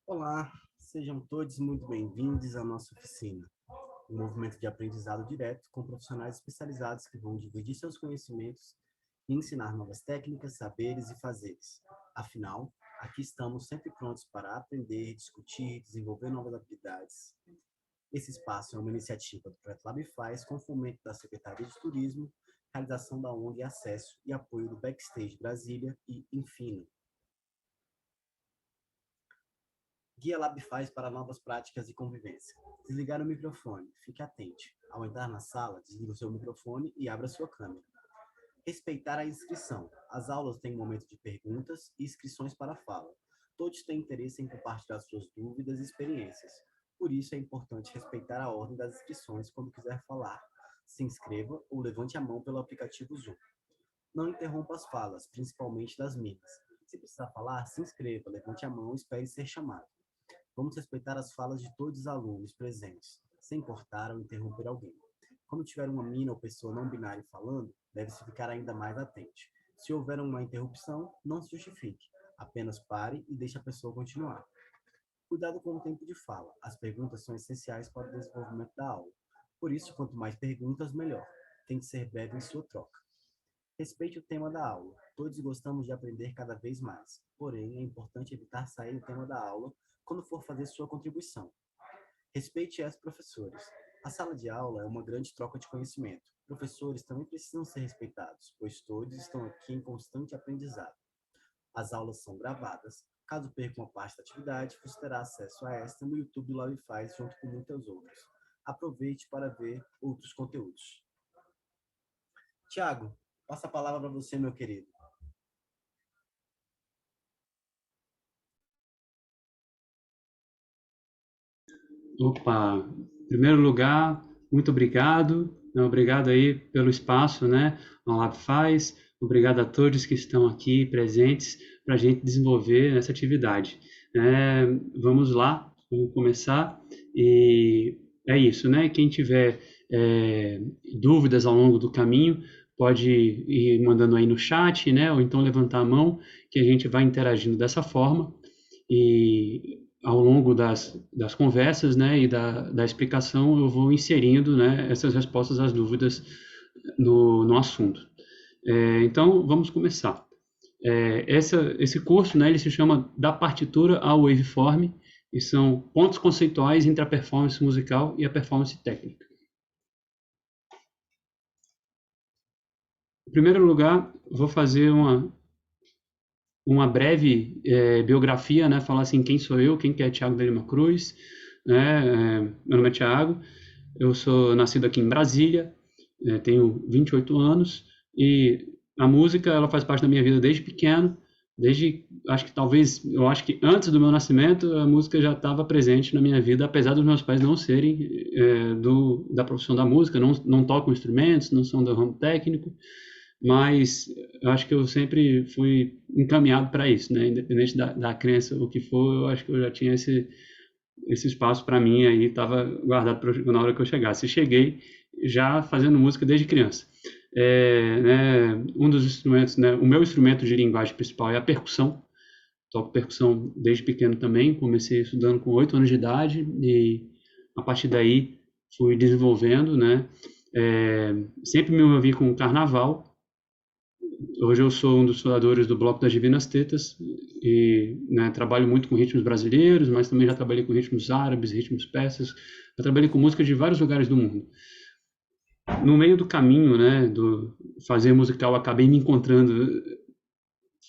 Olá, sejam todos muito bem-vindos à nossa oficina, um movimento de aprendizado direto com profissionais especializados que vão dividir seus conhecimentos e ensinar novas técnicas, saberes e fazeres. Afinal, aqui estamos sempre prontos para aprender, discutir, desenvolver novas habilidades. Esse espaço é uma iniciativa do Projeto LabFaz com fomento da Secretaria de Turismo, realização da ONG Acesso e apoio do Backstage Brasília e Infina. Guia LabFaz para novas práticas e convivência. Desligar o microfone. Fique atente. Ao entrar na sala, desligue o seu microfone e abra sua câmera. Respeitar a inscrição. As aulas têm um momento de perguntas e inscrições para a fala. Todos têm interesse em compartilhar suas dúvidas e experiências. Por isso é importante respeitar a ordem das inscrições quando quiser falar. Se inscreva ou levante a mão pelo aplicativo Zoom. Não interrompa as falas, principalmente das minhas. Se precisar falar, se inscreva, levante a mão e espere ser chamado. Vamos respeitar as falas de todos os alunos presentes, sem cortar ou interromper alguém. Quando tiver uma mina ou pessoa não binária falando, deve-se ficar ainda mais atente. Se houver uma interrupção, não se justifique. Apenas pare e deixe a pessoa continuar. Cuidado com o tempo de fala. As perguntas são essenciais para o desenvolvimento da aula. Por isso, quanto mais perguntas, melhor. Tente ser breve em sua troca. Respeite o tema da aula. Todos gostamos de aprender cada vez mais. Porém, é importante evitar sair do tema da aula quando for fazer sua contribuição. Respeite as professores. A sala de aula é uma grande troca de conhecimento. Professores também precisam ser respeitados, pois todos estão aqui em constante aprendizado. As aulas são gravadas. Caso perca uma parte da atividade, você terá acesso a esta no YouTube do LabFaz junto com muitas outras. Aproveite para ver outros conteúdos. Tiago, passa a palavra para você, meu querido. Opa, em primeiro lugar, muito obrigado, né? Obrigado aí pelo espaço, né? A Lab faz, obrigado a todos que estão aqui presentes para a gente desenvolver essa atividade. Vamos lá, vamos começar e é isso, né? Quem tiver dúvidas ao longo do caminho pode ir mandando aí no chat, né? Ou então levantar a mão que a gente vai interagindo dessa forma e ao longo das conversas, né, e da explicação, eu vou inserindo, né, essas respostas às dúvidas no assunto. Então, vamos começar. Esse curso, né, ele se chama Da Partitura ao Waveform, e são pontos conceituais entre a performance musical e a performance técnica. Em primeiro lugar, vou fazer uma breve biografia, né? Falar assim, quem sou eu, quem que é Thiago de Lima Cruz, né? Meu nome é Thiago, eu sou nascido aqui em Brasília, tenho 28 anos e a música, ela faz parte da minha vida desde pequeno, eu acho que antes do meu nascimento, a música já estava presente na minha vida, apesar dos meus pais não serem da profissão da música, não tocam instrumentos, não são do ramo técnico, mas eu acho que eu sempre fui encaminhado para isso, né? Independente da crença, o que for, eu acho que eu já tinha esse espaço para mim aí, estava guardado na hora que eu chegasse. E cheguei já fazendo música desde criança. Um dos instrumentos, né? O meu instrumento de linguagem principal é a percussão. Toco percussão desde pequeno também, comecei estudando com 8 anos de idade e a partir daí fui desenvolvendo, né? Sempre me envolvi com carnaval. Hoje eu sou um dos fundadores do Bloco das Divinas Tetas e, né, trabalho muito com ritmos brasileiros, mas também já trabalhei com ritmos árabes, ritmos persas. Já trabalhei com música de vários lugares do mundo. No meio do caminho, né, do fazer musical, acabei me encontrando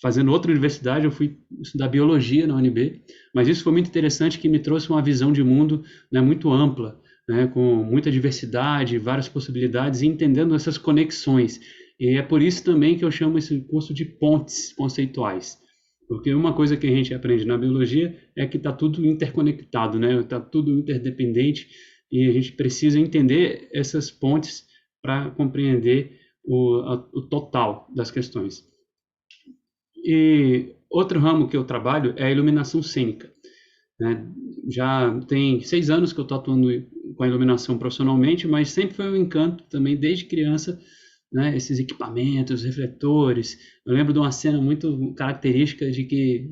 fazendo outra universidade. Eu fui estudar biologia na UNB, mas isso foi muito interessante, que me trouxe uma visão de mundo, né, muito ampla, né, com muita diversidade, várias possibilidades, e entendendo essas conexões. E é por isso também que eu chamo esse curso de pontes conceituais. Porque uma coisa que a gente aprende na biologia é que está tudo interconectado, né? Está tudo interdependente e a gente precisa entender essas pontes para compreender o total das questões. E outro ramo que eu trabalho é a iluminação cênica, né? Já tem 6 anos que eu estou atuando com a iluminação profissionalmente, mas sempre foi um encanto também, desde criança, né, esses equipamentos, refletores. Eu lembro de uma cena muito característica de que,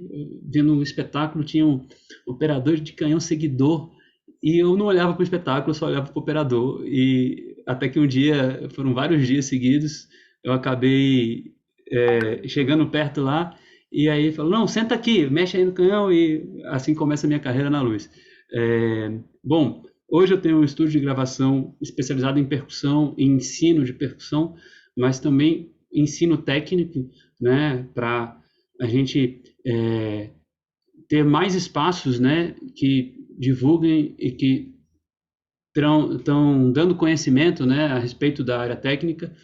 vendo um espetáculo, tinha um operador de canhão seguidor e eu não olhava para o espetáculo, eu só olhava para o operador. E até que um dia, foram vários dias seguidos, eu acabei chegando perto lá e aí falou, não, senta aqui, mexe aí no canhão e assim começa a minha carreira na luz. Bom, hoje eu tenho um estúdio de gravação especializado em percussão, em ensino de percussão, mas também ensino técnico, né, para a gente ter mais espaços, né, que divulguem e que estão dando conhecimento, né, a respeito da área técnica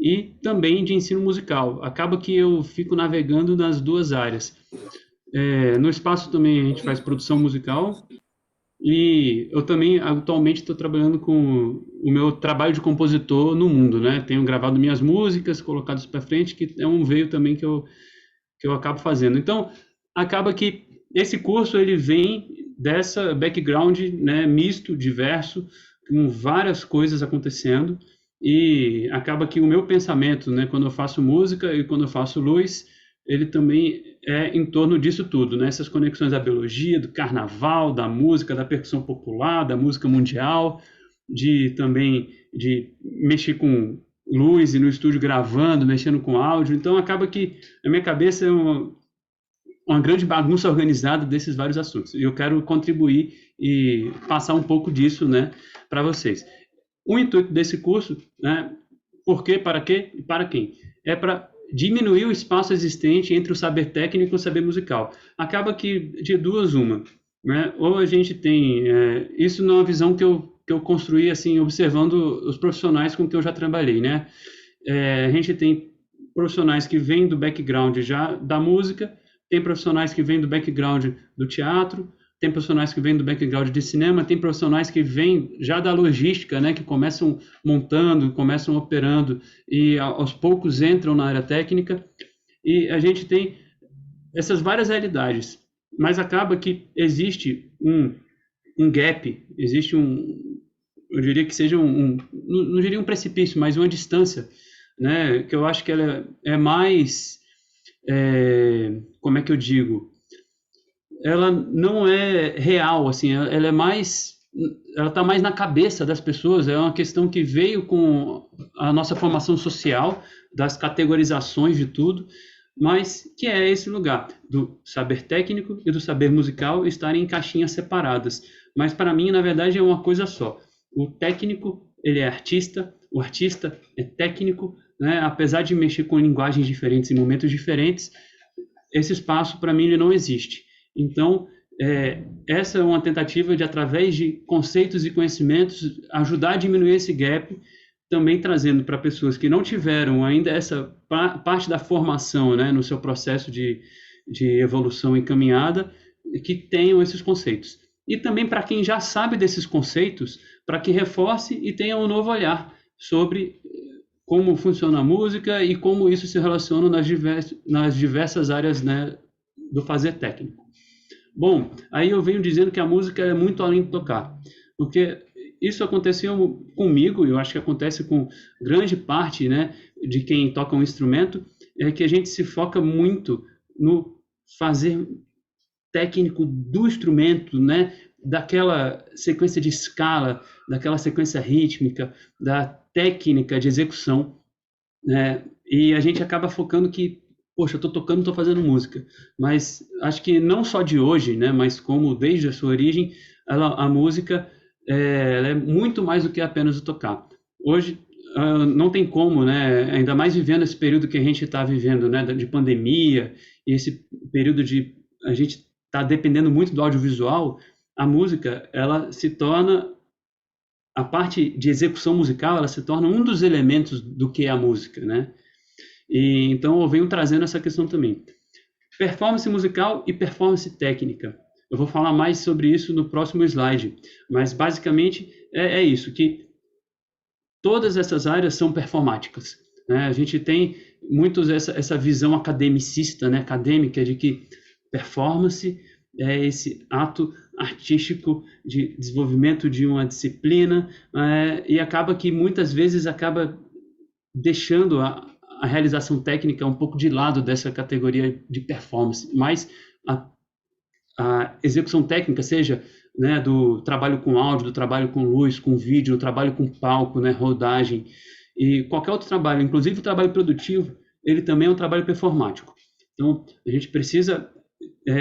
e também de ensino musical. Acaba que eu fico navegando nas duas áreas. No espaço também a gente faz produção musical e eu também atualmente estou trabalhando com o meu trabalho de compositor no mundo, né? Tenho gravado minhas músicas, colocadas para frente, que é um veio também que eu acabo fazendo. Então, acaba que esse curso ele vem dessa background, né, misto, diverso, com várias coisas acontecendo, e acaba que o meu pensamento, né, quando eu faço música e quando eu faço luz, ele também é em torno disso tudo, né? Essas conexões da biologia, do carnaval, da música, da percussão popular, da música mundial, de mexer com luz e no estúdio gravando, mexendo com áudio. Então acaba que a minha cabeça é uma grande bagunça organizada desses vários assuntos. E eu quero contribuir e passar um pouco disso, né, para vocês. O intuito desse curso, né, por quê, para quê e para quem? É para diminuir o espaço existente entre o saber técnico e o saber musical. Acaba que de duas uma, né? Ou a gente tem isso numa visão que eu construí assim observando os profissionais com que eu já trabalhei, né? A gente tem profissionais que vêm do background já da música, tem profissionais que vêm do background do teatro, tem profissionais que vêm do background de cinema, tem profissionais que vêm já da logística, né, que começam montando, começam operando e aos poucos entram na área técnica. E a gente tem essas várias realidades, mas acaba que existe um gap, existe eu diria que seja não diria um precipício, mas uma distância, né, que eu acho que ela é mais, como é que eu digo? Ela não é real, assim, ela é mais, ela está mais na cabeça das pessoas, é uma questão que veio com a nossa formação social, das categorizações de tudo, mas que é esse lugar do saber técnico e do saber musical estarem em caixinhas separadas. Mas para mim, na verdade, é uma coisa só. O técnico, ele é artista, o artista é técnico, né? Apesar de mexer com linguagens diferentes em momentos diferentes, esse espaço, para mim, ele não existe. Então, essa é uma tentativa de, através de conceitos e conhecimentos, ajudar a diminuir esse gap, também trazendo para pessoas que não tiveram ainda essa parte da formação, né, no seu processo de evolução encaminhada, que tenham esses conceitos. E também para quem já sabe desses conceitos, para que reforce e tenha um novo olhar sobre como funciona a música e como isso se relaciona nas diversas áreas, né, do fazer técnico. Bom, aí eu venho dizendo que a música é muito além de tocar, porque isso aconteceu comigo, eu acho que acontece com grande parte, né, de quem toca um instrumento, é que a gente se foca muito no fazer técnico do instrumento, né, daquela sequência de escala, daquela sequência rítmica, da técnica de execução, né, e a gente acaba focando que, poxa, eu estou tocando, estou fazendo música, mas acho que não só de hoje, né, mas como desde a sua origem, a música ela é muito mais do que apenas o tocar. Hoje não tem como, né, ainda mais vivendo esse período que a gente está vivendo, né, de pandemia, e esse período de a gente está dependendo muito do audiovisual, a música ela se torna a parte de execução musical, ela se torna um dos elementos do que é a música, né? E então eu venho trazendo essa questão também. Performance musical e performance técnica. Eu vou falar mais sobre isso no próximo slide, mas basicamente é isso, que todas essas áreas são performáticas, né? A gente tem muitos essa visão academicista, né, acadêmica, de que performance é esse ato artístico de desenvolvimento de uma disciplina, e acaba que muitas vezes acaba deixando a realização técnica um pouco de lado dessa categoria de performance, mas a execução técnica, seja, né, do trabalho com áudio, do trabalho com luz, com vídeo, do trabalho com palco, né, rodagem, e qualquer outro trabalho, inclusive o trabalho produtivo, ele também é um trabalho performático. Então, a gente precisa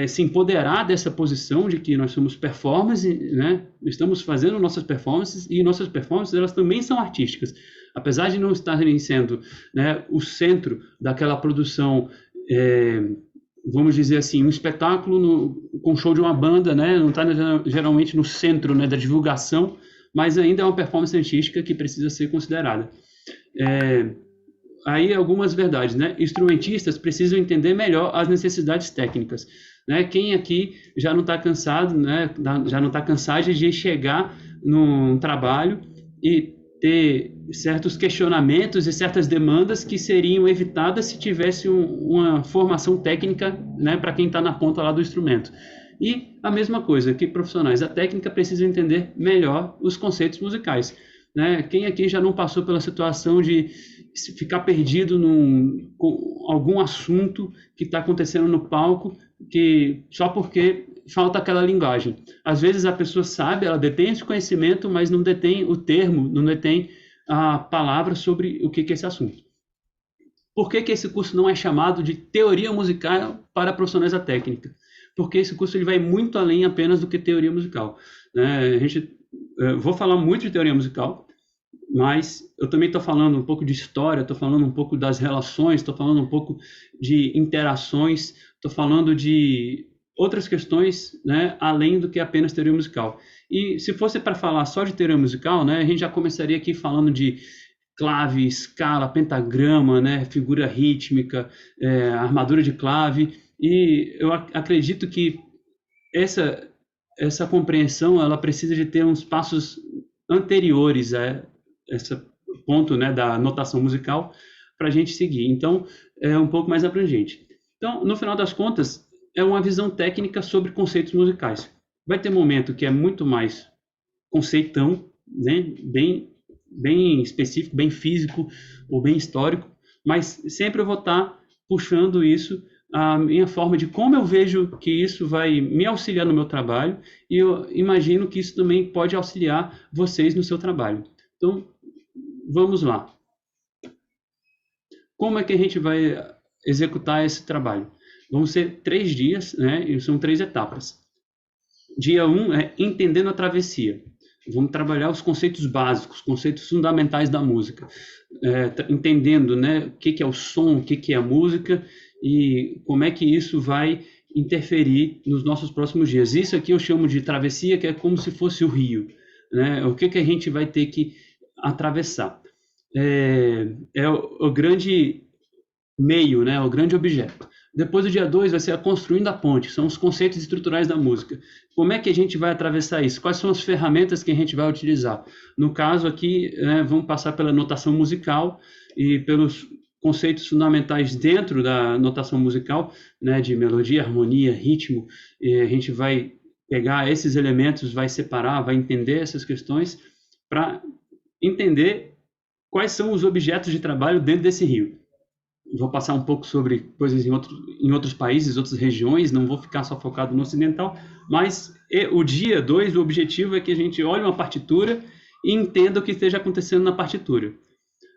se empoderar dessa posição de que nós somos performance, né? Estamos fazendo nossas performances e nossas performances elas também são artísticas, apesar de não estarem sendo, né, o centro daquela produção, vamos dizer assim, um espetáculo com show de uma banda, né? Não está geralmente no centro, né, da divulgação, mas ainda é uma performance artística que precisa ser considerada. Aí algumas verdades, né? Instrumentistas precisam entender melhor as necessidades técnicas, né? Quem aqui já não está cansado, né? Já não está cansado de chegar num trabalho e ter certos questionamentos e certas demandas que seriam evitadas se tivesse uma formação técnica, né? Para quem está na ponta lá do instrumento. E a mesma coisa que profissionais da técnica precisam entender melhor os conceitos musicais, né? Quem aqui já não passou pela situação de ficar perdido com algum assunto que está acontecendo no palco, que só porque falta aquela linguagem. Às vezes a pessoa sabe, ela detém esse conhecimento, mas não detém o termo, não detém a palavra sobre o que é esse assunto. Por que esse curso não é chamado de teoria musical para profissionais da técnica? Porque esse curso ele vai muito além apenas do que teoria musical, né? Vou falar muito de teoria musical, mas eu também estou falando um pouco de história, estou falando um pouco das relações, estou falando um pouco de interações, estou falando de outras questões, né, além do que apenas teoria musical. E se fosse para falar só de teoria musical, né, a gente já começaria aqui falando de clave, escala, pentagrama, né, figura rítmica, armadura de clave, e eu acredito que essa compreensão ela precisa de ter uns passos anteriores a esse ponto, né, da notação musical para a gente seguir. Então, é um pouco mais abrangente. Então, no final das contas, é uma visão técnica sobre conceitos musicais. Vai ter momento que é muito mais conceitão, né, bem específico, bem físico ou bem histórico, mas sempre eu vou estar puxando isso a minha forma de como eu vejo que isso vai me auxiliar no meu trabalho e eu imagino que isso também pode auxiliar vocês no seu trabalho. Então, vamos lá. Como é que a gente vai executar esse trabalho? Vão ser 3 dias, né? E são 3 etapas. Dia 1 é entendendo a travessia. Vamos trabalhar os conceitos básicos, conceitos fundamentais da música, entendendo, né, o que é o som, o que é a música e como é que isso vai interferir nos nossos próximos dias. Isso aqui eu chamo de travessia, que é como se fosse o rio, né? O que a gente vai ter que atravessar. É o grande meio, né? O grande objeto. Depois do dia 2 vai ser a construindo a ponte, são os conceitos estruturais da música. Como é que a gente vai atravessar isso? Quais são as ferramentas que a gente vai utilizar? No caso aqui, vamos passar pela notação musical e pelos conceitos fundamentais dentro da notação musical, né, de melodia, harmonia, ritmo. E a gente vai pegar esses elementos, vai separar, vai entender essas questões para entender quais são os objetos de trabalho dentro desse rio. Vou passar um pouco sobre coisas em outros países, outras regiões, não vou ficar só focado no ocidental, mas o dia 2, o objetivo é que a gente olhe uma partitura e entenda o que esteja acontecendo na partitura.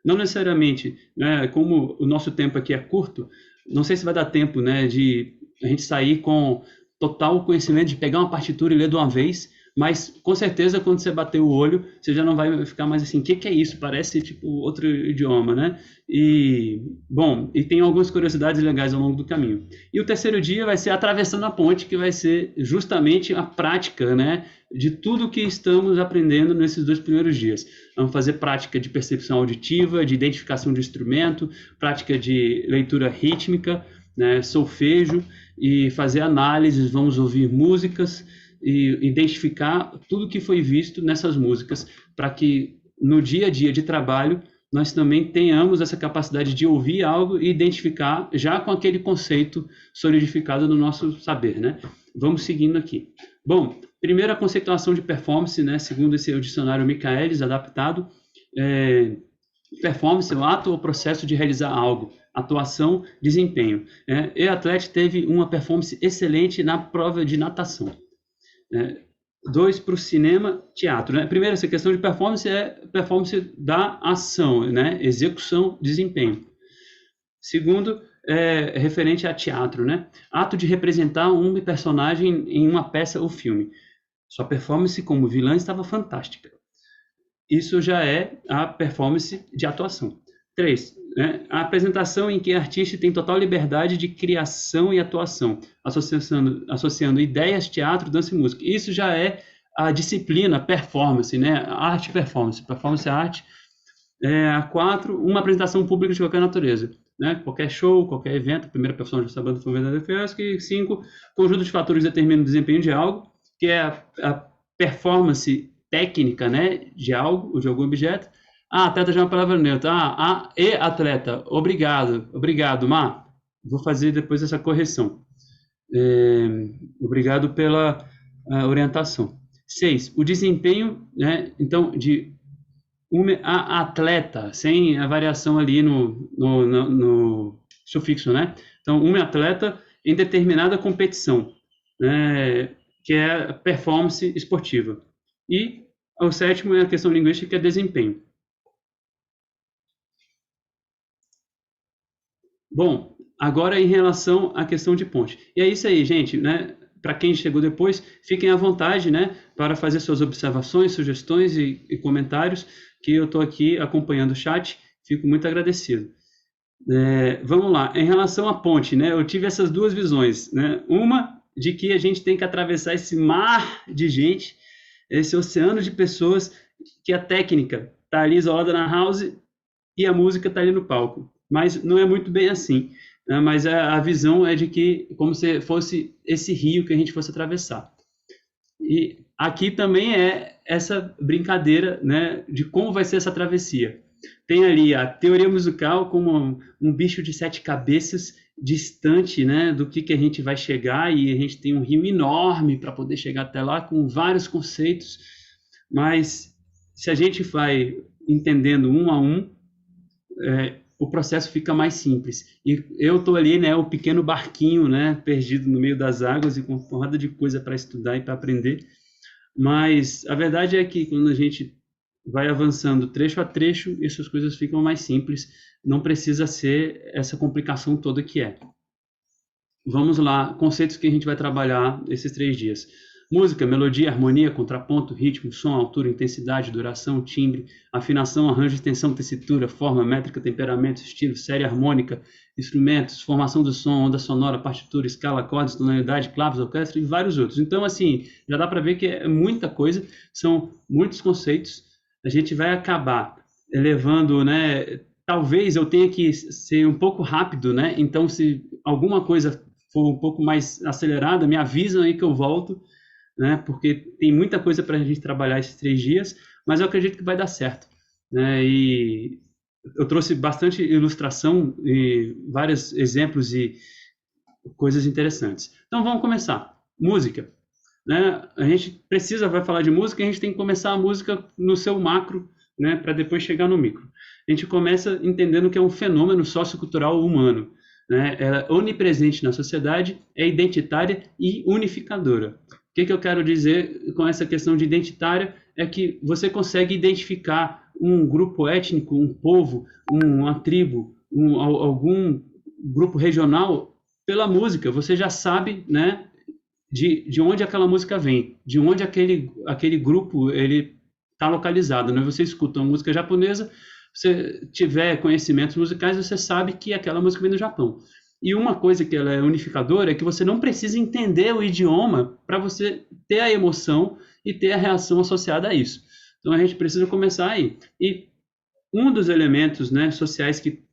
Não necessariamente, né, como o nosso tempo aqui é curto, não sei se vai dar tempo, né, de a gente sair com total conhecimento de pegar uma partitura e ler de uma vez, mas com certeza quando você bater o olho, você já não vai ficar mais assim, o que é isso? Parece tipo outro idioma, né? E, bom, e tem algumas curiosidades legais ao longo do caminho. E o terceiro dia vai ser atravessando a ponte, que vai ser justamente a prática, né, de tudo que estamos aprendendo nesses 2 primeiros dias. Vamos fazer prática de percepção auditiva, de identificação de instrumento, prática de leitura rítmica, né, solfejo, e fazer análises, vamos ouvir músicas, e identificar tudo que foi visto nessas músicas, para que no dia a dia de trabalho nós também tenhamos essa capacidade de ouvir algo e identificar já com aquele conceito solidificado no nosso saber, né? Vamos seguindo aqui. Bom, primeiro a conceituação de performance, né? Segundo esse dicionário Michaelis adaptado, Performance, o ato ou processo de realizar algo. Atuação, desempenho. E atleta teve uma performance excelente na prova de natação. 2 para o cinema, teatro. Né? Primeiro, essa questão de performance é performance da ação, né? Execução, desempenho. Segundo, referente a teatro, né? Ato de representar um personagem em uma peça ou filme. Sua performance como vilã estava fantástica. Isso já é a performance de atuação. 3. Né? A apresentação em que a artista tem total liberdade de criação e atuação, associando ideias, teatro, dança e música. Isso já é a disciplina performance, né? Arte performance. Performance é arte. 4. Uma apresentação pública de qualquer natureza. Né? Qualquer show, qualquer evento, a primeira pessoa dessa banda foi um verdadeiro fiasco. E 5. Conjunto de fatores determina o desempenho de algo, que é a performance técnica, né, de algo, ou de algum objeto. Atleta já é uma palavra neutra. E atleta. Obrigado, Má. Vou fazer depois essa correção. Obrigado pela orientação. 6. O desempenho, né, então, de atleta, sem a variação ali no sufixo, né? Então, atleta em determinada competição, né, que é a performance esportiva. E o 7º é a questão linguística, que é desempenho. Bom, agora em relação à questão de ponte. E é isso aí, gente, né? Para quem chegou depois, fiquem à vontade, né, para fazer suas observações, sugestões e comentários, que eu estou aqui acompanhando o chat, fico muito agradecido. Vamos lá, em relação à ponte, né, eu tive essas duas visões, né? Uma de que a gente tem que atravessar esse mar de gente, esse oceano de pessoas, que a técnica está ali isolada na house e a música está ali no palco. Mas não é muito bem assim, né? Mas a visão é de que como se fosse esse rio que a gente fosse atravessar. E aqui também é essa brincadeira, né, de como vai ser essa travessia. Tem ali a teoria musical como um bicho de 7 cabeças, distante, né, do que a gente vai chegar, e a gente tem um rio enorme para poder chegar até lá, com vários conceitos, mas se a gente vai entendendo um a um, o processo fica mais simples. E eu estou ali, né, o pequeno barquinho, né, perdido no meio das águas e com uma porrada de coisa para estudar e para aprender, mas a verdade é que quando a gente vai avançando trecho a trecho, essas coisas ficam mais simples, não precisa ser essa complicação toda que é. Vamos lá, conceitos que a gente vai trabalhar esses 3 dias. Música, melodia, harmonia, contraponto, ritmo, som, altura, intensidade, duração, timbre, afinação, arranjo, extensão, tessitura, forma, métrica, temperamento, estilo, série harmônica, instrumentos, formação do som, onda sonora, partitura, escala, acordes, tonalidade, claves, orquestra e vários outros. Então, assim, já dá para ver que é muita coisa, são muitos conceitos. A gente vai acabar elevando, né? Talvez eu tenha que ser um pouco rápido, né? Então, se alguma coisa for um pouco mais acelerada, me avisam aí que eu volto, né? Porque tem muita coisa para a gente trabalhar esses 3 dias, mas eu acredito que vai dar certo, né? E eu trouxe bastante ilustração e vários exemplos e coisas interessantes. Então, vamos começar. Música. Né? A gente vai falar de música, a gente tem que começar a música no seu macro, né, para depois chegar no micro. A gente começa entendendo que é um fenômeno sociocultural humano, né? Ela é onipresente na sociedade, é identitária e unificadora. O que eu quero dizer com essa questão de identitária é que você consegue identificar um grupo étnico, um povo, uma tribo, algum grupo regional pela música. Você já sabe, né, de onde aquela música vem, de onde aquele grupo ele está localizado, né? Você escuta uma música japonesa, você tiver conhecimentos musicais, você sabe que aquela música vem do Japão. E uma coisa que ela é unificadora é que você não precisa entender o idioma para você ter a emoção e ter a reação associada a isso. Então a gente precisa começar aí. E um dos elementos, né, sociais que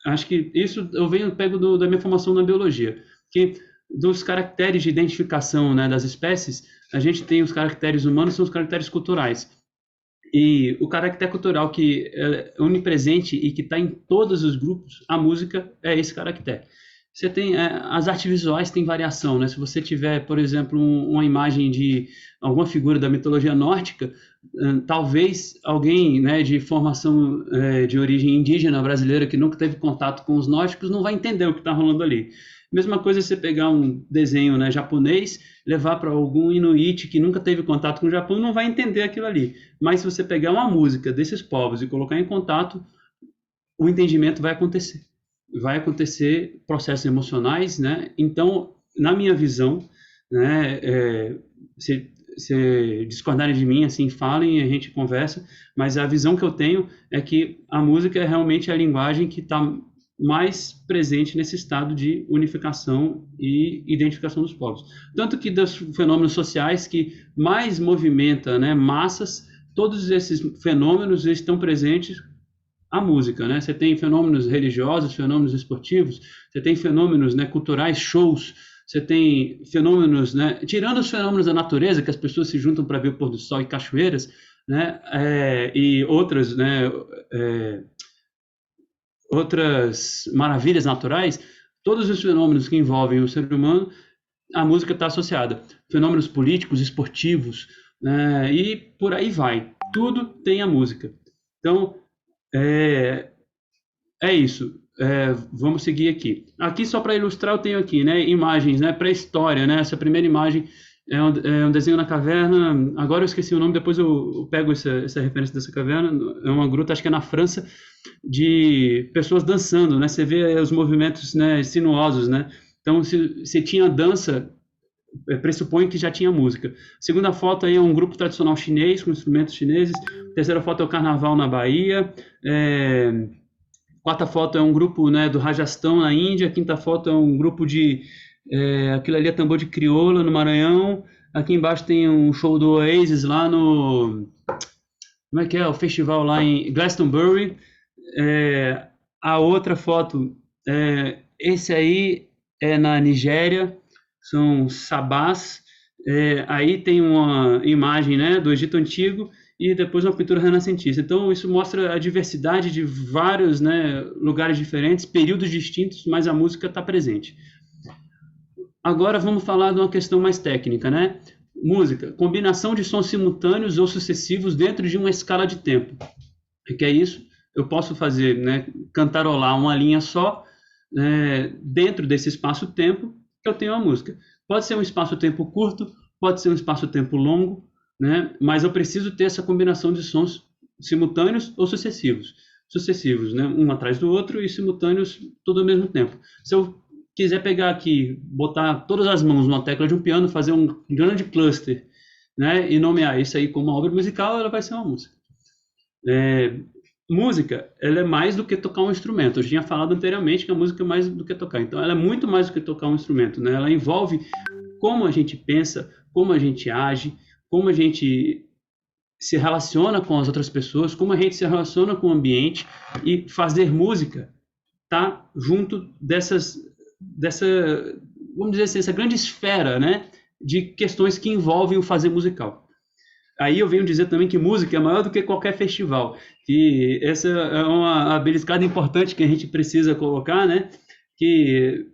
acho que isso eu pego da minha formação na biologia, que dos caracteres de identificação, né, das espécies, a gente tem os caracteres humanos, são os caracteres culturais. E o caractere cultural que é onipresente e que está em todos os grupos, a música é esse caractere. você tem as artes visuais têm variação, né? Se você tiver, por exemplo, uma imagem de alguma figura da mitologia nórdica, talvez alguém, né, de formação de origem indígena brasileira que nunca teve contato com os nórdicos não vai entender o que está rolando ali. Mesma coisa você pegar um desenho, né, japonês, levar para algum inuit que nunca teve contato com o Japão, não vai entender aquilo ali. Mas se você pegar uma música desses povos e colocar em contato, o entendimento vai acontecer. Vai acontecer processos emocionais, né? Então, na minha visão, né, se discordarem de mim, assim, falem, a gente conversa, mas a visão que eu tenho é que a música é realmente a linguagem que está mais presente nesse estado de unificação e identificação dos povos. Tanto que dos fenômenos sociais que mais movimenta, né, massas, todos esses fenômenos estão presentes a música, né? Você tem fenômenos religiosos, fenômenos esportivos, você tem fenômenos, né, culturais, shows, você tem fenômenos, né, tirando os fenômenos da natureza, que as pessoas se juntam para ver o pôr do sol e cachoeiras, né, e outras, né, outras maravilhas naturais, todos os fenômenos que envolvem o ser humano, a música está associada. Fenômenos políticos, esportivos, né, e por aí vai. Tudo tem a música. Então, é isso. Vamos seguir aqui. Aqui, só para ilustrar, eu tenho aqui, né, imagens, né, pré-história, né, essa primeira imagem é um desenho na caverna, agora eu esqueci o nome, depois eu pego essa referência dessa caverna, é uma gruta, acho que é na França, de pessoas dançando, né, você vê os movimentos, né, sinuosos, né, então se tinha dança, pressupõe que já tinha música. Segunda foto aí é um grupo tradicional chinês, com instrumentos chineses. Terceira foto é o carnaval na Bahia. Quarta foto é um grupo, né, do Rajastão na Índia. Quinta foto é um grupo de aquilo ali é tambor de crioula no Maranhão. Aqui embaixo tem um show do Oasis lá no, como é que é, o festival lá em Glastonbury. A outra foto, esse aí é na Nigéria, são sabás. Aí tem uma imagem, né, do Egito Antigo e depois uma pintura renascentista. Então isso mostra a diversidade de vários, né, lugares diferentes, períodos distintos, mas a música está presente. Agora vamos falar de uma questão mais técnica, né? Música, combinação de sons simultâneos ou sucessivos dentro de uma escala de tempo. O que é isso? Eu posso fazer, né, cantarolar uma linha só, dentro desse espaço-tempo que eu tenho a música. Pode ser um espaço-tempo curto, pode ser um espaço-tempo longo, né, mas eu preciso ter essa combinação de sons simultâneos ou sucessivos. Sucessivos, né, um atrás do outro, e simultâneos tudo ao mesmo tempo. Se eu quiser pegar aqui, botar todas as mãos numa tecla de um piano, fazer um grande cluster, né, e nomear isso aí como uma obra musical, ela vai ser uma música. Música, ela é mais do que tocar um instrumento. Eu tinha falado anteriormente que a música é mais do que tocar. Então, ela é muito mais do que tocar um instrumento, né? Ela envolve como a gente pensa, como a gente age, como a gente se relaciona com as outras pessoas, como a gente se relaciona com o ambiente, e fazer música tá junto dessa, vamos dizer assim, essa grande esfera, né, de questões que envolvem o fazer musical. Aí eu venho dizer também que música é maior do que qualquer festival, que essa é uma beliscada importante que a gente precisa colocar, né? Que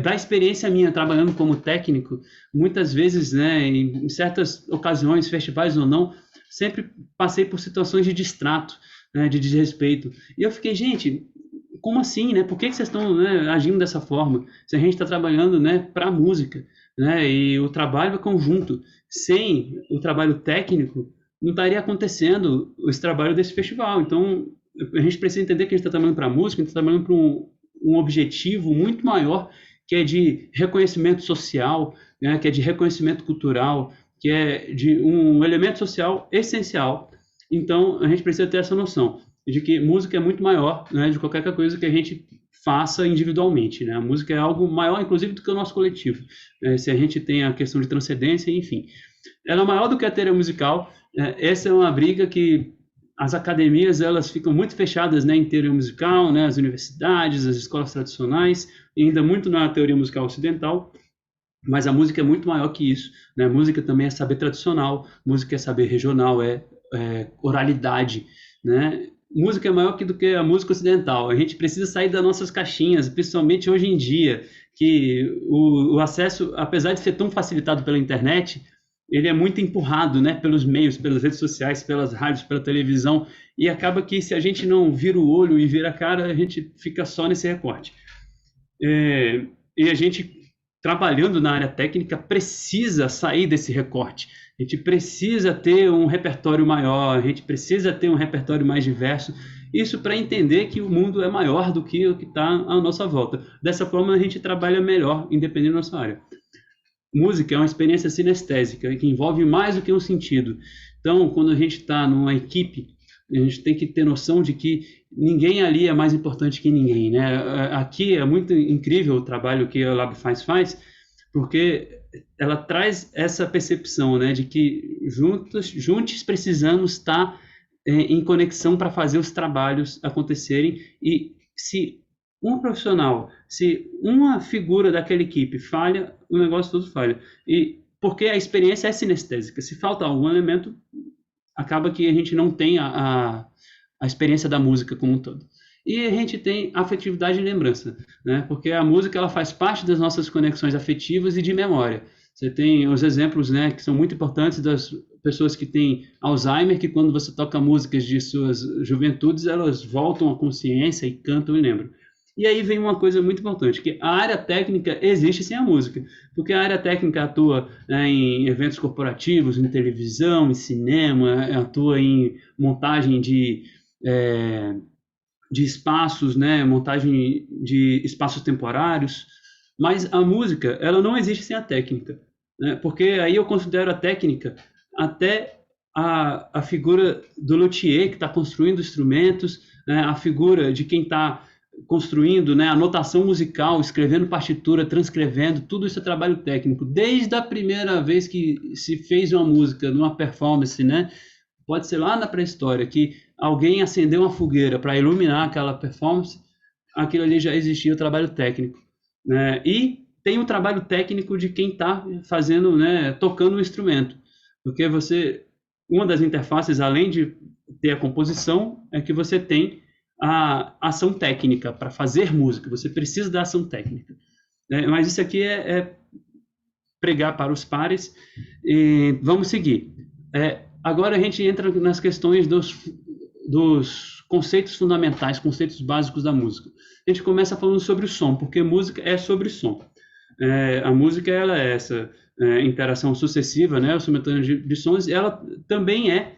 da experiência minha trabalhando como técnico, muitas vezes, né, em certas ocasiões, festivais ou não, sempre passei por situações de distrato, né, de desrespeito. E eu fiquei, gente, como assim, né? Por que vocês estão, né, agindo dessa forma? Se a gente está trabalhando, né, para a música, né? E o trabalho é conjunto. Sem o trabalho técnico, não estaria acontecendo esse trabalho desse festival. Então, a gente precisa entender que a gente está trabalhando para a música, a gente está trabalhando para um objetivo muito maior, que é de reconhecimento social, né? Que é de reconhecimento cultural, que é de um elemento social essencial. Então, a gente precisa ter essa noção de que música é muito maior, né, de qualquer coisa que a gente faça individualmente, né? A música é algo maior, inclusive, do que o nosso coletivo. Se a gente tem a questão de transcendência, enfim. Ela é maior do que a teoria musical. Essa é uma briga que as academias, elas ficam muito fechadas, né, em teoria musical, né, as universidades, as escolas tradicionais, e ainda muito na teoria musical ocidental. Mas a música é muito maior que isso, né? A música também é saber tradicional, música é saber regional, é oralidade, né? música é maior do que a música ocidental. A gente precisa sair das nossas caixinhas, principalmente hoje em dia, que o acesso, apesar de ser tão facilitado pela internet, ele é muito empurrado, né, pelos meios, pelas redes sociais, pelas rádios, pela televisão, e acaba que se a gente não vira o olho e vira a cara, a gente fica só nesse recorte. E a gente, trabalhando na área técnica, precisa sair desse recorte. A gente precisa ter um repertório maior, a gente precisa ter um repertório mais diverso. Isso para entender que o mundo é maior do que o que está à nossa volta. Dessa forma, a gente trabalha melhor, independente da nossa área. Música é uma experiência sinestésica, que envolve mais do que um sentido. Então, quando a gente está numa equipe, a gente tem que ter noção de que ninguém ali é mais importante que ninguém, né? Aqui é muito incrível o trabalho que a LabFaz faz, porque ela traz essa percepção, né, de que juntos precisamos estar em conexão para fazer os trabalhos acontecerem. E se um profissional, se uma figura daquela equipe falha, o negócio todo falha. E porque a experiência é sinestésica. Se falta algum elemento, acaba que a gente não tem a experiência da música como um todo. E a gente tem afetividade e lembrança, né? Porque a música ela faz parte das nossas conexões afetivas e de memória. Você tem os exemplos, né, que são muito importantes das pessoas que têm Alzheimer, que quando você toca músicas de suas juventudes, elas voltam à consciência e cantam e lembram. E aí vem uma coisa muito importante, que a área técnica existe sem a música, porque a área técnica atua, né, em eventos corporativos, em televisão, em cinema, atua em montagem de espaços, né, montagem de espaços temporários, mas a música, ela não existe sem a técnica, né, porque aí eu considero a técnica até a figura do luthier que está construindo instrumentos, né, a figura de quem está construindo, né, a notação musical, escrevendo partitura, transcrevendo, tudo isso é trabalho técnico. Desde a primeira vez que se fez uma música, numa performance, né, pode ser lá na pré-história, que alguém acendeu uma fogueira para iluminar aquela performance, aquilo ali já existia o trabalho técnico, né? E tem o trabalho técnico de quem está fazendo, né, tocando o instrumento, porque uma das interfaces, além de ter a composição, é que você tem a ação técnica para fazer música. Você precisa da ação técnica, né? Mas isso aqui é pregar para os pares. E vamos seguir. Agora a gente entra nas questões dos conceitos fundamentais, conceitos básicos da música. A gente começa falando sobre o som, porque música é sobre som. A música ela é essa interação sucessiva, né, o simultâneo de sons, e ela também é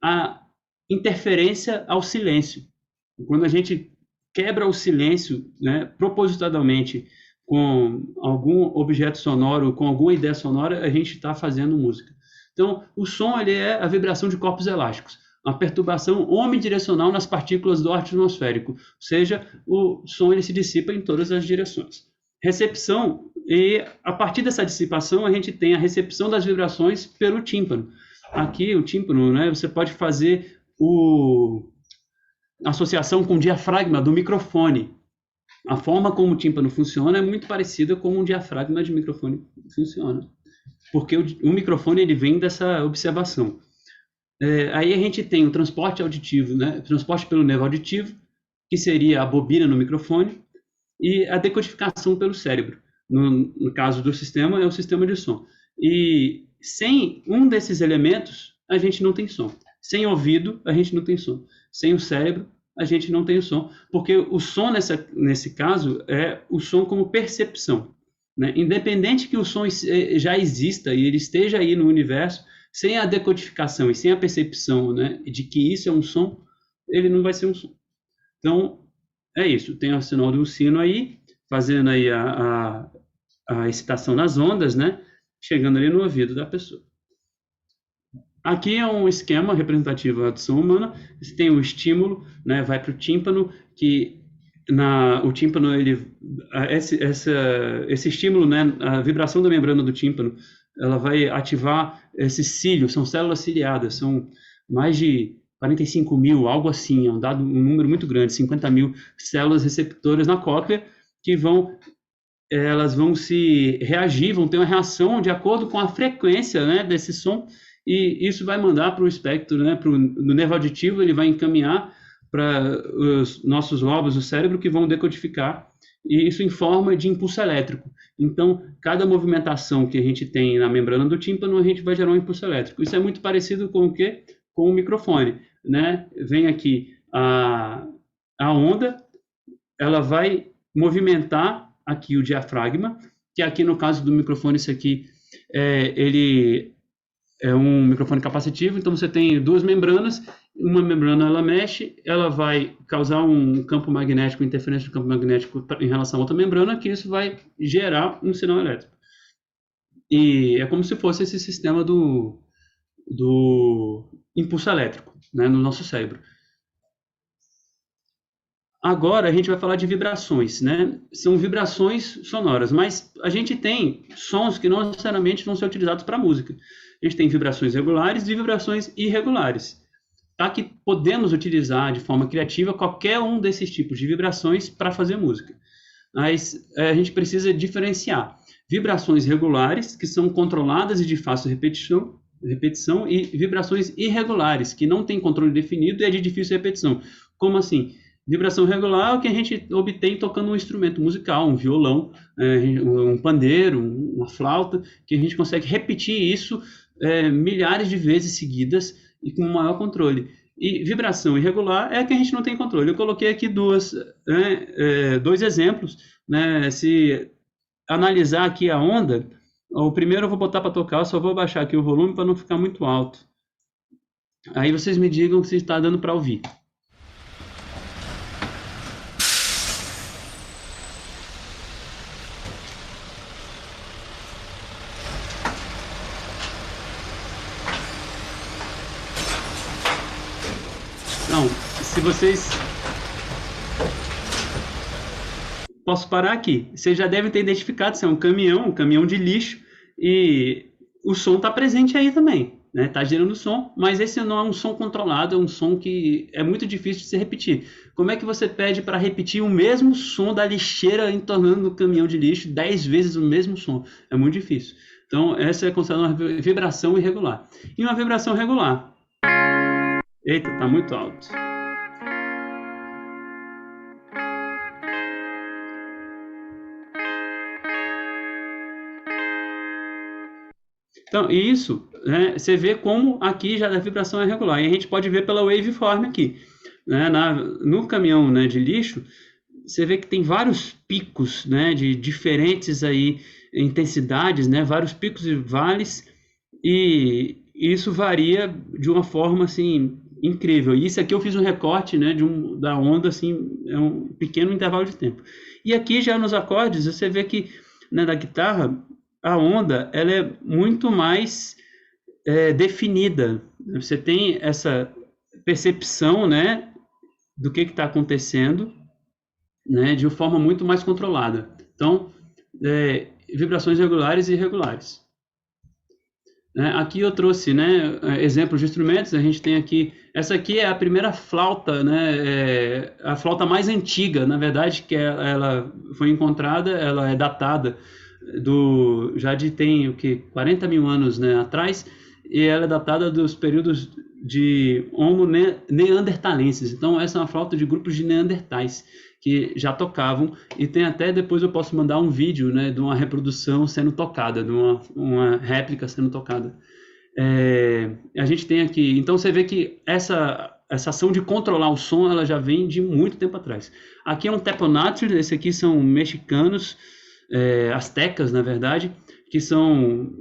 a interferência ao silêncio. Quando a gente quebra o silêncio, né, propositadamente, com algum objeto sonoro, com alguma ideia sonora, a gente está fazendo música. Então, o som ele é a vibração de corpos elásticos, uma perturbação omnidirecional nas partículas do ar atmosférico, ou seja, o som ele se dissipa em todas as direções. Recepção, e a partir dessa dissipação a gente tem a recepção das vibrações pelo tímpano. Aqui o tímpano, né, você pode fazer a associação com o diafragma do microfone. A forma como o tímpano funciona é muito parecida com o diafragma de microfone funciona, porque o microfone ele vem dessa observação. Aí a gente tem o transporte auditivo, né? Transporte pelo nervo auditivo, que seria a bobina no microfone, e a decodificação pelo cérebro. No caso do sistema, é o sistema de som. E sem um desses elementos, a gente não tem som. Sem ouvido, a gente não tem som. Sem o cérebro, a gente não tem o som. Porque o som, nesse caso, é o som como percepção, né? Independente que o som já exista e ele esteja aí no universo, sem a decodificação e sem a percepção, né, de que isso é um som, ele não vai ser um som. Então, é isso. Tem o sinal do sino aí, fazendo aí a excitação nas ondas, né, chegando ali no ouvido da pessoa. Aqui é um esquema representativo da audição humana. Você tem o estímulo, né, vai para o tímpano, que o tímpano, esse estímulo, né, a vibração da membrana do tímpano, ela vai ativar esses cílios, são células ciliadas, são mais de 45 mil, algo assim, é um número muito grande, 50 mil células receptoras na cóclea, que elas vão se reagir, vão ter uma reação de acordo com a frequência, né, desse som, e isso vai mandar para o espectro, né, no nervo auditivo, ele vai encaminhar para os nossos lobos do cérebro que vão decodificar, e isso em forma de impulso elétrico. Então, cada movimentação que a gente tem na membrana do tímpano, a gente vai gerar um impulso elétrico. Isso é muito parecido com o quê? Com o microfone, né? Vem aqui a onda, ela vai movimentar aqui o diafragma, que aqui no caso do microfone, isso aqui, ele é um microfone capacitivo, então você tem duas membranas, uma membrana ela mexe, ela vai causar um campo magnético, interferência do campo magnético em relação a outra membrana, que isso vai gerar um sinal elétrico. E é como se fosse esse sistema do impulso elétrico, né, no nosso cérebro. Agora a gente vai falar de vibrações, né? São vibrações sonoras, mas a gente tem sons que não necessariamente vão ser utilizados para música. A gente tem vibrações regulares e vibrações irregulares. Tá? Que podemos utilizar de forma criativa qualquer um desses tipos de vibrações para fazer música. Mas a gente precisa diferenciar vibrações regulares, que são controladas e de fácil repetição, e vibrações irregulares, que não têm controle definido e é de difícil repetição. Como assim? Vibração regular é o que a gente obtém tocando um instrumento musical, um violão, um pandeiro, uma flauta, que a gente consegue repetir isso milhares de vezes seguidas e com maior controle. E vibração irregular é a que a gente não tem controle. Eu coloquei aqui dois exemplos, né? Se analisar aqui a onda, o primeiro eu vou botar para tocar, eu só vou baixar aqui o volume para não ficar muito alto. Aí vocês me digam se está dando para ouvir. Então, se vocês... Posso parar aqui. Vocês já devem ter identificado, isso é um caminhão de lixo, e o som está presente aí também, né? Está gerando som, mas esse não é um som controlado, é um som que é muito difícil de se repetir. Como é que você pede para repetir o mesmo som da lixeira entornando o caminhão de lixo 10 vezes o mesmo som? É muito difícil. Então, essa é considerada uma vibração irregular. E uma vibração regular... Eita, tá muito alto. Então, isso, né, você vê como aqui já a vibração é regular. E a gente pode ver pela waveform aqui. Né, no caminhão, né, de lixo, você vê que tem vários picos, né, de diferentes aí, intensidades, né, vários picos e vales. E isso varia de uma forma assim... incrível. E isso aqui eu fiz um recorte, né, da onda, assim, é um pequeno intervalo de tempo. E aqui já nos acordes, você vê que, né, da guitarra, a onda, ela é muito mais definida. Você tem essa percepção, né, do que está acontecendo, né, de uma forma muito mais controlada. Então, vibrações regulares e irregulares. Aqui eu trouxe, né, exemplos de instrumentos. A gente tem aqui, essa aqui é a primeira flauta, né, a flauta mais antiga, na verdade, que ela foi encontrada, ela é datada tem o que 40 mil anos, né, atrás, e ela é datada dos períodos de Homo neanderthalenses. Então essa é uma flauta de grupos de neandertais que já tocavam, e tem até, depois eu posso mandar um vídeo, né, de uma reprodução sendo tocada, de uma réplica sendo tocada. A gente tem aqui, então você vê que essa ação de controlar o som, ela já vem de muito tempo atrás. Aqui é um teponátrio, esse aqui são mexicanos, astecas, na verdade, que são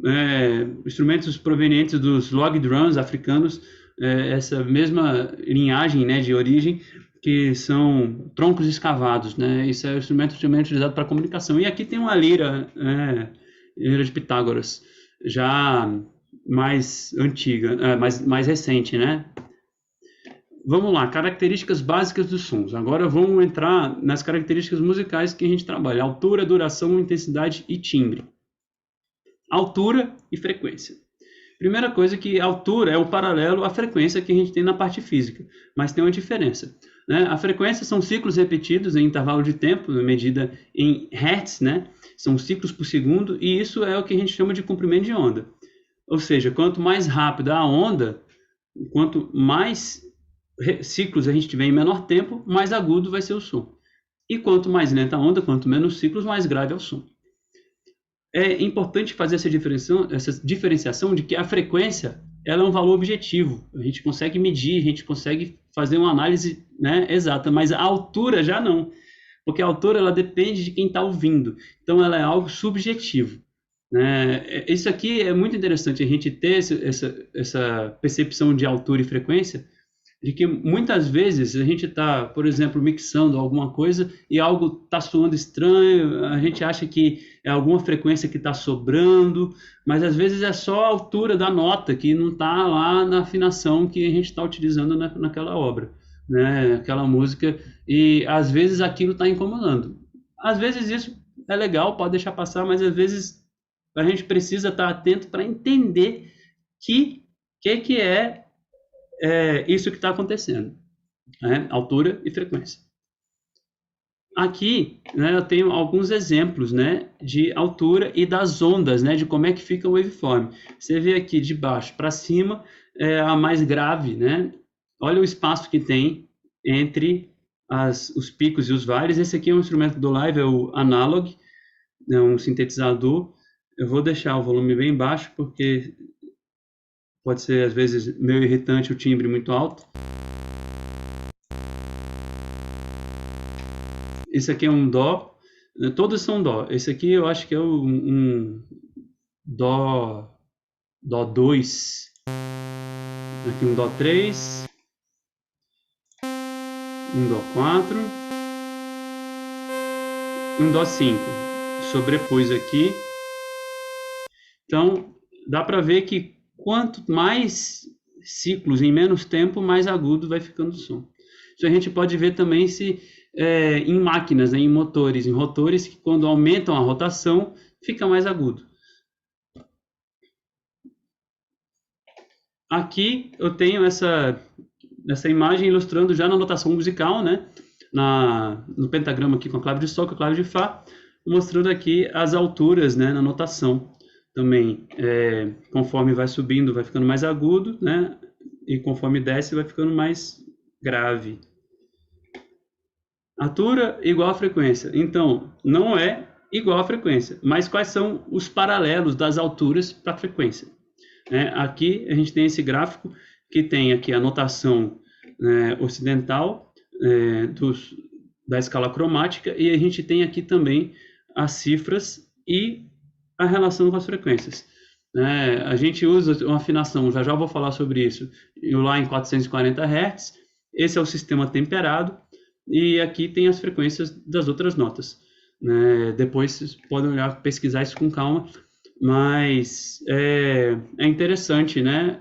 instrumentos provenientes dos log drums africanos, essa mesma linhagem, né, de origem, que são troncos escavados, né? Isso é um instrumento utilizado para comunicação. E aqui tem uma lira, lira de Pitágoras, já mais antiga, mais recente, né? Vamos lá, características básicas dos sons. Agora vamos entrar nas características musicais que a gente trabalha: altura, duração, intensidade e timbre. Altura e frequência. Primeira coisa, que a altura é o paralelo à frequência que a gente tem na parte física, mas tem uma diferença, né? A frequência são ciclos repetidos em intervalo de tempo, medida em hertz, né? São ciclos por segundo, e isso é o que a gente chama de comprimento de onda. Ou seja, quanto mais rápida a onda, quanto mais ciclos a gente tiver em menor tempo, mais agudo vai ser o som. E quanto mais lenta a onda, quanto menos ciclos, mais grave é o som. É importante fazer essa diferenciação de que a frequência ela é um valor objetivo. A gente consegue medir, a gente consegue fazer uma análise, né, exata, mas a altura já não. Porque a altura ela depende de quem está ouvindo. Então ela é algo subjetivo. Né? Isso aqui é muito interessante, a gente ter essa percepção de altura e frequência, de que muitas vezes a gente está, por exemplo, mixando alguma coisa e algo está soando estranho, a gente acha que é alguma frequência que está sobrando, mas às vezes é só a altura da nota que não está lá na afinação que a gente está utilizando naquela obra, né? Aquela música, e às vezes aquilo está incomodando. Às vezes isso é legal, pode deixar passar, mas às vezes a gente precisa estar atento para entender que é isso que está acontecendo, né? Altura e frequência. Aqui, né, eu tenho alguns exemplos, né, de altura e das ondas, né, de como é que fica o waveform. Você vê aqui de baixo para cima é a mais grave, né? Olha o espaço que tem entre os picos e os vales. Esse aqui é um instrumento do live, é o analog, é um sintetizador. Eu vou deixar o volume bem baixo porque pode ser às vezes meio irritante o timbre muito alto. Esse aqui é um dó, todos são dó. Esse aqui eu acho que é um dó 2, aqui um dó 3, um dó 4, um dó 5. Sobrepôs aqui. Então dá para ver que quanto mais ciclos em menos tempo, mais agudo vai ficando o som. Isso a gente pode ver também em máquinas, né, em motores, em rotores que quando aumentam a rotação, fica mais agudo. Aqui eu tenho essa imagem ilustrando já na notação musical, né, no pentagrama aqui com a clave de Sol, com a clave de Fá, mostrando aqui as alturas, né, na notação. Também, conforme vai subindo, vai ficando mais agudo, né, e conforme desce, vai ficando mais grave. Altura igual a frequência. Então, não é igual a frequência, mas quais são os paralelos das alturas para a frequência? Aqui a gente tem esse gráfico que tem aqui a notação ocidental da escala cromática, e a gente tem aqui também as cifras e a relação com as frequências. A gente usa uma afinação, já vou falar sobre isso, lá em 440 Hz. Esse é o sistema temperado, e aqui tem as frequências das outras notas. Depois vocês podem olhar, pesquisar isso com calma, mas é interessante, né?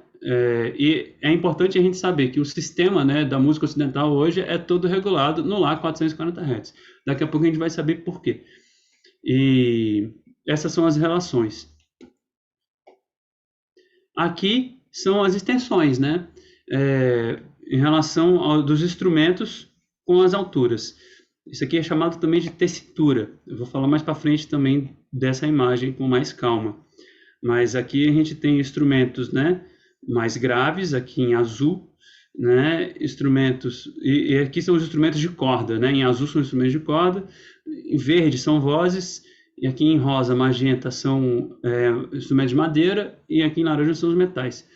E é importante a gente saber que o sistema, né, da música ocidental hoje é todo regulado no Lá 440 Hz. Daqui a pouco a gente vai saber por quê. E essas são as relações. Aqui são as extensões, né? Em relação dos instrumentos com as alturas. Isso aqui é chamado também de tessitura. Eu vou falar mais para frente também dessa imagem com mais calma. Mas aqui a gente tem instrumentos, né, mais graves, aqui em azul, né, instrumentos, e aqui são os instrumentos de corda, né, em azul são instrumentos de corda, em verde são vozes, e aqui em rosa, magenta são instrumentos de madeira, e aqui em laranja são os metais.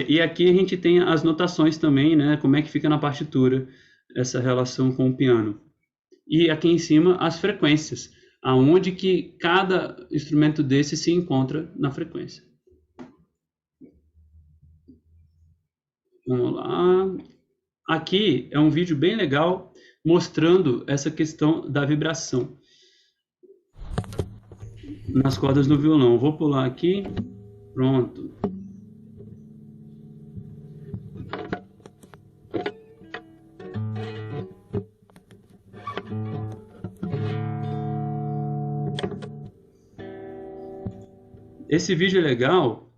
E aqui a gente tem as notações também, né, como é que fica na partitura essa relação com o piano. E aqui em cima as frequências, aonde que cada instrumento desse se encontra na frequência. Vamos lá. Aqui é um vídeo bem legal mostrando essa questão da vibração nas cordas do violão. Vou pular aqui. Pronto. Esse vídeo é legal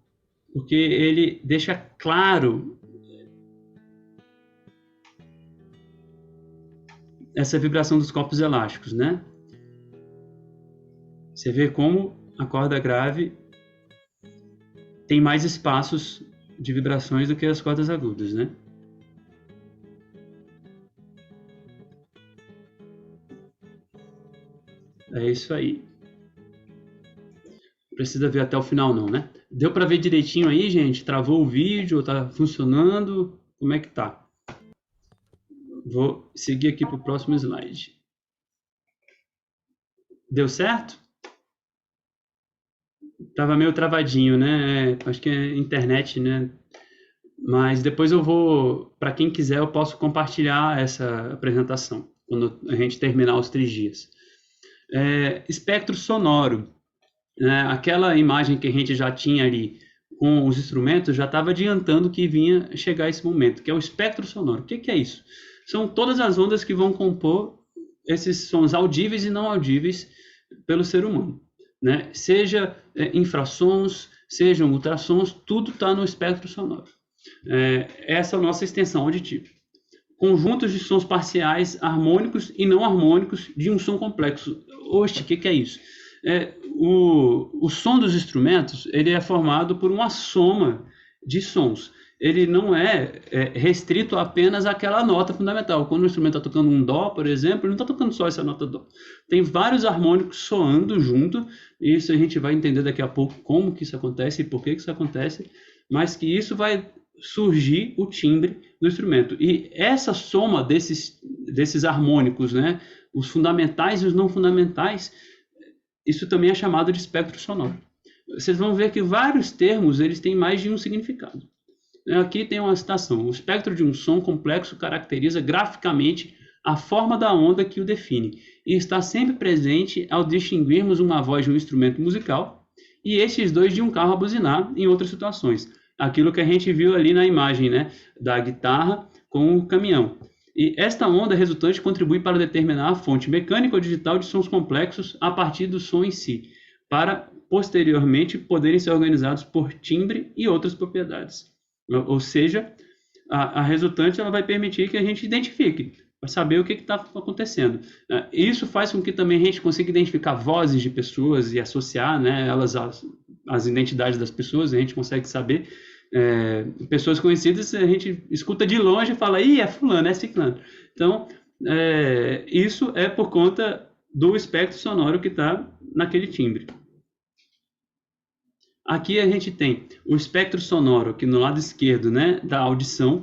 porque ele deixa claro essa vibração dos corpos elásticos, né? Você vê como a corda grave tem mais espaços de vibrações do que as cordas agudas, né? É isso aí. Precisa ver até o final não, né? Deu para ver direitinho aí, gente? Travou o vídeo? Tá funcionando? Como é que tá? Vou seguir aqui para o próximo slide. Deu certo? Tava meio travadinho, né? Acho que é internet, né? Mas depois eu vou, para quem quiser, eu posso compartilhar essa apresentação quando a gente terminar os 3 dias. Espectro sonoro, né? Aquela imagem que a gente já tinha ali com os instrumentos já estava adiantando que vinha chegar esse momento, que é o espectro sonoro. O que que é isso? São todas as ondas que vão compor esses sons audíveis e não audíveis pelo ser humano, né? Seja infrassons, sejam ultrassons, tudo está no espectro sonoro. Essa é a nossa extensão auditiva. Conjuntos de sons parciais harmônicos e não harmônicos de um som complexo. Oxe, o que é isso? O som dos instrumentos ele é formado por uma soma de sons. Ele não é restrito apenas àquela nota fundamental. Quando o instrumento está tocando um dó, por exemplo, ele não está tocando só essa nota dó. Tem vários harmônicos soando junto, e isso a gente vai entender daqui a pouco como que isso acontece e por que isso acontece, mas que isso vai surgir o timbre do instrumento. E essa soma desses harmônicos, né, os fundamentais e os não fundamentais, isso também é chamado de espectro sonoro. Vocês vão ver que vários termos eles têm mais de um significado. Aqui tem uma citação. O espectro de um som complexo caracteriza graficamente a forma da onda que o define e está sempre presente ao distinguirmos uma voz de um instrumento musical e esses dois de um carro a buzinar em outras situações. Aquilo que a gente viu ali na imagem, né, da guitarra com o caminhão. E esta onda resultante contribui para determinar a fonte mecânica ou digital de sons complexos a partir do som em si, para posteriormente poderem ser organizados por timbre e outras propriedades. Ou seja, a resultante ela vai permitir que a gente identifique, para saber o que está acontecendo. Isso faz com que também a gente consiga identificar vozes de pessoas e associar, né, elas às identidades das pessoas, a gente consegue saber. Pessoas conhecidas a gente escuta de longe e fala, ih, é fulano, é ciclano. Então, isso é por conta do espectro sonoro que está naquele timbre. Aqui a gente tem o espectro sonoro, aqui no lado esquerdo, né, da audição.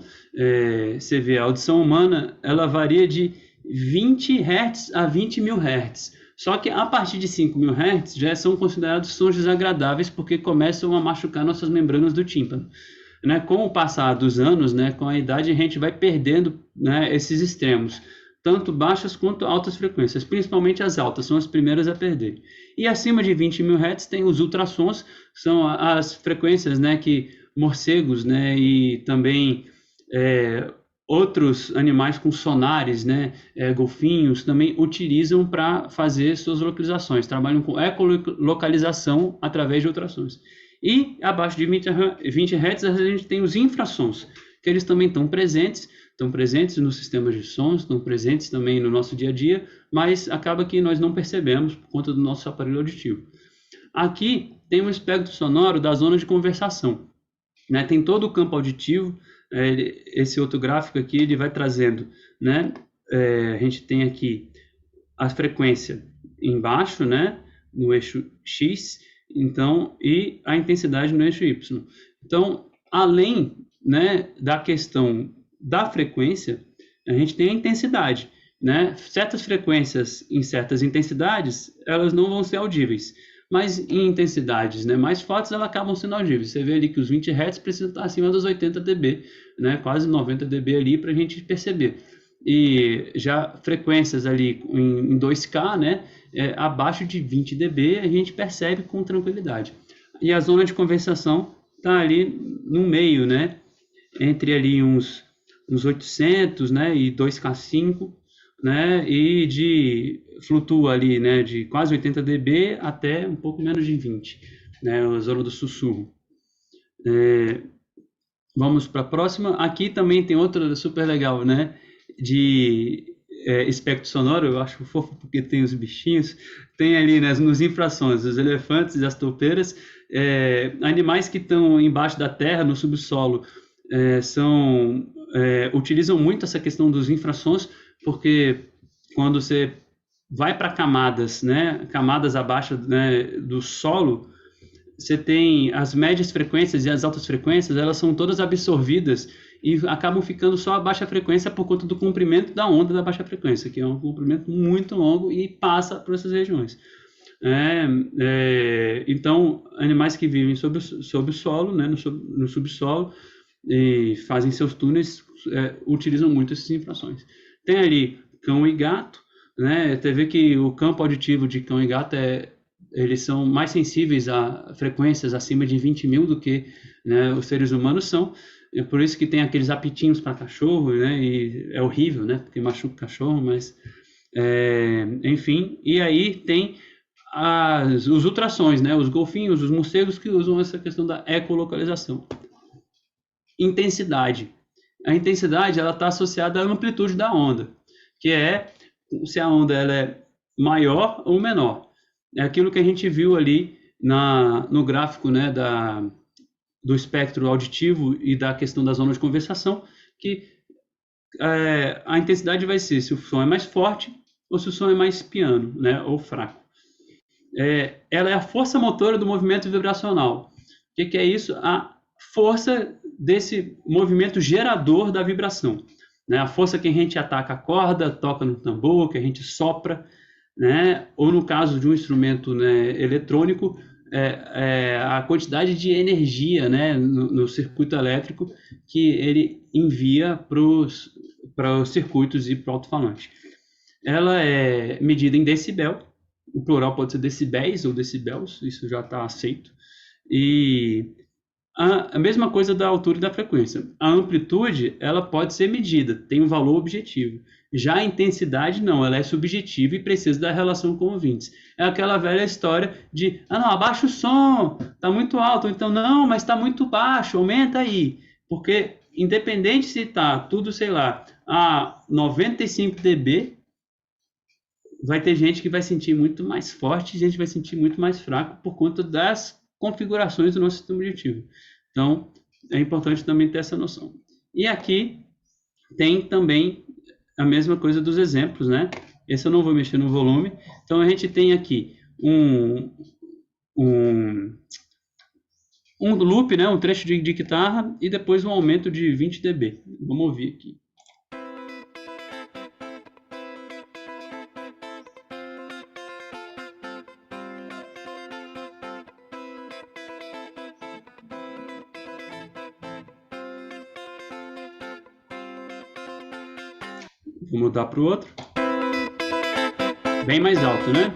Você vê, a audição humana, ela varia de 20 Hz a 20 mil Hz. Só que a partir de 5 mil Hz já são considerados sons desagradáveis porque começam a machucar nossas membranas do tímpano. Né? Com o passar dos anos, né, com a idade, a gente vai perdendo, né, esses extremos, tanto baixas quanto altas frequências, principalmente as altas, são as primeiras a perder. E acima de 20 mil Hz tem os ultrassons, são as frequências, né, que morcegos, né, e também outros animais com sonares, né, golfinhos, também utilizam para fazer suas localizações, trabalham com ecolocalização através de ultrassons. E abaixo de 20 Hz a gente tem os infrassons, que eles também estão presentes nos sistemas de sons, estão presentes também no nosso dia a dia, mas acaba que nós não percebemos por conta do nosso aparelho auditivo. Aqui tem um espectro sonoro da zona de conversação, né? Tem todo o campo auditivo. Esse outro gráfico aqui ele vai trazendo, né? A gente tem aqui a frequência embaixo, né, no eixo X, então, e a intensidade no eixo Y. Então, além, né, da questão da frequência, a gente tem a intensidade, né? Certas frequências em certas intensidades, elas não vão ser audíveis, mas em intensidades, né, mais fortes, elas acabam sendo audíveis. Você vê ali que os 20 Hz precisam estar acima dos 80 dB, né, quase 90 dB ali para a gente perceber. E já frequências ali em 2K, né, abaixo de 20 dB, a gente percebe com tranquilidade. E a zona de conversação está ali no meio, né, entre ali uns 800, né, e 2K5, né, e flutua ali, né, de quase 80 dB até um pouco menos de 20, né, a zona do sussurro. Vamos para a próxima. Aqui também tem outra super legal, né, de espectro sonoro. Eu acho fofo porque tem os bichinhos, tem ali, né, nos infrassons, os elefantes e as toupeiras, animais que estão embaixo da terra, no subsolo, utilizam muito essa questão dos infrassons, porque quando você vai para camadas, né, camadas abaixo, né, do solo, você tem as médias frequências e as altas frequências, elas são todas absorvidas e acabam ficando só a baixa frequência por conta do comprimento da onda da baixa frequência, que é um comprimento muito longo e passa por essas regiões. Então, animais que vivem sob o solo, né, no subsolo, e fazem seus túneis, utilizam muito essas infrações. Tem ali cão e gato, né? Você vê que o campo auditivo de cão e gato eles são mais sensíveis a frequências acima de 20.000 do que, né, os seres humanos são. É por isso que tem aqueles apitinhos para cachorro, né? E é horrível, né? Porque machuca o cachorro, mas enfim. E aí tem os ultrassons, né? Os golfinhos, os morcegos que usam essa questão da ecolocalização. Intensidade. A intensidade ela está associada à amplitude da onda, que é se a onda ela é maior ou menor. É aquilo que a gente viu ali no gráfico, né, do espectro auditivo e da questão da zona de conversação, que a intensidade vai ser se o som é mais forte ou se o som é mais piano, né, ou fraco. Ela é a força motora do movimento vibracional. O que é isso? A força desse movimento gerador da vibração. Né? A força que a gente ataca a corda, toca no tambor, que a gente sopra, né? Ou no caso de um instrumento, né, eletrônico, a quantidade de energia, né, no circuito elétrico que ele envia para os circuitos e para o alto-falante. Ela é medida em decibel, o plural pode ser decibéis ou decibels, isso já está aceito. E a mesma coisa da altura e da frequência. A amplitude, ela pode ser medida, tem um valor objetivo. Já a intensidade, não, ela é subjetiva e precisa da relação com ouvintes. É aquela velha história de, não, abaixa o som, está muito alto, então, não, mas está muito baixo, aumenta aí. Porque, independente se está tudo, sei lá, a 95 dB, vai ter gente que vai sentir muito mais forte e gente vai sentir muito mais fraco por conta das configurações do nosso sistema auditivo. Então, é importante também ter essa noção. E aqui tem também a mesma coisa dos exemplos, né? Esse eu não vou mexer no volume. Então, a gente tem aqui um loop, né? Um trecho de guitarra e depois um aumento de 20 dB. Vamos ouvir aqui. Vou mudar para o outro. Bem mais alto, né?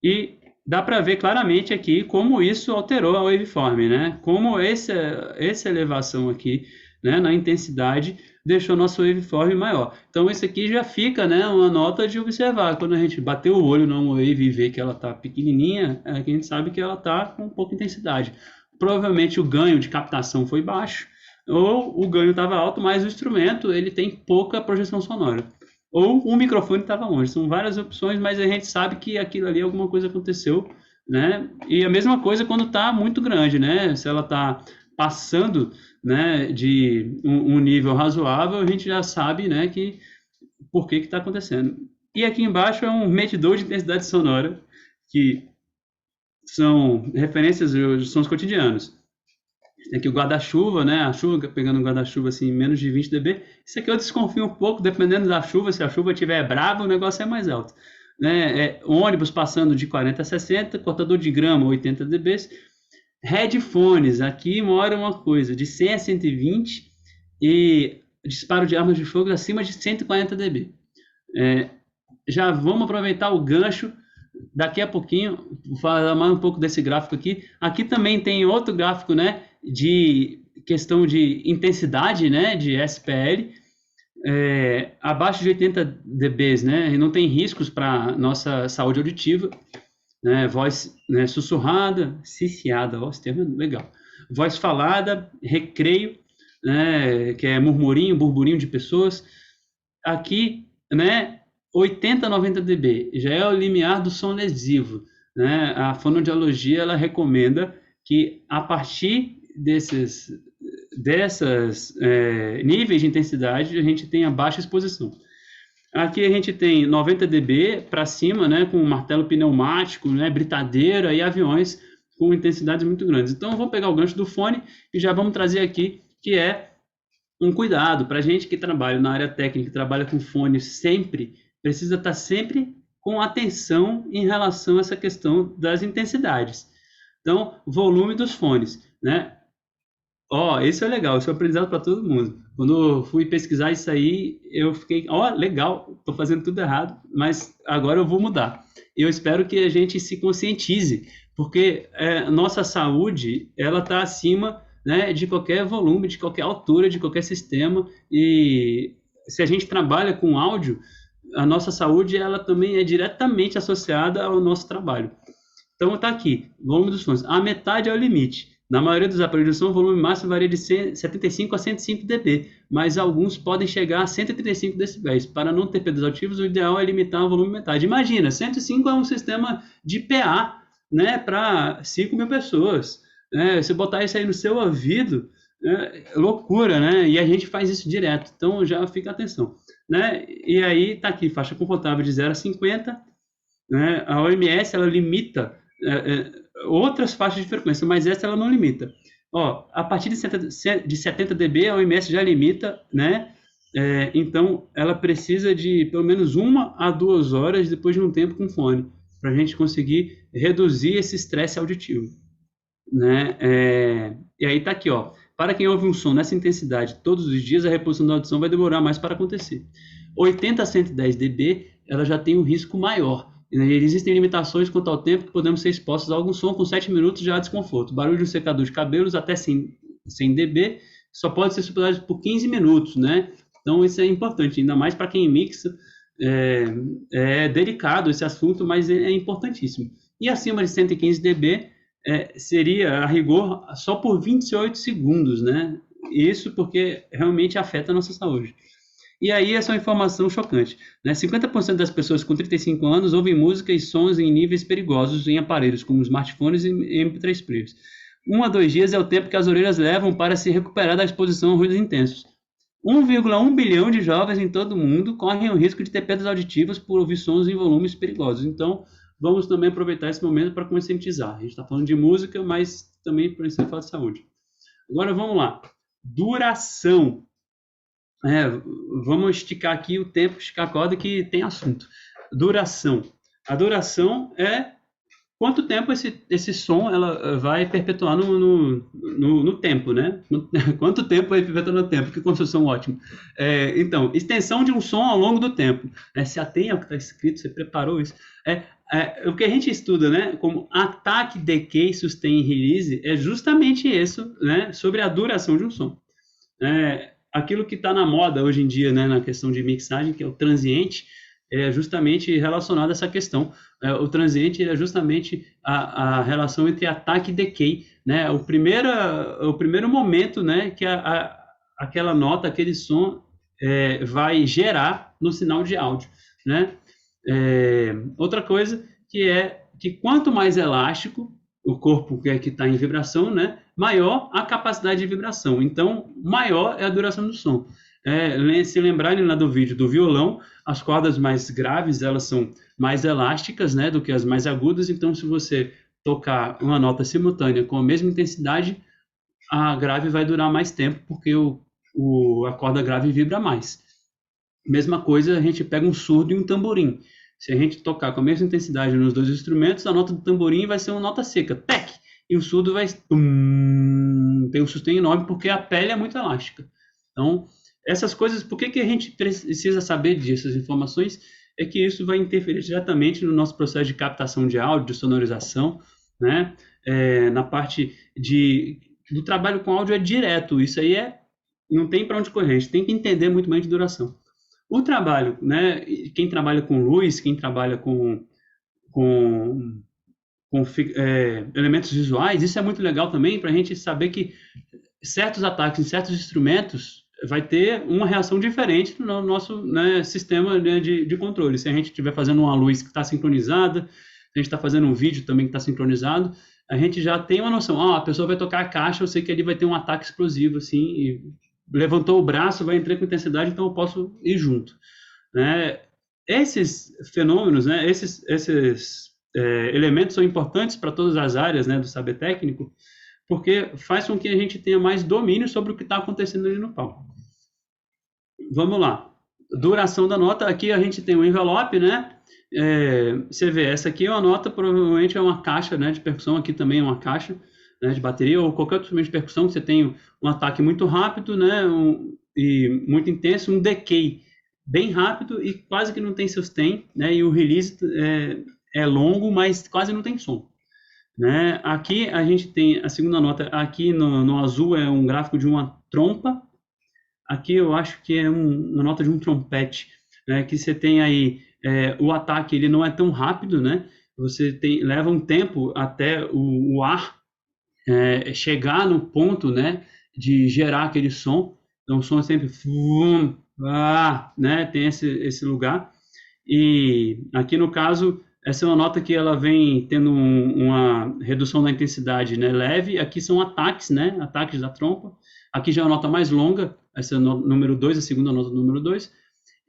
E dá para ver claramente aqui como isso alterou a waveform, né? Como essa elevação aqui, né, na intensidade deixou nosso waveform maior. Então isso aqui já fica, né, uma nota de observar. Quando a gente bater o olho numa wave e ver que ela está pequenininha, a gente sabe que ela está com pouca intensidade. Provavelmente o ganho de captação foi baixo, ou o ganho estava alto, mas o instrumento ele tem pouca projeção sonora. Ou o microfone estava longe. São várias opções, mas a gente sabe que aquilo ali, alguma coisa aconteceu, né? E a mesma coisa quando está muito grande, né? Se ela está passando, né, de um nível razoável, a gente já sabe, né, que por que está acontecendo. E aqui embaixo é um medidor de intensidade sonora, que são referências de sons cotidianos. Tem aqui o guarda-chuva, né? A chuva pegando um guarda-chuva assim, menos de 20 dB. Isso aqui eu desconfio um pouco, dependendo da chuva. Se a chuva estiver brava, o negócio é mais alto. Né? Ônibus passando de 40 a 60, cortador de grama 80 dB. Headphones, aqui mora uma coisa, de 100 a 120 e disparo de armas de fogo acima de 140 dB. Já vamos aproveitar o gancho. Daqui a pouquinho, vou falar mais um pouco desse gráfico aqui. Aqui também tem outro gráfico, né, de questão de intensidade, né, de SPL, abaixo de 80 dB, né, e não tem riscos para nossa saúde auditiva, né, voz, né, sussurrada, ciciada, esse termo é legal, voz falada, recreio, né, que é murmurinho, burburinho de pessoas. Aqui, né, 80 a 90 dB, já é o limiar do som lesivo, né? A fonoaudiologia ela recomenda que a partir dessas níveis de intensidade a gente tenha baixa exposição. Aqui a gente tem 90 dB para cima, né, com martelo pneumático, né, britadeira e aviões com intensidades muito grandes. Então, vamos pegar o gancho do fone e já vamos trazer aqui, que é um cuidado para a gente que trabalha na área técnica, que trabalha com fone sempre, precisa estar sempre com atenção em relação a essa questão das intensidades. Então, volume dos fones, né? Ó, isso é legal, isso é aprendizado para todo mundo. Quando eu fui pesquisar isso aí, eu fiquei, ó, legal, estou fazendo tudo errado, mas agora eu vou mudar. Eu espero que a gente se conscientize, porque nossa saúde, ela está acima, né, de qualquer volume, de qualquer altura, de qualquer sistema, e se a gente trabalha com áudio, a nossa saúde, ela também é diretamente associada ao nosso trabalho. Então está aqui, volume dos fones. A metade é o limite. Na maioria dos aparelhos de som, o volume máximo varia de 75 a 105 dB, mas alguns podem chegar a 135 decibéis. Para não ter perdas auditivas, o ideal é limitar o volume metade. Imagina, 105 é um sistema de PA, né, para 5 mil pessoas. Se botar isso aí no seu ouvido, é loucura, né? E a gente faz isso direto, então já fica atenção. Né? E aí está aqui, faixa confortável de 0 a 50, né? A OMS, ela limita outras faixas de frequência, mas essa ela não limita. Ó, a partir de 70 dB, a OMS já limita, né? Então, ela precisa de pelo menos 1 a 2 horas depois de um tempo com fone, para a gente conseguir reduzir esse estresse auditivo. Né? E aí tá aqui, ó. Para quem ouve um som nessa intensidade todos os dias, a reposição da audição vai demorar mais para acontecer. 80 a 110 dB, ela já tem um risco maior. Existem limitações quanto ao tempo que podemos ser expostos a algum som. Com 7 minutos já há desconforto. Barulho de um secador de cabelos até 100 dB só pode ser suportado por 15 minutos, né? Então isso é importante, ainda mais para quem mixa. É delicado esse assunto, mas é importantíssimo. E acima de 115 dB seria, a rigor, só por 28 segundos, né? Isso porque realmente afeta a nossa saúde. E aí essa é uma informação chocante, né? 50% das pessoas com 35 anos ouvem música e sons em níveis perigosos em aparelhos como smartphones e MP3 players. 1 a 2 dias é o tempo que as orelhas levam para se recuperar da exposição a ruídos intensos. 1,1 bilhão de jovens em todo o mundo correm o risco de ter perdas auditivas por ouvir sons em volumes perigosos. Então, vamos também aproveitar esse momento para conscientizar. A gente está falando de música, mas também para falar de saúde. Agora vamos lá. Duração. Vamos esticar aqui o tempo, esticar a corda que tem assunto. Duração. A duração é quanto tempo esse som ela vai perpetuar no tempo, né? Quanto tempo vai perpetuar no tempo? Que construção ótima. Então, extensão de um som ao longo do tempo. Se atenha ao que está escrito, você preparou isso. O que a gente estuda, né, como ataque, decay, sustain e release, é justamente isso, né, sobre a duração de um som. Aquilo que está na moda hoje em dia, né, na questão de mixagem, que é o transiente, é justamente relacionado a essa questão. O transiente é justamente a relação entre ataque e decay, né? O primeiro momento, né, que aquela nota, aquele som vai gerar no sinal de áudio, né? Outra coisa que é que quanto mais elástico o corpo que está em vibração, né, maior a capacidade de vibração. Então, maior é a duração do som. Se lembrarem lá do vídeo do violão, as cordas mais graves, elas são mais elásticas, né, do que as mais agudas. Então, se você tocar uma nota simultânea com a mesma intensidade, a grave vai durar mais tempo, porque a corda grave vibra mais. Mesma coisa, a gente pega um surdo e um tamborim. Se a gente tocar com a mesma intensidade nos dois instrumentos, a nota do tamborim vai ser uma nota seca, tec, e o surdo vai tem um sustain enorme porque a pele é muito elástica. Então, essas coisas, por que a gente precisa saber disso? As informações é que isso vai interferir diretamente no nosso processo de captação de áudio, de sonorização, né? Na parte do trabalho com áudio é direto, isso aí não tem para onde correr, a gente tem que entender muito bem de duração. O trabalho, né? Quem trabalha com luz, quem trabalha com elementos visuais, isso é muito legal também para a gente saber que certos ataques em certos instrumentos vai ter uma reação diferente no nosso, né, sistema, né, de controle. Se a gente estiver fazendo uma luz que está sincronizada, se a gente está fazendo um vídeo também que está sincronizado, a gente já tem uma noção. A pessoa vai tocar a caixa, eu sei que ali vai ter um ataque explosivo, assim, e levantou o braço, vai entrar com intensidade, então eu posso ir junto. né? Esses fenômenos, né, esses elementos são importantes para todas as áreas, né, do saber técnico, porque faz com que a gente tenha mais domínio sobre o que está acontecendo ali no palco. Vamos lá. Duração da nota, aqui a gente tem um envelope, né? Você vê, essa aqui é uma nota, provavelmente é uma caixa, né, de percussão, aqui também é uma caixa, né, de bateria, ou qualquer outro instrumento de percussão, que você tem um ataque muito rápido, né, e muito intenso, um decay bem rápido e quase que não tem sustain, né, e o release é longo, mas quase não tem som. Né? Aqui a gente tem a segunda nota, aqui no azul é um gráfico de uma trompa, aqui eu acho que é uma nota de um trompete, né? Que você tem aí o ataque, ele não é tão rápido, né? Você leva um tempo até o ar chegar no ponto, né? De gerar aquele som, então o som é sempre né? Tem esse lugar, e aqui no caso essa é uma nota que ela vem tendo uma redução da intensidade, né, leve. Aqui são ataques, né, ataques da trompa. Aqui já é uma nota mais longa, essa é número 2, a segunda nota do número 2.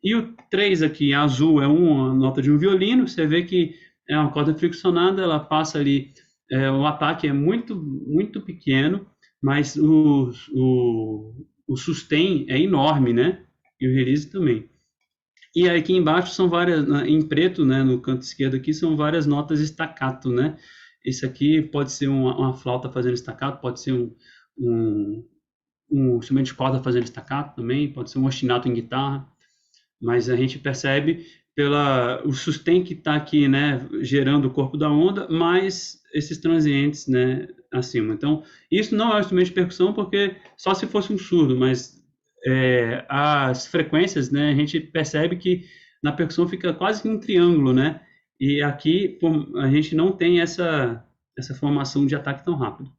E o 3 aqui, azul, é uma nota de um violino. Você vê que é uma corda friccionada, ela passa ali, o ataque é muito, muito pequeno, mas o sustain é enorme, né, e o release também. E aqui embaixo são várias, em preto, né, no canto esquerdo aqui, são várias notas staccato, né? Isso aqui pode ser uma flauta fazendo staccato, pode ser um instrumento de corda fazendo staccato também, pode ser um ostinato em guitarra, mas a gente percebe o sustain que está aqui, né, gerando o corpo da onda, mais esses transientes, né, acima. Então, isso não é um instrumento de percussão, porque só se fosse um surdo, mas as frequências, né, a gente percebe que na percussão fica quase que um triângulo, né? E aqui a gente não tem essa formação de ataque tão rápido.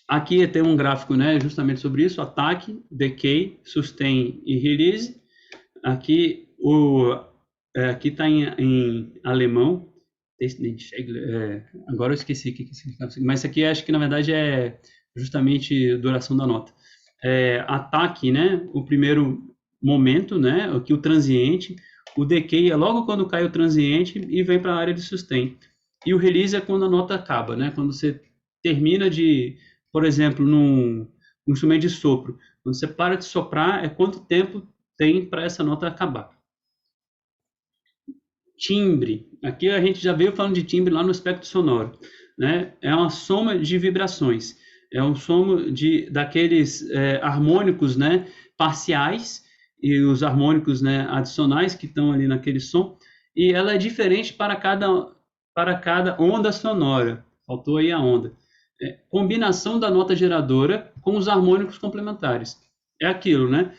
Aqui tem um gráfico, né, justamente sobre isso: ataque, decay, sustain e release. Aqui aqui está em alemão. Agora eu esqueci o que significa, mas isso aqui acho que na verdade é justamente duração da nota. Ataque, né, o primeiro momento, né, aqui o transiente. O decay é logo quando cai o transiente e vem para a área de sustain. E o release é quando a nota acaba, né, quando você termina de, por exemplo, num instrumento de sopro, quando você para de soprar, é quanto tempo tem para essa nota acabar. Timbre, aqui a gente já veio falando de timbre lá no espectro sonoro, né, é uma soma de vibrações. É um som daqueles harmônicos, né, parciais, e os harmônicos, né, adicionais que estão ali naquele som, e ela é diferente para cada onda sonora. Faltou aí a onda. Combinação da nota geradora com os harmônicos complementares. É aquilo, né?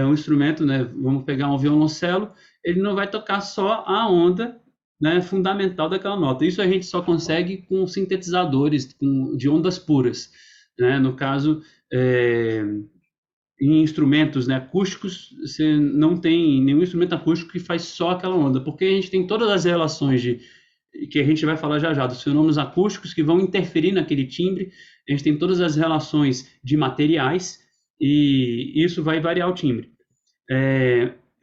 Um instrumento, né, vamos pegar um violoncelo, ele não vai tocar só a onda, né, fundamental daquela nota. Isso a gente só consegue com sintetizadores de ondas puras. Né? No caso, em instrumentos, né, acústicos, você não tem nenhum instrumento acústico que faz só aquela onda, porque a gente tem todas as relações que a gente vai falar já já, dos fenômenos acústicos que vão interferir naquele timbre. A gente tem todas as relações de materiais e isso vai variar o timbre.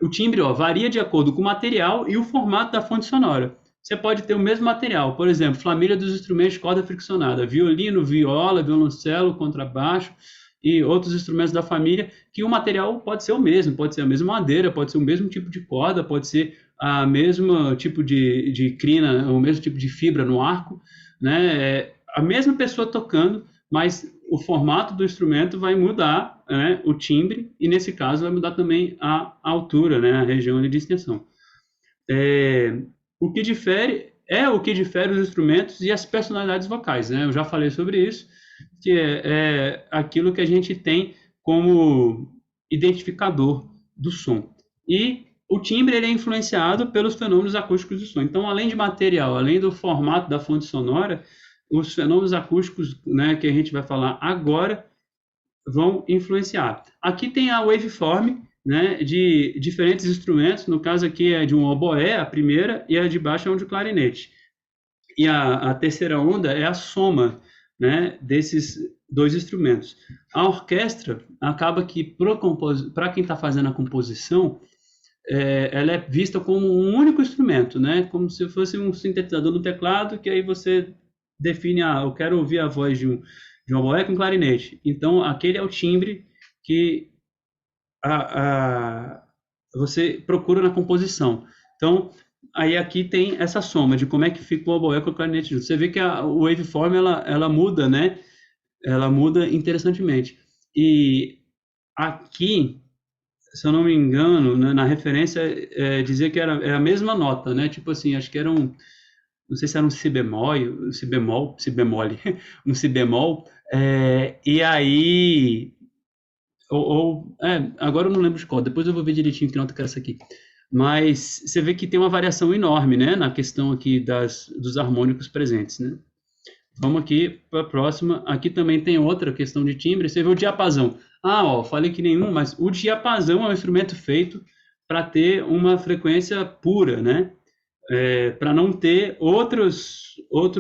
O timbre, varia de acordo com o material e o formato da fonte sonora. Você pode ter o mesmo material, por exemplo, família dos instrumentos de corda friccionada, violino, viola, violoncelo, contrabaixo e outros instrumentos da família, que o material pode ser o mesmo, pode ser a mesma madeira, pode ser o mesmo tipo de corda, pode ser a mesma tipo de crina, o mesmo tipo de fibra no arco, né? A mesma pessoa tocando, mas o formato do instrumento vai mudar, né, o timbre, e nesse caso vai mudar também a altura, né, a região de extensão. O que difere os instrumentos e as personalidades vocais, né? Eu já falei sobre isso, que é aquilo que a gente tem como identificador do som. E o timbre ele é influenciado pelos fenômenos acústicos do som. Então, além de material, além do formato da fonte sonora, os fenômenos acústicos, né, que a gente vai falar agora vão influenciar. Aqui tem a waveform, né, de diferentes instrumentos. No caso aqui é de um oboé, a primeira, e a de baixo é um de clarinete. E a terceira onda é a soma, né, desses dois instrumentos. A orquestra acaba que, para quem está fazendo a composição, ela é vista como um único instrumento, né? Como se fosse um sintetizador no teclado, que aí você define, eu quero ouvir a voz de um oboé com clarinete. Então, aquele é o timbre que você procura na composição. Então, aí aqui tem essa soma de como é que fica o oboé com o clarinete junto. Você vê que o waveform, ela muda, né? Ela muda interessantemente. E aqui, se eu não me engano, né, na referência, dizia que era a mesma nota, né? Tipo assim, acho que era não sei se era um si bemol, si bemole, um si bemol, e aí, agora eu não lembro de qual, depois eu vou ver direitinho que nota que era essa aqui. Mas você vê que tem uma variação enorme, né, na questão aqui dos harmônicos presentes, né? Vamos aqui para a próxima. Aqui também tem outra questão de timbre. Você vê o diapasão. Falei que nenhum, mas o diapasão é um instrumento feito para ter uma frequência pura, né? Para não ter outros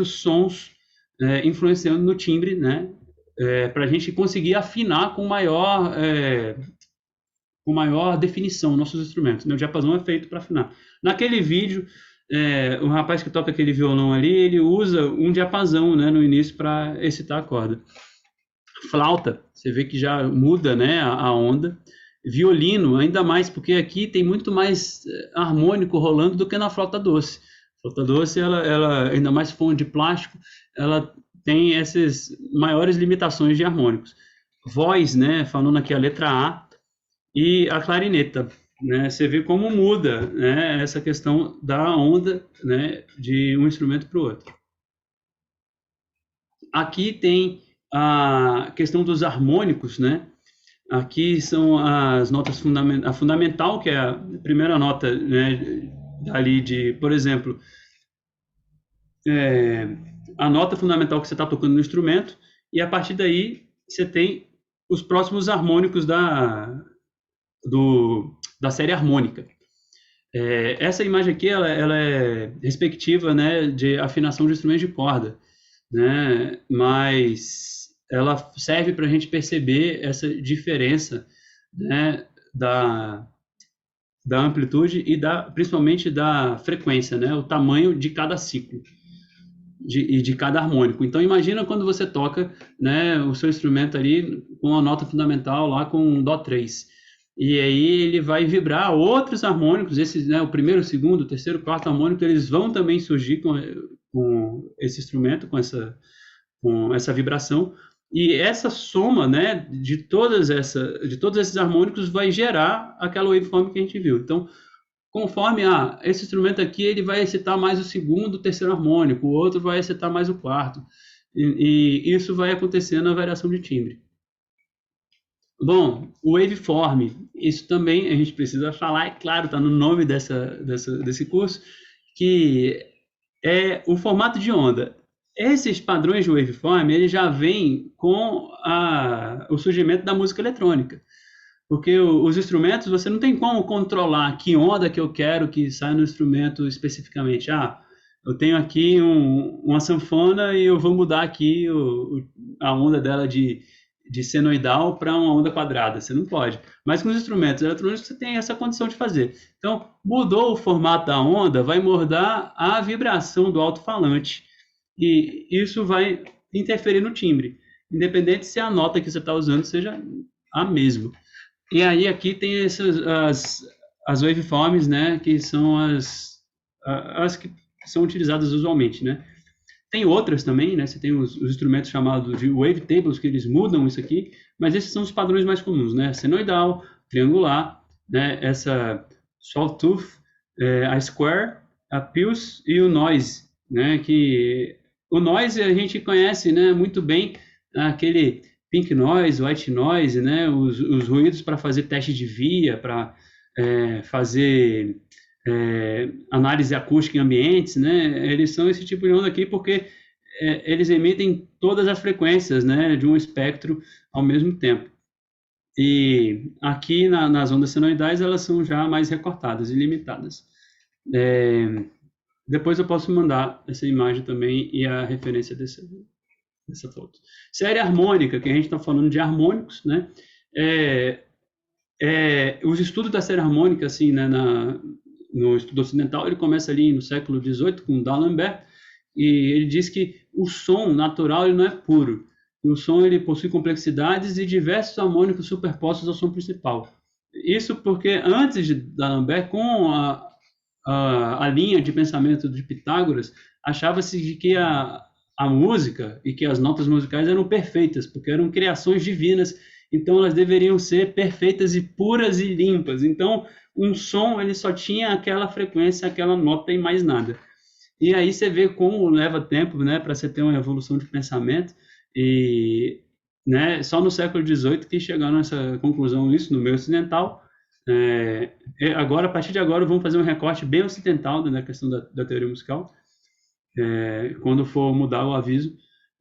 sons influenciando no timbre, né? Para a gente conseguir afinar com maior definição nossos instrumentos, né? O diapasão é feito para afinar. Naquele vídeo, o rapaz que toca aquele violão ali, ele usa um diapasão, né, no início para excitar a corda. Flauta, você vê que já muda, né, a onda. Violino, ainda mais, porque aqui tem muito mais harmônico rolando do que na flauta doce. A flauta doce, ela ainda mais fone de plástico, ela tem essas maiores limitações de harmônicos. Voz, né, falando aqui a letra A, e a clarineta, né? Você vê como muda, né, essa questão da onda, né, de um instrumento para o outro. Aqui tem a questão dos harmônicos, né? Aqui são as notas a fundamental, que é a primeira nota, né, ali por exemplo, a nota fundamental que você está tocando no instrumento, e a partir daí você tem os próximos harmônicos da série harmônica. Essa imagem aqui, ela é respectiva, né, de afinação de instrumentos de corda, né, mas ela serve para a gente perceber essa diferença, né, da amplitude e principalmente da frequência, né, o tamanho de cada ciclo e de cada harmônico. Então imagina quando você toca, né, o seu instrumento ali com a nota fundamental lá com um Dó 3. E aí ele vai vibrar outros harmônicos, esses, né, o primeiro, o segundo, o terceiro, o quarto harmônico, eles vão também surgir com esse instrumento, com essa vibração. E essa soma, né, de todos esses harmônicos vai gerar aquela waveform que a gente viu. Então, conforme esse instrumento aqui, ele vai excitar mais o segundo, o terceiro harmônico, o outro vai excitar mais o quarto. E isso vai acontecer na variação de timbre. Bom, o waveform, isso também a gente precisa falar, é claro, está no nome desse curso, que é o formato de onda. Esses padrões de waveform, ele já vêm com o surgimento da música eletrônica. Porque os instrumentos, você não tem como controlar que onda que eu quero que saia no instrumento especificamente. Eu tenho aqui uma sanfona e eu vou mudar aqui a onda dela de senoidal para uma onda quadrada. Você não pode. Mas com os instrumentos eletrônicos você tem essa condição de fazer. Então, mudou o formato da onda, vai mudar a vibração do alto-falante. E isso vai interferir no timbre, independente se a nota que você está usando seja a mesma. E aí aqui tem as waveforms, né, que são as que são utilizadas usualmente, né? Tem outras também, né? Você tem os instrumentos chamados de wavetables, que eles mudam isso aqui, mas esses são os padrões mais comuns, né? Senoidal, triangular, né? Essa sawtooth, a square, a pulse e o noise, né? Que o noise a gente conhece, né, muito bem, aquele pink noise, white noise, né? Os ruídos para fazer teste de via, para fazer análise acústica em ambientes, né? Eles são esse tipo de onda aqui porque eles emitem todas as frequências, né, de um espectro ao mesmo tempo. E aqui nas ondas senoidais elas são já mais recortadas e limitadas. Depois eu posso mandar essa imagem também e a referência dessa foto. Série harmônica, que a gente está falando de harmônicos, né? os estudos da série harmônica, assim, né, no estudo ocidental, ele começa ali no século XVIII com D'Alembert, e ele diz que o som natural ele não é puro. O som ele possui complexidades e diversos harmônicos superpostos ao som principal. Isso porque antes de D'Alembert, com a linha de pensamento de Pitágoras, achava-se de que a música e que as notas musicais eram perfeitas, porque eram criações divinas, então elas deveriam ser perfeitas e puras e limpas. Então, um som ele só tinha aquela frequência, aquela nota e mais nada. E aí você vê como leva tempo, né, para você ter uma evolução de pensamento e, né, só no século XVIII que chegaram a essa conclusão isso no meio ocidental. Agora, a partir de agora, vamos fazer um recorte bem ocidental da questão da teoria musical, quando for mudar o aviso.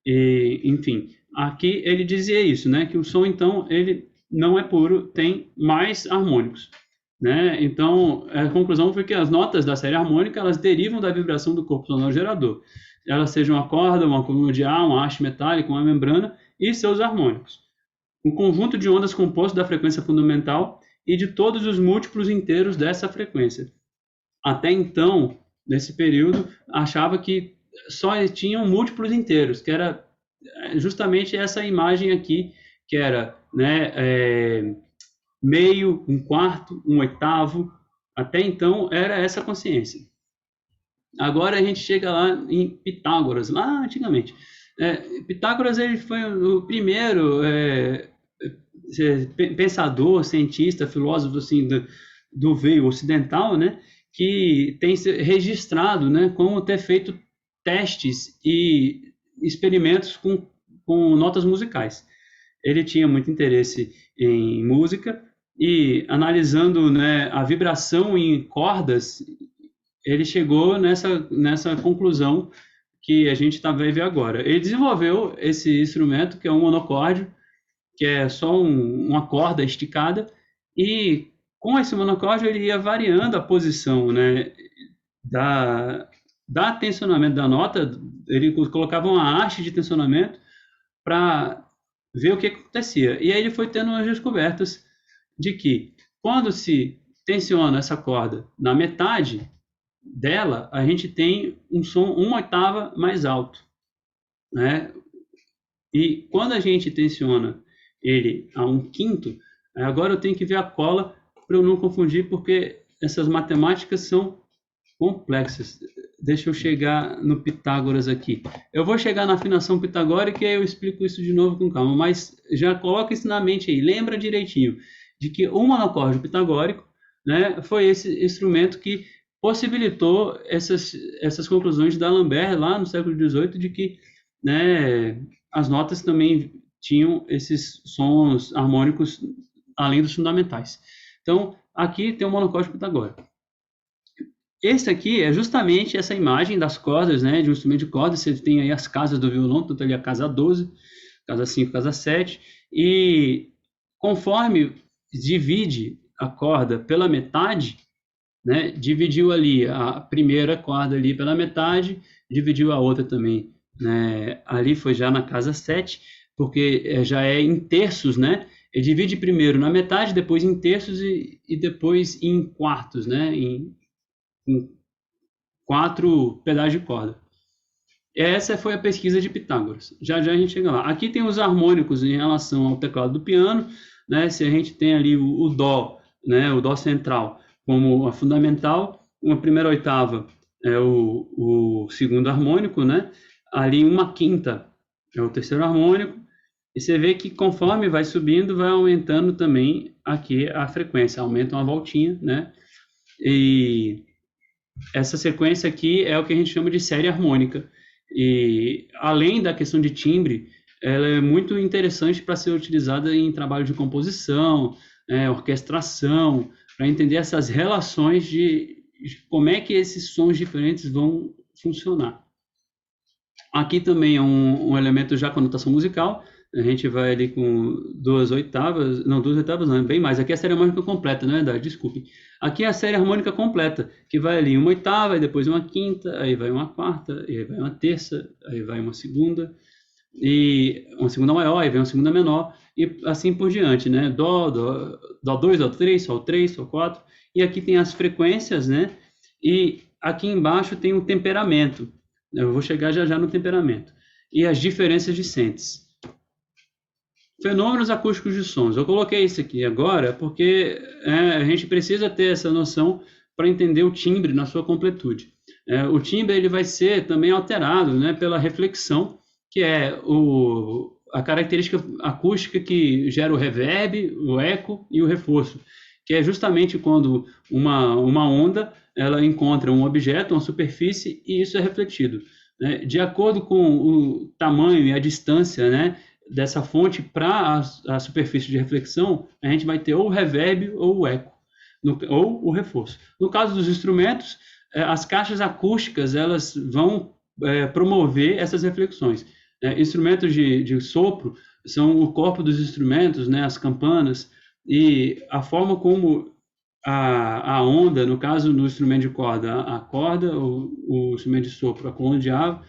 E, enfim, aqui ele dizia isso, né, que o som, então, ele não é puro, tem mais harmônicos. Né? Então, a conclusão foi que as notas da série harmônica elas derivam da vibração do corpo sonoro gerador. Elas sejam uma corda, uma coluna de ar, uma haste metálica, uma membrana e seus harmônicos. Um conjunto de ondas composto da frequência fundamental e de todos os múltiplos inteiros dessa frequência. Até então, nesse período, achava que só tinham múltiplos inteiros, que era justamente essa imagem aqui, que era, né, meio, um quarto, um oitavo. Até então era essa consciência. Agora a gente chega lá em Pitágoras, lá antigamente. Pitágoras ele foi o primeiro pensador, cientista, filósofo assim do veio ocidental, né, que tem registrado, né, como ter feito testes e experimentos com notas musicais. Ele tinha muito interesse em música e analisando, né, a vibração em cordas, ele chegou nessa conclusão que a gente vai ver agora. Ele desenvolveu esse instrumento que é um monocórdio, que é só uma corda esticada, e com esse monocórdio ele ia variando a posição, né, da tensionamento da nota. Ele colocava uma haste de tensionamento para ver o que acontecia. E aí ele foi tendo umas descobertas de que quando se tensiona essa corda na metade dela, a gente tem um som uma oitava mais alto, né? E quando a gente tensiona ele a um quinto, agora eu tenho que ver a cola para eu não confundir, porque essas matemáticas são complexas. Deixa eu chegar no Pitágoras aqui. Eu vou chegar na afinação pitagórica e aí eu explico isso de novo com calma, mas já coloca isso na mente aí. Lembra direitinho de que o monocórdio pitagórico, né, foi esse instrumento que possibilitou essas conclusões de D'Alembert lá no século XVIII de que, né, as notas também tinham esses sons harmônicos além dos fundamentais. Então, aqui tem o monocórdio pitagórico. Esse aqui é justamente essa imagem das cordas, né, de um instrumento de corda. Você tem aí as casas do violão, tanto ali a casa 12, casa 5, casa 7, e conforme divide a corda pela metade, né, dividiu ali a primeira corda ali pela metade, dividiu a outra também, né, ali foi já na casa 7, porque já é em terços, né, ele divide primeiro na metade, depois em terços e depois em quartos, né, em 4 pedaços de corda. Essa foi a pesquisa de Pitágoras. Já já a gente chega lá. Aqui tem os harmônicos em relação ao teclado do piano, né? Se a gente tem ali o dó, né? O dó central como a fundamental, uma primeira oitava é o segundo harmônico, né? Ali uma quinta é o terceiro harmônico. E você vê que conforme vai subindo, vai aumentando também aqui a frequência, aumenta uma voltinha, né? E essa sequência aqui é o que a gente chama de série harmônica. E além da questão de timbre, ela é muito interessante para ser utilizada em trabalho de composição, orquestração, para entender essas relações de como é que esses sons diferentes vão funcionar. Aqui também é um elemento já com notação musical. A gente vai ali com 2 oitavas não, bem mais. Aqui é a série harmônica completa, né, desculpe. Aqui é a série harmônica completa, que vai ali uma oitava, e depois uma quinta, aí vai uma quarta, aí vai uma terça, aí vai uma segunda, e uma segunda maior, e vem uma segunda menor, e assim por diante, né? Dó 2, Dó 3, Sol 3, Sol 4, e aqui tem as frequências, né? E aqui embaixo tem o temperamento. Eu vou chegar já já no temperamento. E as diferenças discentes. Fenômenos acústicos de sons. Eu coloquei isso aqui agora porque a gente precisa ter essa noção para entender o timbre na sua completude. O timbre ele vai ser também alterado, né, pela reflexão, que é a característica acústica que gera o reverb, o eco e o reforço, que é justamente quando uma onda ela encontra um objeto, uma superfície, e isso é refletido, né? De acordo com o tamanho e a distância, né, dessa fonte para a superfície de reflexão, a gente vai ter ou o reverb ou o eco, ou o reforço. No caso dos instrumentos, as caixas acústicas elas vão promover essas reflexões. Instrumentos de sopro são o corpo dos instrumentos, né, as campanas, e a forma como a onda, no caso do instrumento de corda, a corda, o instrumento de sopro, a coluna de ar,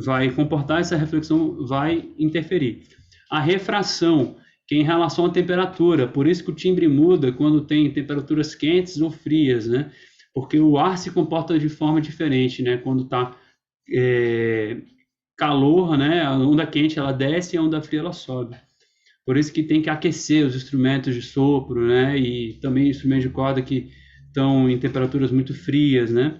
vai comportar essa reflexão, vai interferir. A refração, que é em relação à temperatura, por isso que o timbre muda quando tem temperaturas quentes ou frias, né? Porque o ar se comporta de forma diferente, né? Quando está calor, né? A onda quente ela desce e a onda fria ela sobe. Por isso que tem que aquecer os instrumentos de sopro, né? E também instrumentos de corda que estão em temperaturas muito frias, né?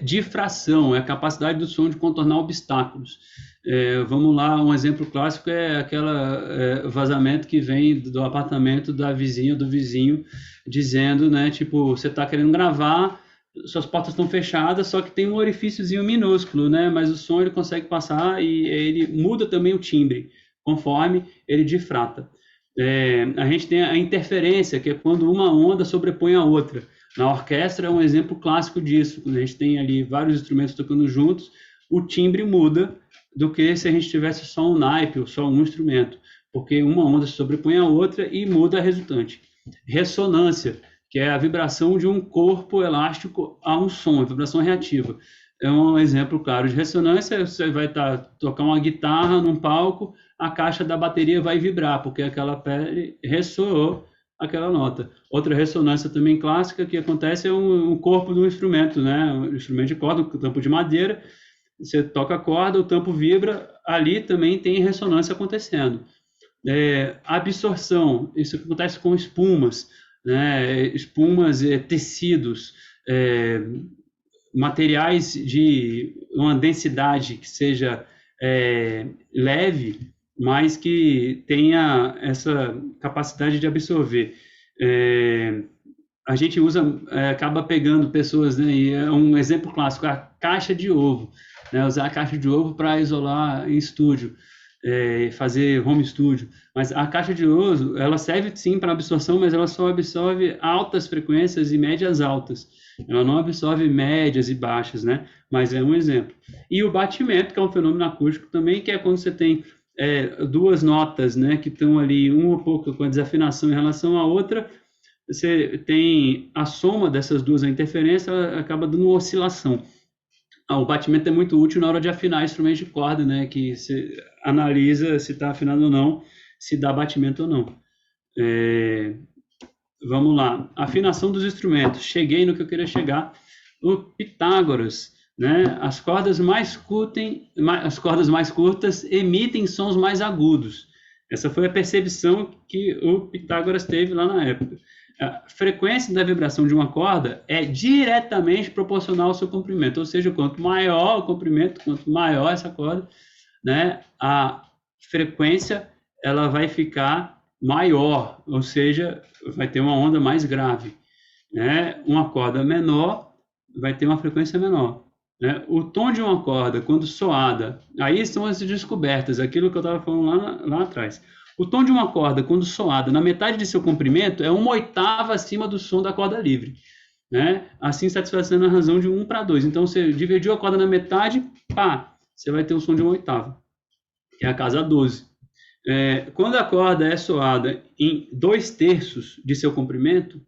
Difração é a capacidade do som de contornar obstáculos. Vamos lá, um exemplo clássico é aquele vazamento que vem do apartamento da vizinha, do vizinho, dizendo, né, tipo, você está querendo gravar, suas portas estão fechadas, só que tem um orifíciozinho minúsculo, né, mas o som ele consegue passar e ele muda também o timbre, conforme ele difrata. A gente tem a interferência, que é quando uma onda sobrepõe a outra. Na orquestra é um exemplo clássico disso, quando a gente tem ali vários instrumentos tocando juntos, o timbre muda do que se a gente tivesse só um naipe ou só um instrumento, porque uma onda se sobrepõe a outra e muda a resultante. Ressonância, que é a vibração de um corpo elástico a um som, a vibração reativa. É um exemplo claro de ressonância, você vai tocar uma guitarra num palco, a caixa da bateria vai vibrar, porque aquela pele ressoou aquela nota. Outra ressonância também clássica que acontece é um corpo do instrumento, né? Um instrumento de corda, um tampo de madeira, você toca a corda, o tampo vibra, ali também tem ressonância acontecendo. Absorção, isso acontece com espumas, né? Espumas, tecidos, materiais de uma densidade que seja leve, mas que tenha essa capacidade de absorver. A gente acaba pegando pessoas, né, e é um exemplo clássico, a caixa de ovo, né, usar a caixa de ovo para isolar em estúdio, fazer home studio, mas a caixa de ovo, ela serve sim para absorção, mas ela só absorve altas frequências e médias altas, ela não absorve médias e baixas, né, mas é um exemplo. E o batimento, que é um fenômeno acústico também, que é quando você tem duas notas, né, que estão ali uma um pouco com a desafinação em relação à outra, você tem a soma dessas duas, a interferência, ela acaba dando uma oscilação. O batimento é muito útil na hora de afinar instrumentos de corda, né, que você analisa se está afinado ou não, se dá batimento ou não. Vamos lá, afinação dos instrumentos. Cheguei no que eu queria chegar. O Pitágoras, né? As cordas mais curtas emitem sons mais agudos. Essa foi a percepção que o Pitágoras teve lá na época. A frequência da vibração de uma corda é diretamente proporcional ao seu comprimento, ou seja, quanto maior o comprimento, quanto maior essa corda, né, a frequência ela vai ficar maior, ou seja, vai ter uma onda mais grave, né? Uma corda menor vai ter uma frequência menor. Né? O tom de uma corda, quando soada, aí são as descobertas, aquilo que eu estava falando lá atrás. O tom de uma corda, quando soada na metade de seu comprimento, é 1/8 acima do som da corda livre. Né? Assim, satisfazendo a razão de 1/2. Então, você dividiu a corda na metade, pá, você vai ter um som de 1/8, que é a casa 12. Quando a corda é soada em 2/3 de seu comprimento,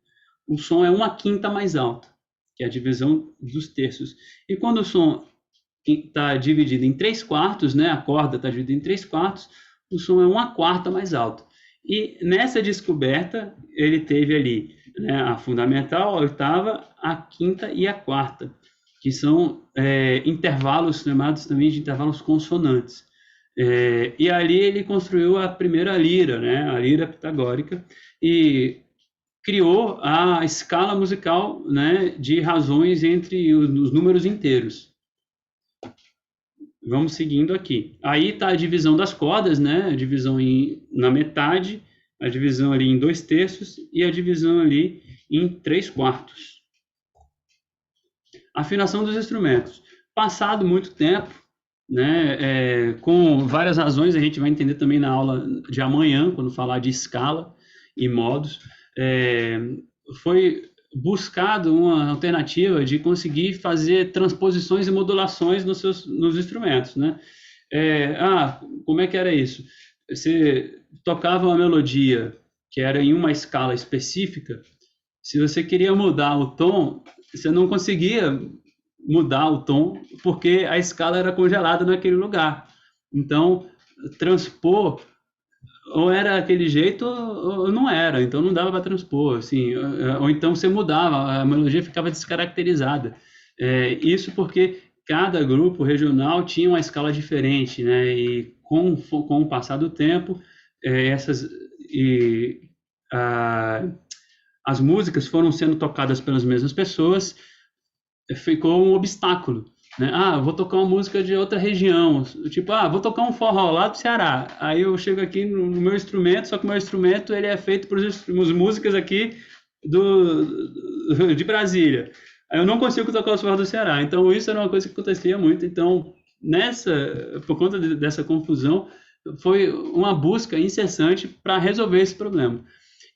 o som é 1/5 mais alto, que é a divisão dos terços. E quando o som está dividida em 3/4, né? A corda está dividida em 3/4, o som é 1/4 mais alto. E nessa descoberta, ele teve ali, né, a fundamental, a oitava, a quinta e a quarta, que são intervalos chamados também de intervalos consonantes. E ali ele construiu a primeira lira, né, a lira pitagórica, e criou a escala musical, né, de razões entre os números inteiros. Vamos seguindo aqui. Aí está a divisão das cordas, né, a divisão na metade, a divisão ali em 2/3 e a divisão ali em 3/4. Afinação dos instrumentos. Passado muito tempo, né, com várias razões, a gente vai entender também na aula de amanhã, quando falar de escala e modos, foi buscado uma alternativa de conseguir fazer transposições e modulações nos instrumentos, né? Como é que era isso? Você tocava uma melodia que era em uma escala específica, se você queria mudar o tom, você não conseguia mudar o tom porque a escala era congelada naquele lugar. Então, transpor ou era aquele jeito ou não era, então não dava para transpor, assim, ou então você mudava, a melodia ficava descaracterizada. Isso porque cada grupo regional tinha uma escala diferente, né? E com o passar do tempo, as músicas foram sendo tocadas pelas mesmas pessoas, ficou um obstáculo, né? Vou tocar uma música de outra região, tipo, vou tocar um forró lá do Ceará, aí eu chego aqui no meu instrumento, só que o meu instrumento ele é feito por músicas aqui de Brasília, aí eu não consigo tocar os forró do Ceará, então isso era uma coisa que acontecia muito, então por conta dessa confusão, foi uma busca incessante para resolver esse problema.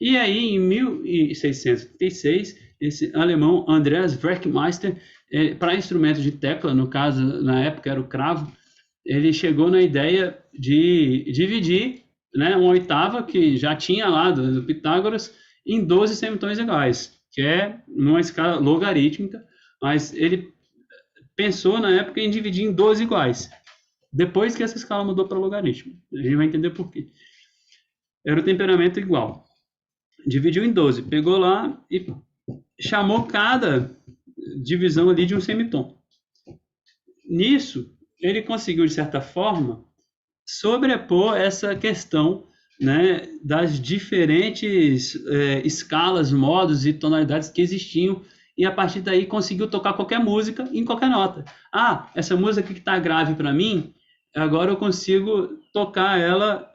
E aí, em 1636, esse alemão Andreas Werckmeister, para instrumentos de tecla, no caso, na época era o cravo, ele chegou na ideia de dividir, né, uma oitava que já tinha lá do Pitágoras em 12 semitons iguais, que é numa escala logarítmica, mas ele pensou na época em dividir em 12 iguais. Depois que essa escala mudou para logaritmo, a gente vai entender por quê. Era o temperamento igual. Dividiu em 12, pegou lá e chamou cada divisão ali de um semitom. Nisso, ele conseguiu, de certa forma, sobrepor essa questão, né, das diferentes escalas, modos e tonalidades que existiam, e a partir daí conseguiu tocar qualquer música em qualquer nota. Essa música que está grave para mim, agora eu consigo tocar ela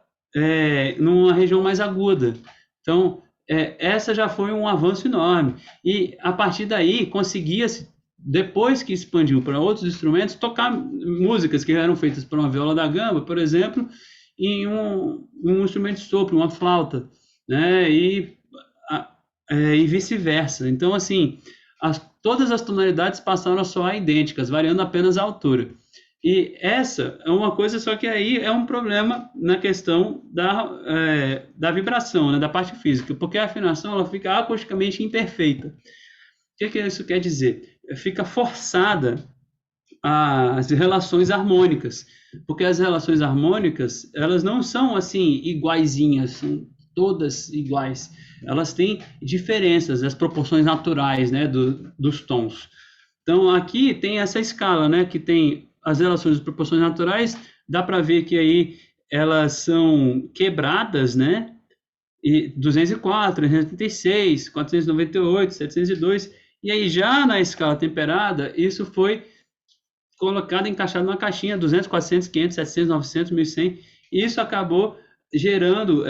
numa região mais aguda. Então, essa já foi um avanço enorme. E, a partir daí, conseguia-se, depois que expandiu para outros instrumentos, tocar músicas que eram feitas para uma viola da gamba, por exemplo, em um instrumento de sopro, uma flauta, né? E vice-versa. Então, assim, todas as tonalidades passaram a soar idênticas, variando apenas a altura. E essa é uma coisa, só que aí é um problema na questão da vibração, né, da parte física, porque a afinação ela fica acusticamente imperfeita. O que isso quer dizer? Fica forçada as relações harmônicas, porque as relações harmônicas elas não são assim iguaizinhas, são todas iguais. Elas têm diferenças, as proporções naturais, né, dos tons. Então aqui tem essa escala, né, que tem as relações de proporções naturais, dá para ver que aí elas são quebradas, né? E 204, 336, 498, 702, e aí já na escala temperada, isso foi colocado, encaixado numa caixinha, 200, 400, 500, 700, 900, 1100, e isso acabou gerando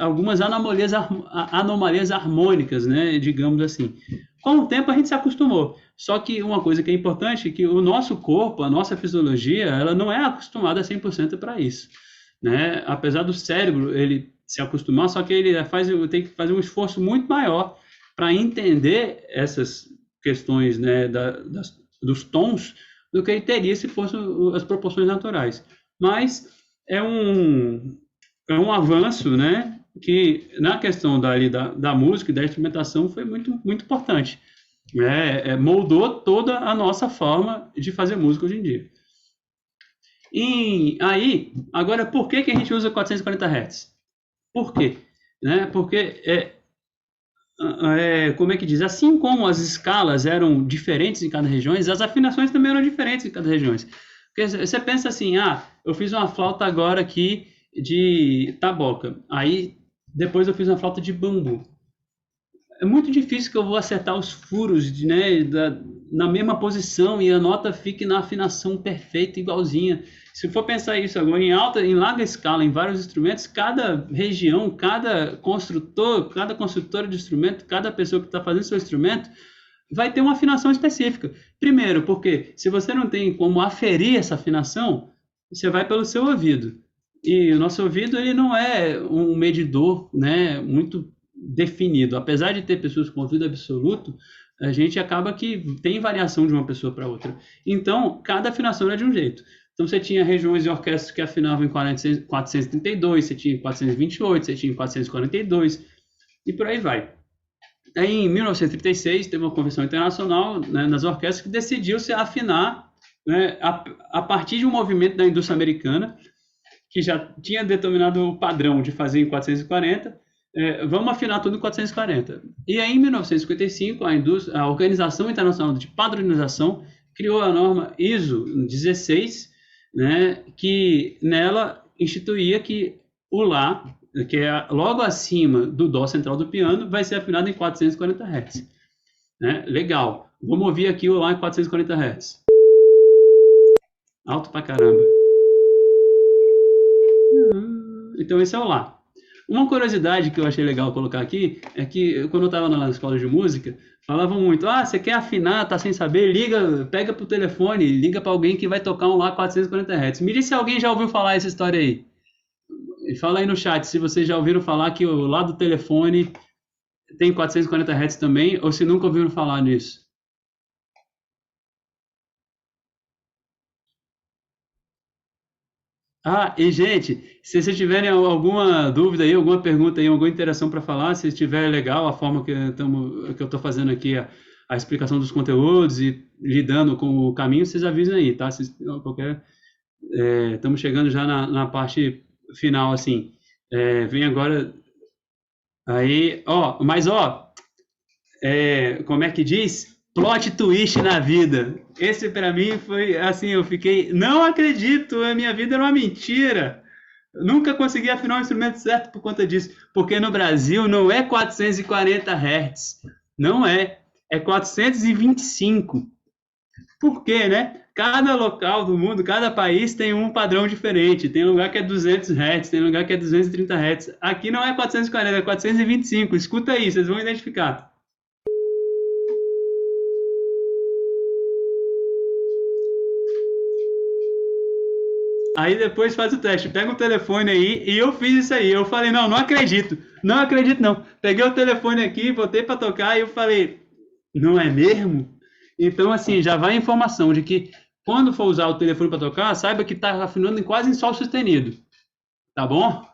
algumas anomalias harmônicas, né? Digamos assim. Com o tempo a gente se acostumou. Só que uma coisa que é importante é que o nosso corpo, a nossa fisiologia, ela não é acostumada 100% para isso, né? Apesar do cérebro ele se acostumar, só que ele tem que fazer um esforço muito maior para entender essas questões, né, dos tons do que ele teria se fossem as proporções naturais. Mas é um avanço, né, que na questão da música e da instrumentação foi muito, muito importante. Moldou toda a nossa forma de fazer música hoje em dia. Agora, por que a gente usa 440 Hz? Por quê? Né? Porque, como é que diz? Assim como as escalas eram diferentes em cada região, as afinações também eram diferentes em cada região. Porque você pensa assim, eu fiz uma flauta agora aqui de taboca, aí depois eu fiz uma flauta de bambu. É muito difícil que eu vou acertar os furos, né, na mesma posição e a nota fique na afinação perfeita, igualzinha. Se for pensar isso agora em larga escala, em vários instrumentos, cada região, cada construtora de instrumento, cada pessoa que está fazendo seu instrumento, vai ter uma afinação específica. Primeiro, porque se você não tem como aferir essa afinação, você vai pelo seu ouvido. E o nosso ouvido ele não é um medidor, né, muito definido. Apesar de ter pessoas com ouvido absoluto, a gente acaba que tem variação de uma pessoa para outra. Então, cada afinação era de um jeito. Então, você tinha regiões de orquestras que afinavam em 432, você tinha em 428, você tinha em 442, e por aí vai. Aí, em 1936, teve uma convenção internacional, né, nas orquestras que decidiu se afinar, né, a partir de um movimento da indústria americana, que já tinha determinado o padrão de fazer em 440, vamos afinar tudo em 440. E aí, em 1955, a Organização Internacional de Padronização criou a norma ISO 16, né, que nela instituía que o Lá, que é logo acima do Dó central do piano, vai ser afinado em 440 Hz. Né? Legal. Vamos ouvir aqui o Lá em 440 Hz. Alto pra caramba. Então esse é o Lá. Uma curiosidade que eu achei legal colocar aqui é que quando eu estava na escola de música, falavam muito, você quer afinar, tá sem saber, pega pro telefone, liga para alguém que vai tocar um Lá 440 Hz. Me diz se alguém já ouviu falar essa história aí. E fala aí no chat se vocês já ouviram falar que o Lá do telefone tem 440 Hz também, ou se nunca ouviram falar nisso. E gente, se vocês tiverem alguma dúvida aí, alguma pergunta aí, alguma interação para falar, se estiver legal a forma que eu estou fazendo aqui a explicação dos conteúdos e lidando com o caminho, vocês avisem aí, tá? Estamos chegando já na parte final, assim. Vem agora aí, como é que diz? Plot twist na vida. Esse para mim foi assim, eu fiquei, não acredito, a minha vida era uma mentira. Nunca consegui afinar o instrumento certo por conta disso, porque no Brasil não é 440 Hz, não é 425. Por quê, né? Cada local do mundo, cada país tem um padrão diferente. Tem lugar que é 200 Hz, tem lugar que é 230 Hz. Aqui não é 440, é 425. Escuta aí, vocês vão identificar. Aí depois faz o teste, pega o telefone aí, e eu fiz isso aí. Eu falei, não acredito, não acredito não. Peguei o telefone aqui, botei para tocar e eu falei, não é mesmo? Então, assim, já vai a informação de que quando for usar o telefone para tocar, saiba que está afinando quase em Sol sustenido, tá bom?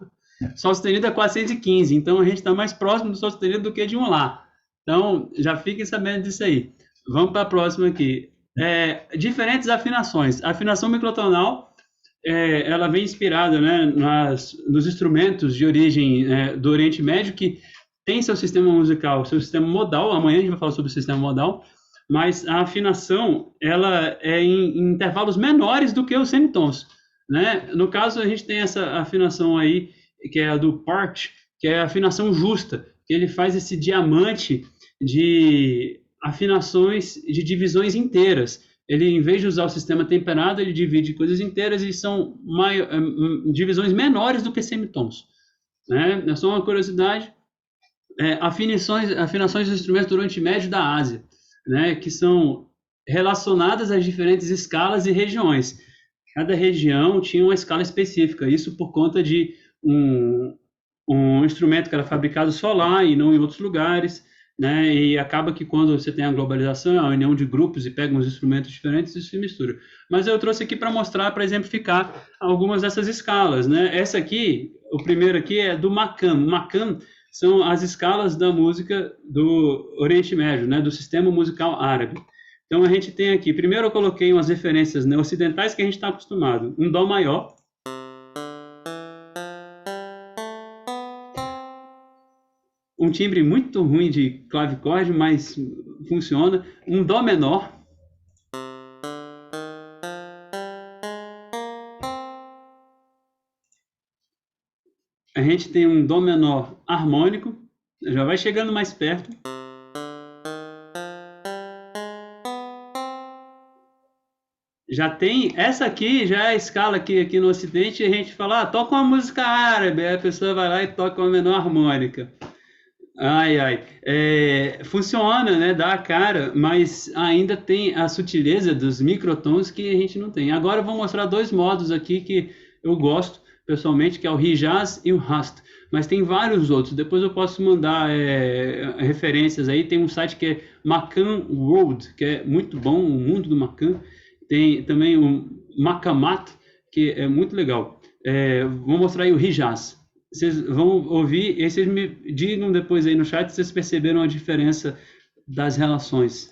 Sol sustenido é 415, então a gente está mais próximo do Sol sustenido do que de um Lá. Então, já fiquem sabendo disso aí. Vamos para a próxima aqui. Diferentes afinações. A afinação microtonal, ela vem inspirada, né, nos instrumentos de origem do Oriente Médio, que tem seu sistema musical, seu sistema modal. Amanhã a gente vai falar sobre o sistema modal, mas a afinação ela é em intervalos menores do que os semitons. Né? No caso, a gente tem essa afinação aí, que é a do Part, que é a afinação justa, que ele faz esse diamante de afinações de divisões inteiras. Ele, em vez de usar o sistema temperado, ele divide coisas inteiras e são divisões menores do que semitons. Né? É só uma curiosidade. Afinações dos instrumentos do Oriente Médio da Ásia, né? Que são relacionadas às diferentes escalas e regiões. Cada região tinha uma escala específica, isso por conta de um instrumento que era fabricado só lá e não em outros lugares. Né? E acaba que quando você tem a globalização, a união de grupos e pega uns instrumentos diferentes, isso se mistura. Mas eu trouxe aqui para mostrar, para exemplificar algumas dessas escalas. Né? Essa aqui, o primeiro aqui é do Makam. Makam são as escalas da música do Oriente Médio, né? Do sistema musical árabe. Então a gente tem aqui, primeiro eu coloquei umas referências, né, ocidentais que a gente está acostumado. Um dó maior, um timbre muito ruim de clavicorde, mas funciona. Um dó menor, a gente tem um dó menor harmônico, já vai chegando mais perto. Já tem, essa aqui já é a escala aqui no Ocidente, a gente fala, toca uma música árabe, aí a pessoa vai lá e toca uma menor harmônica. Funciona, né? Dá a cara, mas ainda tem a sutileza dos microtons que a gente não tem. Agora eu vou mostrar dois modos aqui que eu gosto pessoalmente, que é o Hijaz e o Rast. Mas tem vários outros. Depois eu posso mandar referências aí. Tem um site que é Macan World, que é muito bom, o mundo do Macan. Tem também o Makamat, que é muito legal. Vou mostrar aí o Hijaz. Vocês vão ouvir e vocês me digam depois aí no chat se vocês perceberam a diferença das relações.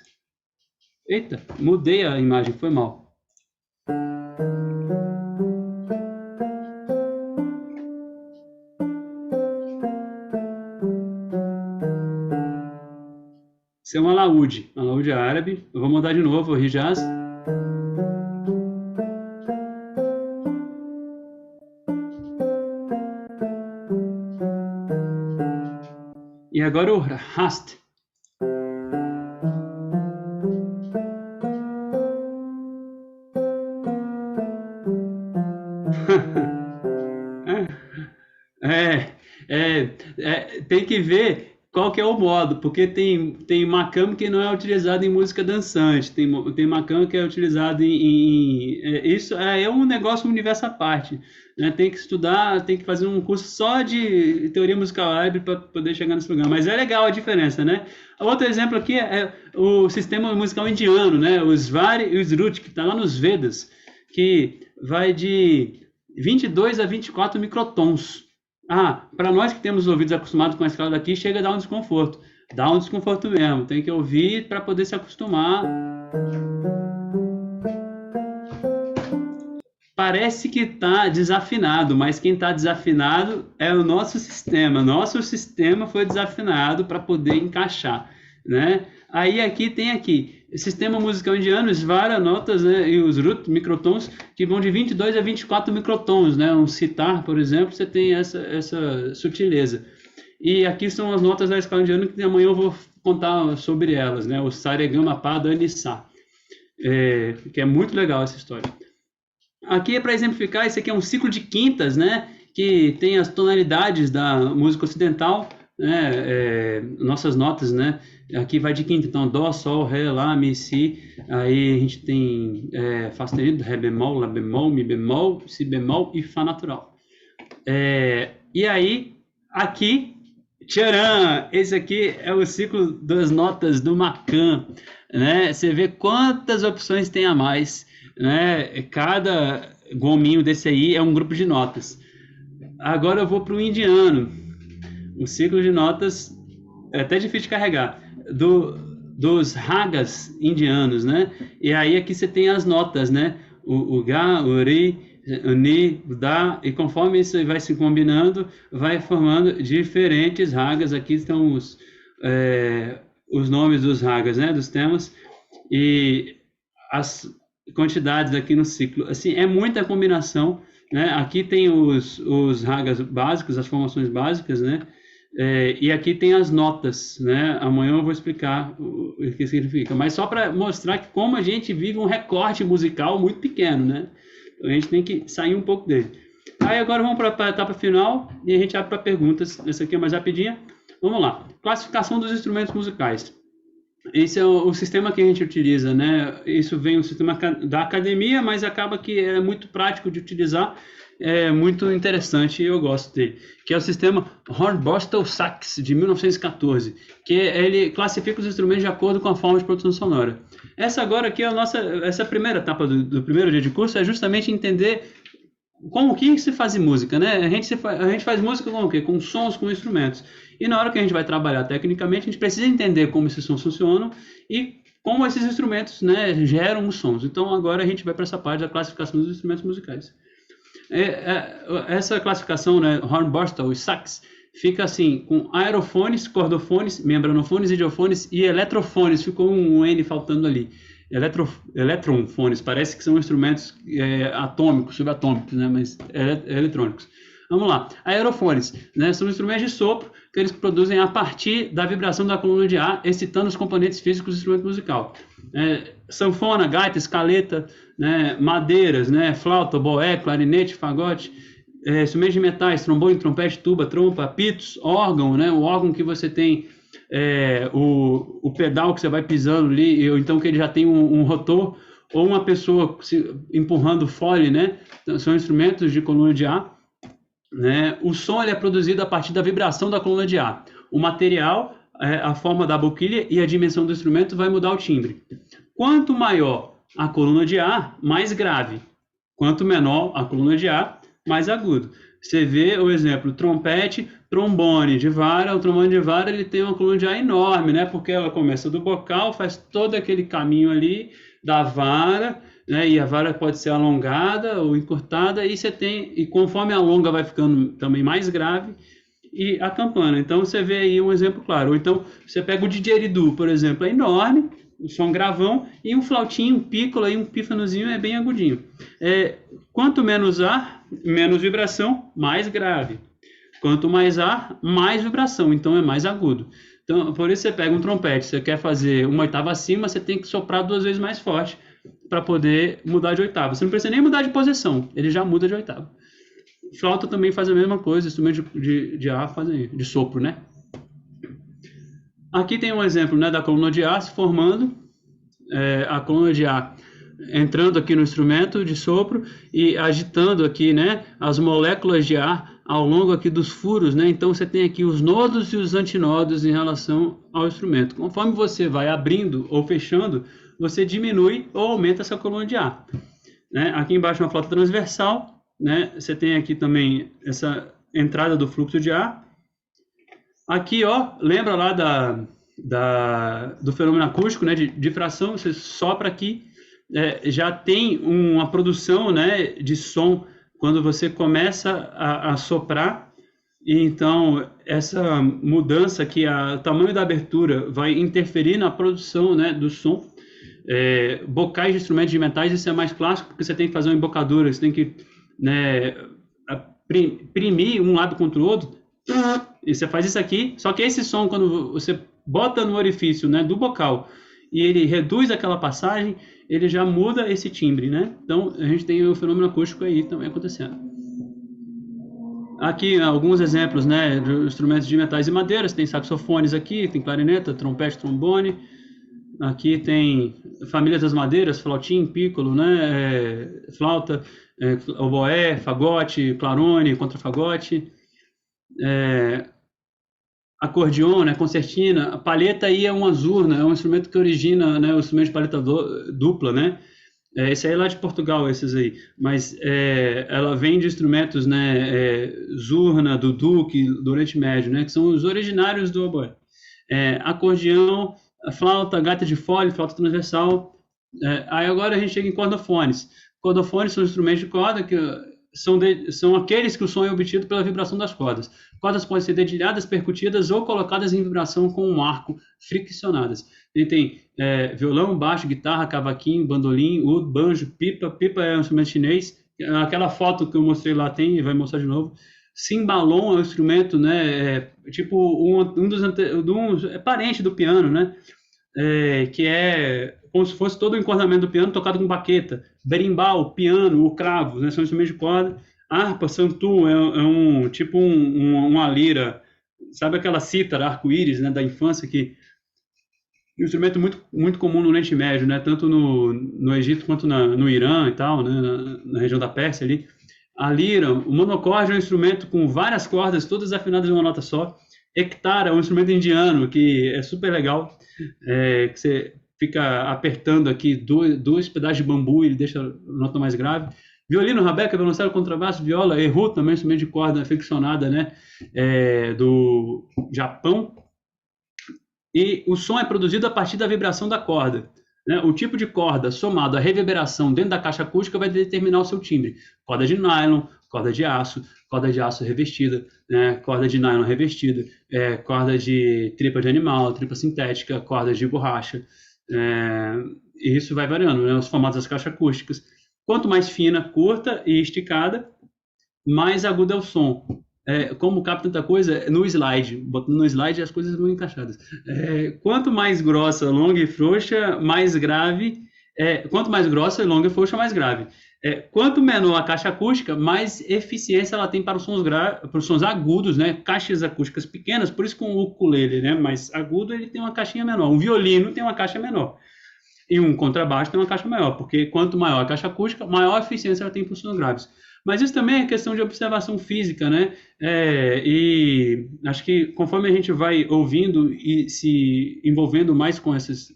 Eita, mudei a imagem, foi mal. Isso é um alaúde árabe. Eu vou mudar de novo o Hijaz. E agora o Rast. Tem que ver qual que é o modo, porque tem makam que não é utilizado em música dançante, tem makam que é utilizado isso é um negócio, um universo à parte, né? Tem que estudar, tem que fazer um curso só de teoria musical árabe para poder chegar nesse lugar, mas é legal a diferença, né? Outro exemplo aqui é o sistema musical indiano, né? O Svari e o Sruti, que está lá nos Vedas, que vai de 22 a 24 microtons. Para nós que temos ouvidos acostumados com a escala daqui, chega a dar um desconforto. Dá um desconforto mesmo. Tem que ouvir para poder se acostumar. Parece que está desafinado, mas quem está desafinado é o nosso sistema. Nosso sistema foi desafinado para poder encaixar, né? Aí aqui tem sistema musical indiano, várias notas, né, e os root, microtons, que vão de 22 a 24 microtons, né? Um sitar, por exemplo, você tem essa sutileza. E aqui são as notas da escala indiana, que amanhã eu vou contar sobre elas, né? O Saregama Pada Anissa, que é muito legal essa história. Aqui é para exemplificar, esse aqui é um ciclo de quintas, né? Que tem as tonalidades da música ocidental, né? Nossas notas, né? Aqui vai de quinta, então dó, sol, ré, lá, mi, si. Aí a gente tem fá sustenido, ré bemol, lá bemol, mi bemol, si bemol e fá natural. E aí aqui, tcharam! Esse aqui é o ciclo das notas do Makam, né? Você vê quantas opções tem a mais, né? Cada gominho desse aí é um grupo de notas. Agora eu vou para o indiano. O ciclo de notas é até difícil de carregar. Dos ragas indianos, né? E aí aqui você tem as notas, né? O Ga, o Ri, o Ni, o Da, e conforme isso vai se combinando, vai formando diferentes ragas. Aqui estão os nomes dos ragas, né? Dos temas. E as quantidades aqui no ciclo. Assim, é muita combinação, né? Aqui tem os ragas básicos, as formações básicas, né? E aqui tem as notas, né? Amanhã eu vou explicar o que significa, mas só para mostrar que como a gente vive um recorte musical muito pequeno, né? Então a gente tem que sair um pouco dele. Aí agora vamos para a etapa final e a gente abre para perguntas. Essa aqui é mais rapidinha. Vamos lá. Classificação dos instrumentos musicais. Esse é o sistema que a gente utiliza, né? Isso vem um sistema da academia, mas acaba que é muito prático de utilizar, é muito interessante e eu gosto dele, que é o sistema Hornbostel Sachs, de 1914, que ele classifica os instrumentos de acordo com a forma de produção sonora. Essa agora aqui é essa primeira etapa do primeiro dia de curso, é justamente entender com o que se faz música, né? A gente faz música com o quê? Com sons, com instrumentos. E na hora que a gente vai trabalhar tecnicamente, a gente precisa entender como esses sons funcionam e como esses instrumentos, né, geram os sons. Então, agora a gente vai para essa parte da classificação dos instrumentos musicais. Essa classificação, né, horn-borstel e sax, fica assim, com aerofones, cordofones, membranofones, idiofones e eletrofones. Ficou um N faltando ali. Eletronfones, parece que são instrumentos atômicos, subatômicos, né, mas eletrônicos. Vamos lá. Aerofones, né, são instrumentos de sopro que eles produzem a partir da vibração da coluna de ar, excitando os componentes físicos do instrumento musical. Sanfona, gaita, escaleta, né, madeiras, né, flauta, boé, clarinete, fagote, instrumentos de metais, trombone, trompete, tuba, trompa, pitos, órgão, né, o órgão que você tem o pedal que você vai pisando ali, ou então que ele já tem um rotor, ou uma pessoa empurrando fole, né, então, são instrumentos de coluna de ar. Né? O som ele é produzido a partir da vibração da coluna de ar. O material, a forma da boquilha e a dimensão do instrumento vai mudar o timbre. Quanto maior a coluna de ar, mais grave. Quanto menor a coluna de ar, mais agudo. Você vê o exemplo, trompete, trombone de vara. O trombone de vara ele tem uma coluna de ar enorme, né? Porque ela começa do bocal, faz todo aquele caminho ali da vara, né? E a vara pode ser alongada ou encurtada, e conforme a longa vai ficando também mais grave, e a campana. Então você vê aí um exemplo claro. Ou então você pega o didgeridoo, por exemplo, é enorme, o som gravão, e um flautinho, um piccolo, aí um pífanozinho é bem agudinho. Quanto menos ar, menos vibração, mais grave. Quanto mais ar, mais vibração, então é mais agudo. Então, por isso você pega um trompete, você quer fazer uma oitava acima, você tem que soprar 2 vezes mais forte para poder mudar de oitava. Você não precisa nem mudar de posição, ele já muda de oitava. Flauta também faz a mesma coisa, instrumentos de ar fazem de sopro, né? Aqui tem um exemplo, né, da coluna de ar se formando, a coluna de ar entrando aqui no instrumento de sopro e agitando aqui, né, as moléculas de ar ao longo aqui dos furos, né? Então você tem aqui os nodos e os antinodos em relação ao instrumento. Conforme você vai abrindo ou fechando, você diminui ou aumenta essa coluna de ar. Né? Aqui embaixo uma flauta transversal, né? Você tem aqui também essa entrada do fluxo de ar. Aqui, ó, lembra lá do fenômeno acústico, né? De difração, você sopra aqui, já tem uma produção, né, de som quando você começa a soprar, e então essa mudança aqui, o tamanho da abertura vai interferir na produção, né, do som. Bocais de instrumentos de metais, isso é mais clássico, porque você tem que fazer uma embocadura, você tem que, né, imprimir um lado contra o outro, e você faz isso aqui, só que esse som, quando você bota no orifício, né, do bocal, e ele reduz aquela passagem, ele já muda esse timbre, né? Então, a gente tem o fenômeno acústico aí também acontecendo. Aqui, alguns exemplos, né, de instrumentos de metais e madeiras. Tem saxofones aqui, tem clarineta, trompete, trombone. Aqui tem famílias das madeiras, flautim, piccolo, né, flauta, oboé, fagote, clarone, contrafagote. Acordeon, né, concertina. A palheta aí é uma zurna, é um instrumento que origina, né, o instrumento de palheta dupla, né? Esse aí é lá de Portugal, esses aí. Mas ela vem de instrumentos, né, zurna, duduque, do Oriente Médio, né, que são os originários do oboé. Acordeão, flauta, gaita de fole, flauta transversal. Aí agora a gente chega em cordofones. Cordofones são instrumentos de corda que são aqueles que o som é obtido pela vibração das cordas. Cordas podem ser dedilhadas, percutidas ou colocadas em vibração com um arco, friccionadas. Ele tem violão, baixo, guitarra, cavaquinho, bandolim, oud, banjo, pipa. Pipa é um instrumento chinês. Aquela foto que eu mostrei lá tem, vai mostrar de novo. Cimbalom é um instrumento, né, tipo é parente do piano, né, que é como se fosse todo o encornamento do piano tocado com baqueta. Berimbau, piano, o cravo, né, são instrumentos de corda. Harpa, santum, é tipo uma lira, sabe aquela cítara, arco-íris, né, da infância, que é um instrumento muito, muito comum no Oriente Médio, né, tanto no Egito quanto no Irã e tal, né, na região da Pérsia ali. A lira, o monocorde é um instrumento com várias cordas, todas afinadas em uma nota só. Hectara é um instrumento indiano que é super legal, que você fica apertando aqui dois pedaços de bambu e ele deixa a nota mais grave. Violino, rabeca, violoncelo, contrabaixo, viola, erhu, também instrumento de corda friccionada, né, do Japão. E o som é produzido a partir da vibração da corda. né? O tipo de corda somado à reverberação dentro da caixa acústica vai determinar o seu timbre. Corda de nylon, corda de aço revestida, né? Corda de nylon revestida, corda de tripa de animal, tripa sintética, corda de borracha. E isso vai variando, né? Os formatos das caixas acústicas. Quanto mais fina, curta e esticada, mais agudo é o som. Como capta tanta coisa, no slide, botando no slide as coisas vão encaixadas. Quanto mais grossa, longa e frouxa, mais grave. Quanto mais grossa, longa e frouxa, mais grave. Quanto menor a caixa acústica, mais eficiência ela tem para os sons agudos, né? Caixas acústicas pequenas, por isso que um ukulele, né? Mais agudo, ele tem uma caixinha menor. Um violino tem uma caixa menor. E um contrabaixo tem uma caixa maior, porque quanto maior a caixa acústica, maior a eficiência ela tem para os sons graves. Mas isso também é questão de observação física, né? E acho que conforme a gente vai ouvindo e se envolvendo mais com esses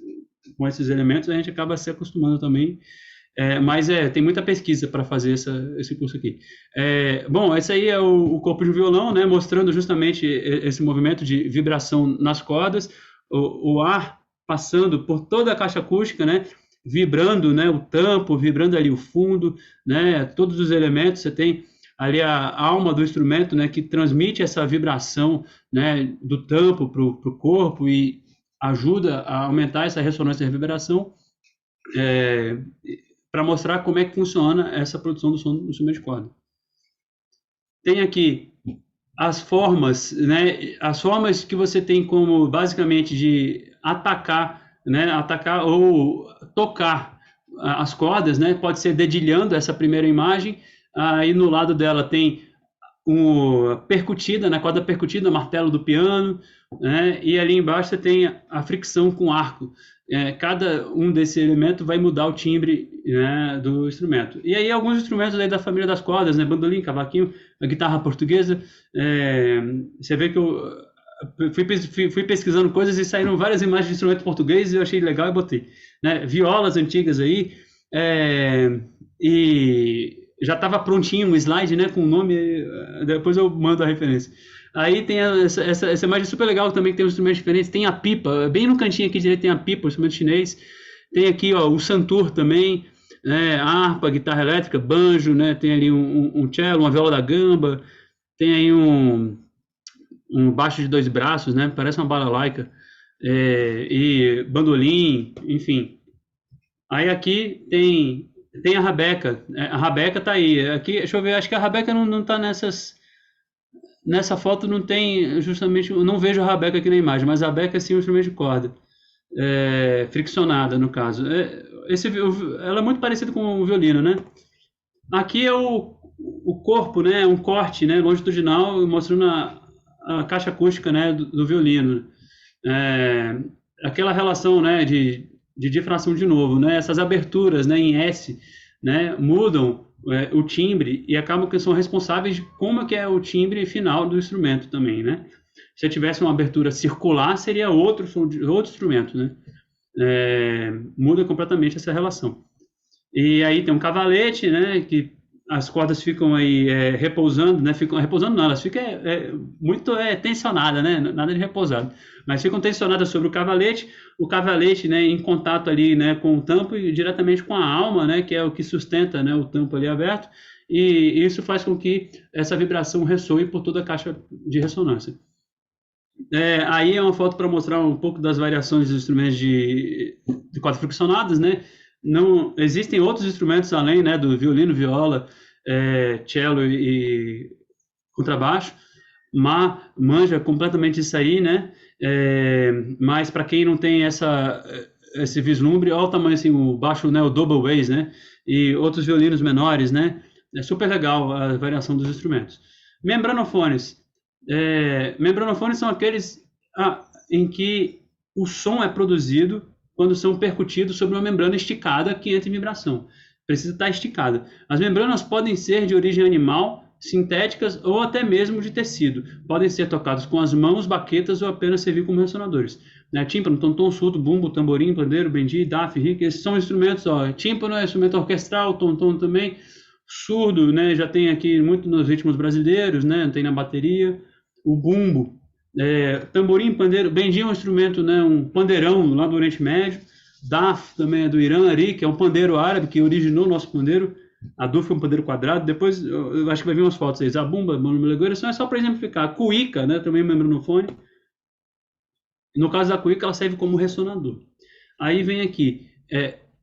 elementos, a gente acaba se acostumando também. Mas tem muita pesquisa para fazer esse curso aqui. Bom, esse aí é o corpo de um violão, né? Mostrando justamente esse movimento de vibração nas cordas, o ar passando por toda a caixa acústica, né? Vibrando, né? O tampo, vibrando ali o fundo, né? Todos os elementos, você tem ali a alma do instrumento, né? Que transmite essa vibração, né? Do tampo para o corpo e ajuda a aumentar essa ressonância e reverberação, para mostrar como é que funciona essa produção do som do instrumento de corda. Tem aqui as formas, né? As formas que você tem como, basicamente, de atacar, né? Atacar ou tocar as cordas, né? Pode ser dedilhando essa primeira imagem. Aí no lado dela tem percutida, né? Corda percutida, martelo do piano, né? E ali embaixo você tem a fricção com arco. Cada um desse elemento vai mudar o timbre, né, do instrumento. E aí alguns instrumentos aí da família das cordas, né, bandolim, cavaquinho, a guitarra portuguesa, você vê que eu fui pesquisando coisas e saíram várias imagens de instrumentos portugueses e eu achei legal e botei, né, violas antigas aí, e já estava prontinho um slide, né, com o nome, depois eu mando a referência. Aí tem essa imagem super legal também, que tem uns instrumentos diferentes. Tem a pipa, bem no cantinho aqui direito tem a pipa, o instrumento chinês. Tem aqui, ó, o santur também, né, harpa, guitarra elétrica, banjo, né, tem ali um cello, uma viola da gamba. Tem aí um baixo de 2 braços, né, parece uma balalaica. E bandolim, enfim. Aí aqui tem a rabeca. A rabeca tá aí. Aqui, deixa eu ver, acho que a rabeca não tá nessa foto, não tem justamente, eu não vejo a rabeca aqui na imagem, mas a rabeca é sim um instrumento de corda, friccionada no caso. Ela é muito parecida com o violino, né? Aqui é o corpo, né? Um corte, né? Longitudinal, mostrando a caixa acústica, né? Do violino. Aquela relação, né? De difração de novo, né? Essas aberturas, né? Em S, né? Mudam o timbre e acabam que são responsáveis de como que é o timbre final do instrumento também, né? Se eu tivesse uma abertura circular, seria outro instrumento, né? Muda completamente essa relação. E aí tem um cavalete, né? Que as cordas ficam aí repousando, né? Ficam repousando não, elas ficam muito tensionadas, né? Nada de repousado, mas ficam tensionadas sobre o cavalete, né? Em contato ali, né? Com o tampo e diretamente com a alma, né? Que é o que sustenta, né? O tampo ali aberto, e isso faz com que essa vibração ressoe por toda a caixa de ressonância. Aí é uma foto para mostrar um pouco das variações dos instrumentos de cordas friccionadas, né? Não existem outros instrumentos além, né, do violino, viola, cello e contrabaixo. Manja completamente isso aí, né? Mas para quem não tem esse vislumbre, olha o tamanho assim, o baixo, né, o double bass, né? E outros violinos menores, né? É super legal a variação dos instrumentos. Membranofones. Membranofones são aqueles em que o som é produzido quando são percutidos sobre uma membrana esticada que entra em vibração. Precisa estar esticada. As membranas podem ser de origem animal, sintéticas ou até mesmo de tecido. Podem ser tocadas com as mãos, baquetas ou apenas servir como ressonadores. Tímpano, tom-tom, surdo, bumbo, tamborim, pandeiro, bendi, daf, rique, esses são instrumentos. Tímpano é instrumento orquestral, tom-tom também. Surdo, né, já tem aqui muito nos ritmos brasileiros, né, tem na bateria. O bumbo, tamborim, pandeiro, bendi é um instrumento, né, um pandeirão lá do Oriente Médio. Daf também é do Irã ali, que é um pandeiro árabe que originou o nosso pandeiro. A Duf é um pandeiro quadrado. Depois eu acho que vai vir umas fotos aí. Zabumba, Manuelegueira, só é só para exemplificar. A cuíca, né, também membranofone. No caso da cuíca, ela serve como ressonador. Aí vem aqui,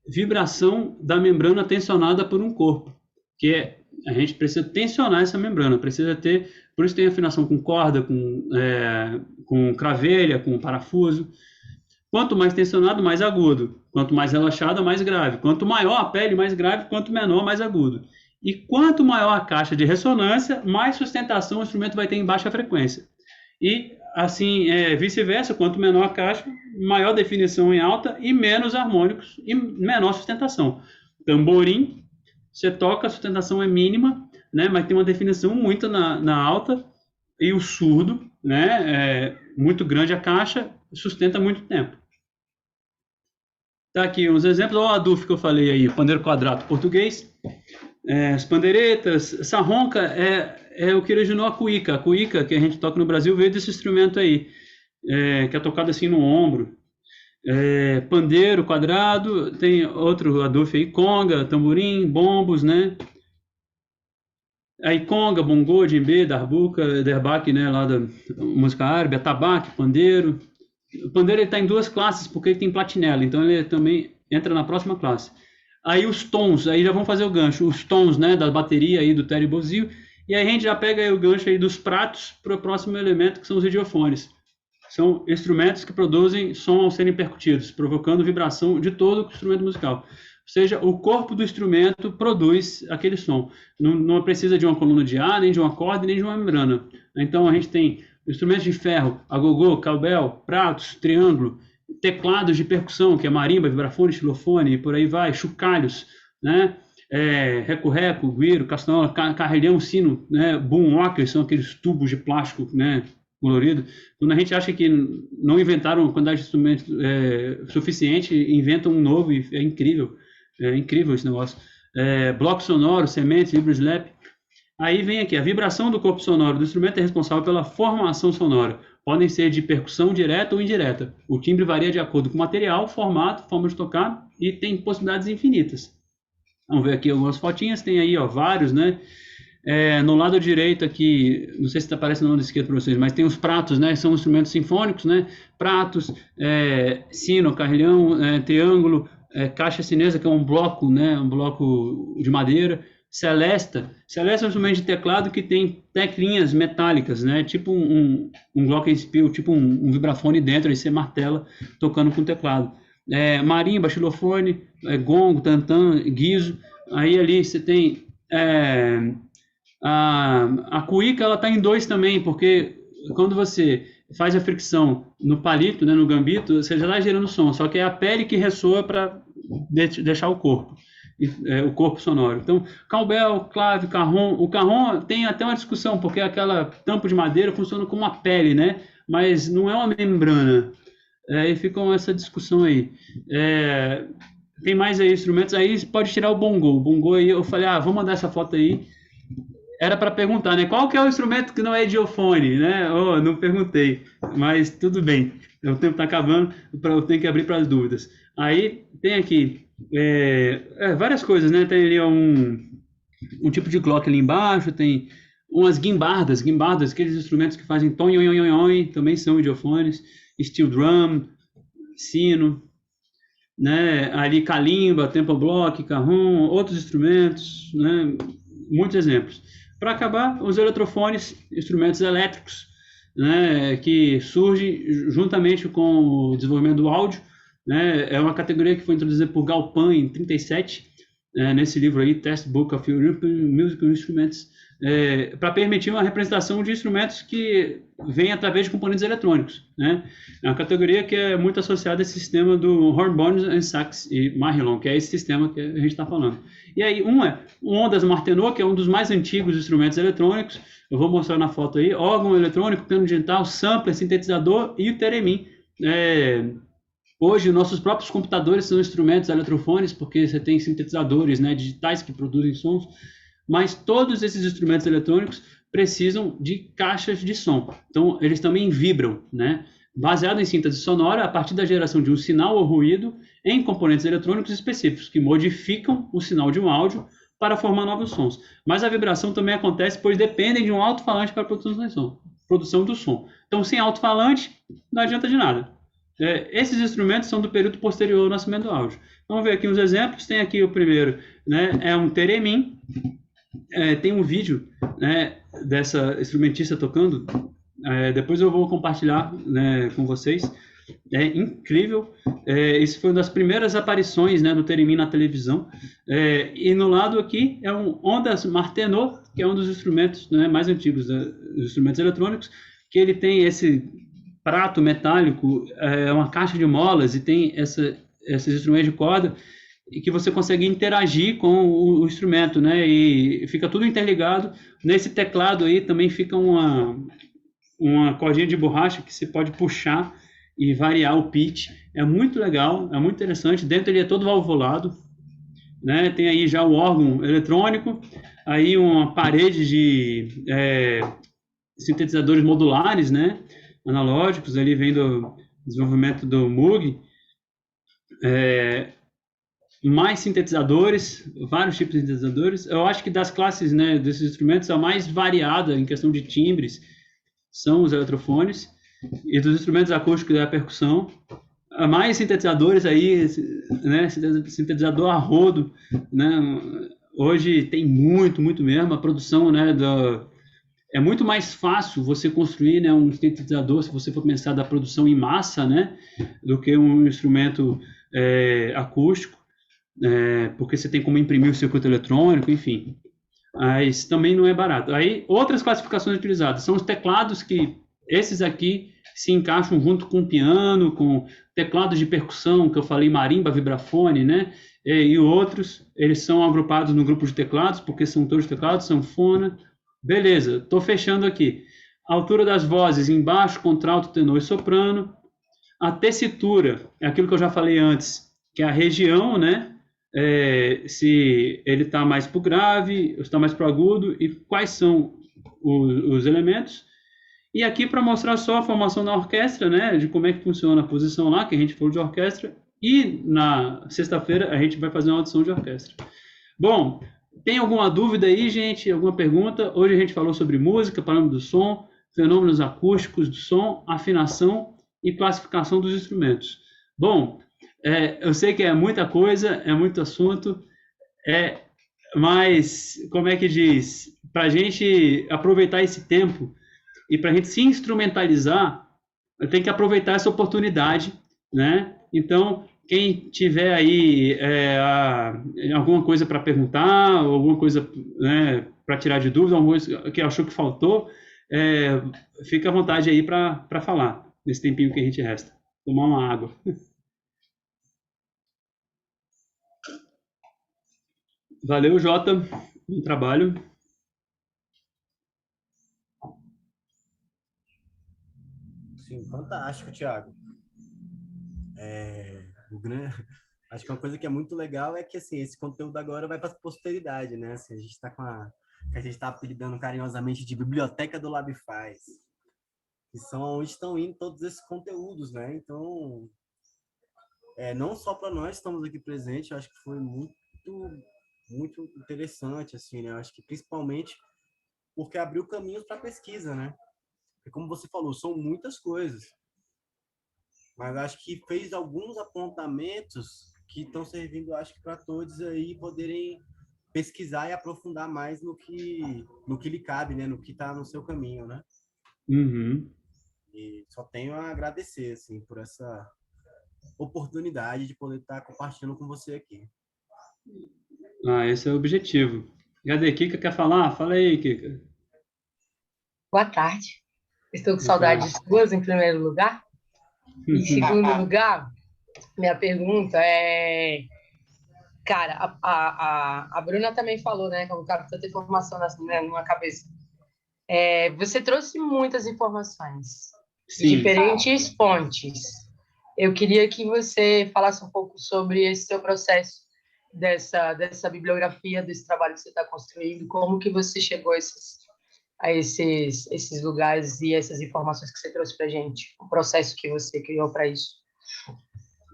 vibração da membrana tensionada por um corpo, que a gente precisa tensionar essa membrana, precisa ter, por isso tem afinação com corda, com cravelha, com parafuso. Quanto mais tensionado, mais agudo. Quanto mais relaxado, mais grave. Quanto maior a pele, mais grave. Quanto menor, mais agudo. E quanto maior a caixa de ressonância, mais sustentação o instrumento vai ter em baixa frequência. E assim, vice-versa, quanto menor a caixa, maior definição em alta e menos harmônicos e menor sustentação. Tamborim, você toca, a sustentação é mínima, né, mas tem uma definição muito na alta, e o surdo, né, muito grande a caixa, sustenta muito tempo. Tá aqui uns exemplos, olha a Duf que eu falei aí, pandeiro quadrado português, as pandeiretas, essa ronca é o que originou a cuíca. A cuíca que a gente toca no Brasil veio desse instrumento aí, que é tocado assim no ombro. Pandeiro quadrado, tem outro Adolfo aí, conga, tamborim, bombos, né? Aí conga, bongô, djembe, darbuca, derbaque, né, lá da música árabe, atabaque, pandeiro. O pandeiro está em duas classes porque ele tem platinela, então ele também entra na próxima classe. Aí os tons, aí já vamos fazer o gancho, os tons, né, da bateria aí do Terry Bozzio, e aí a gente já pega aí o gancho aí dos pratos para o próximo elemento, que são os idiofones. São instrumentos que produzem som ao serem percutidos, provocando vibração de todo o instrumento musical. Ou seja, o corpo do instrumento produz aquele som. Não precisa de uma coluna de ar, nem de uma corda, nem de uma membrana. Então a gente tem instrumentos de ferro, agogô, cowbell, pratos, triângulo, teclados de percussão, que é marimba, vibrafone, xilofone, e por aí vai, chocalhos, né? Reco-reco, guiro, castanhola, carrilhão, sino, né? Boomwalker, são aqueles tubos de plástico, né, colorido. Quando a gente acha que não inventaram uma quantidade de instrumentos suficiente, inventam um novo e é incrível esse negócio. Bloco sonoro, semente, vibroslap. Aí vem aqui, a vibração do corpo sonoro do instrumento é responsável pela formação sonora. Podem ser de percussão direta ou indireta. O timbre varia de acordo com o material, formato, forma de tocar e tem possibilidades infinitas. Vamos ver aqui algumas fotinhas, tem aí vários, né? No lado direito aqui, não sei se está aparecendo no lado esquerdo para vocês, mas tem os pratos, né? São instrumentos sinfônicos, né? Pratos, sino, carrilhão, triângulo, caixa cinesa, que é um bloco, né? Um bloco de madeira. Celesta é um instrumento de teclado que tem teclinhas metálicas, né? Tipo um glockenspiel, tipo um vibrafone dentro, aí você martela tocando com o teclado. Marimba, xilofone, gongo, tantã, guizo. Aí ali você tem a cuíca, ela está em dois também, porque quando você faz a fricção no palito, né, no gambito, você já está gerando som, só que é a pele que ressoa para deixar o corpo sonoro. Então, cowbell, clave, carrom. O carrom tem até uma discussão, porque aquela tampa de madeira funciona como uma pele, né? Mas não é uma membrana. E fica essa discussão aí. Tem mais aí instrumentos. Aí pode tirar o bongo. O bongo aí, eu falei, vou mandar essa foto aí. Era para perguntar, né? Qual que é o instrumento que não é idiofone, né? Não perguntei, mas tudo bem. O tempo está acabando, eu tenho que abrir para as dúvidas. Aí tem aqui várias coisas, né? Tem ali um tipo de clock ali embaixo, tem umas guimbardas, aqueles instrumentos que fazem tom, também são idiofones, steel drum, sino, né? Ali calimba, tempo block, carrom, outros instrumentos, né? Muitos exemplos. Para acabar, os eletrofones, instrumentos elétricos, né? Que surgem juntamente com o desenvolvimento do áudio, né? É uma categoria que foi introduzida por Galpan em 1937, nesse livro aí, Textbook of European Musical Instruments, para permitir uma representação de instrumentos que vêm através de componentes eletrônicos, né? É uma categoria que é muito associada a esse sistema do Horn-Bones and Sachs e Mahillon, que é esse sistema que a gente está falando. E aí, um Ondas Martenot, que é um dos mais antigos instrumentos eletrônicos. Eu vou mostrar na foto aí: órgão eletrônico, piano digital, sampler, sintetizador e o theremin. Hoje, nossos próprios computadores são instrumentos eletrofones, porque você tem sintetizadores, né, digitais que produzem sons, mas todos esses instrumentos eletrônicos precisam de caixas de som. Então, eles também vibram, né? baseado em síntese sonora a partir da geração de um sinal ou ruído em componentes eletrônicos específicos que modificam o sinal de um áudio para formar novos sons. Mas a vibração também acontece pois dependem de um alto-falante para a produção do som. Então, sem alto-falante, não adianta de nada. Esses instrumentos são do período posterior ao nascimento do áudio. Vamos ver aqui uns exemplos. Tem aqui o primeiro, né, é um theremin. Tem um vídeo, né, dessa instrumentista tocando. Depois eu vou compartilhar, né, com vocês. É incrível. Isso foi uma das primeiras aparições, né, do theremin na televisão. E no lado aqui é um Ondas Martenot, que é um dos instrumentos, né, mais antigos dos instrumentos eletrônicos, que ele tem esse prato metálico, uma caixa de molas e tem esses instrumentos de corda e que você consegue interagir com o instrumento, né? E fica tudo interligado. Nesse teclado aí também fica uma cordinha de borracha que você pode puxar e variar o pitch. É muito legal, é muito interessante. Dentro ele é todo valvulado, né? Tem aí já o órgão eletrônico, aí uma parede de sintetizadores modulares, né? Analógicos, ali vem do desenvolvimento do Moog, mais sintetizadores, vários tipos de sintetizadores. Eu acho que das classes, né, desses instrumentos, a mais variada em questão de timbres são os eletrofones, e dos instrumentos acústicos é a percussão. Há mais sintetizadores aí, né, sintetizador a rodo, né? Hoje tem muito mesmo. A produção, né, é muito mais fácil você construir, né, um sintetizador, se você for pensar da produção em massa, né, do que um instrumento acústico, porque você tem como imprimir o circuito eletrônico, enfim. Mas também não é barato. Aí, outras classificações utilizadas são os teclados, que esses aqui se encaixam junto com o piano, com teclados de percussão, que eu falei, marimba, vibrafone, né, e outros, eles são agrupados no grupo de teclados, porque são todos teclados, sanfona. Beleza, estou fechando aqui. A altura das vozes, embaixo, contralto, tenor e soprano. A tessitura, é aquilo que eu já falei antes, que é a região, né? Se ele está mais para o grave, está mais para o agudo, e quais são os elementos. E aqui para mostrar só a formação da orquestra, né? De como é que funciona a posição lá, que a gente falou de orquestra. E na sexta-feira a gente vai fazer uma audição de orquestra. Bom, tem alguma dúvida aí, gente? Alguma pergunta? Hoje a gente falou sobre música, parâmetro do som, fenômenos acústicos do som, afinação e classificação dos instrumentos. Bom, eu sei que é muita coisa, é muito assunto, mas, como é que diz? Para a gente aproveitar esse tempo e para a gente se instrumentalizar, tem que aproveitar essa oportunidade, né? Então, quem tiver aí alguma coisa para perguntar, alguma coisa, né, para tirar de dúvida, alguma coisa que achou que faltou, fica à vontade aí para falar, nesse tempinho que a gente resta. Tomar uma água. Valeu, Jota. Bom trabalho. Sim, fantástico, Thiago. Acho que uma coisa que é muito legal é que assim, esse conteúdo agora vai para a posteridade, né? Assim, a gente está que a gente está apelidando carinhosamente de biblioteca do Labifaz, que são onde estão indo todos esses conteúdos, né? Então, não só para nós estamos aqui presentes, eu acho que foi muito interessante, assim, né? Eu acho que principalmente porque abriu caminhos para pesquisa, né? Porque, como você falou, são muitas coisas, mas acho que fez alguns apontamentos que estão servindo, acho que para todos aí poderem pesquisar e aprofundar mais no que lhe cabe, né? No que está no seu caminho, né? Uhum. E só tenho a agradecer, assim, por essa oportunidade de poder estar compartilhando com você aqui. Esse é o objetivo. Cadê? Kika quer falar? Fala aí, Kika. Boa tarde. Estou com saudades suas, em primeiro lugar. Em segundo lugar, minha pergunta é... Cara, a Bruna também falou, né? Como cabe tanta informação na cabeça. Você trouxe muitas informações. Sim. De diferentes fontes. Eu queria que você falasse um pouco sobre esse seu processo dessa bibliografia, desse trabalho que você está construindo, como que você chegou a a esses lugares e essas informações que você trouxe para a gente? O processo que você criou para isso?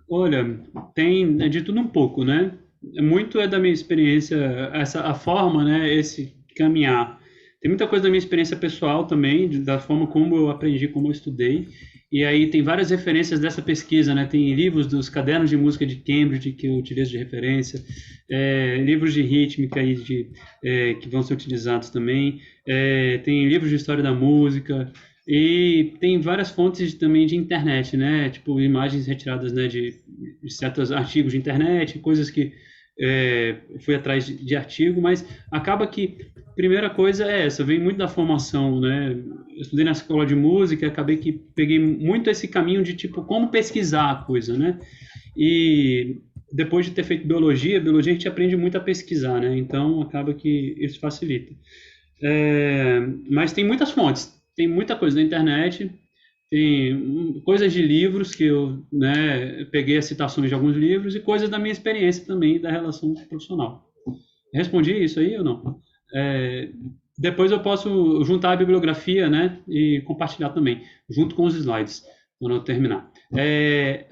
Olha, tem de tudo um pouco, né? Muito é da minha experiência, a forma, né? Esse caminhar. Tem muita coisa da minha experiência pessoal também, da forma como eu aprendi, como eu estudei. E aí tem várias referências dessa pesquisa, né? Tem livros dos cadernos de música de Cambridge que eu utilizo de referência, livros de rítmica aí que vão ser utilizados também, tem livros de história da música e tem várias fontes também de internet, né? Tipo imagens retiradas, né, de certos artigos de internet, coisas que fui atrás de artigo, mas acaba que primeira coisa é essa, vem muito da formação, né? Eu estudei na escola de música, acabei que peguei muito esse caminho de tipo como pesquisar a coisa, né? E depois de ter feito biologia a gente aprende muito a pesquisar, né? Então acaba que isso facilita. Mas tem muitas fontes, tem muita coisa na internet, tem coisas de livros que eu, né, peguei as citações de alguns livros e coisas da minha experiência também da relação profissional. Respondi isso aí ou não? Depois eu posso juntar a bibliografia, né, e compartilhar também, junto com os slides, quando eu terminar.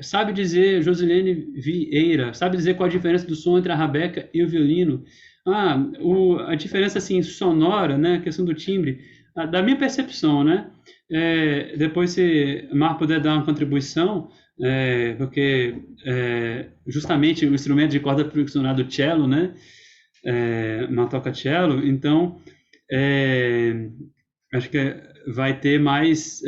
Sabe dizer, Josilene Vieira, sabe dizer qual a diferença do som entre a rabeca e o violino? A diferença assim, sonora, né, a questão do timbre, da minha percepção, né? Depois, se Mar puder dar uma contribuição, porque justamente o instrumento de corda percussionada, o cello, né? Mar toca cello, então acho que vai ter mais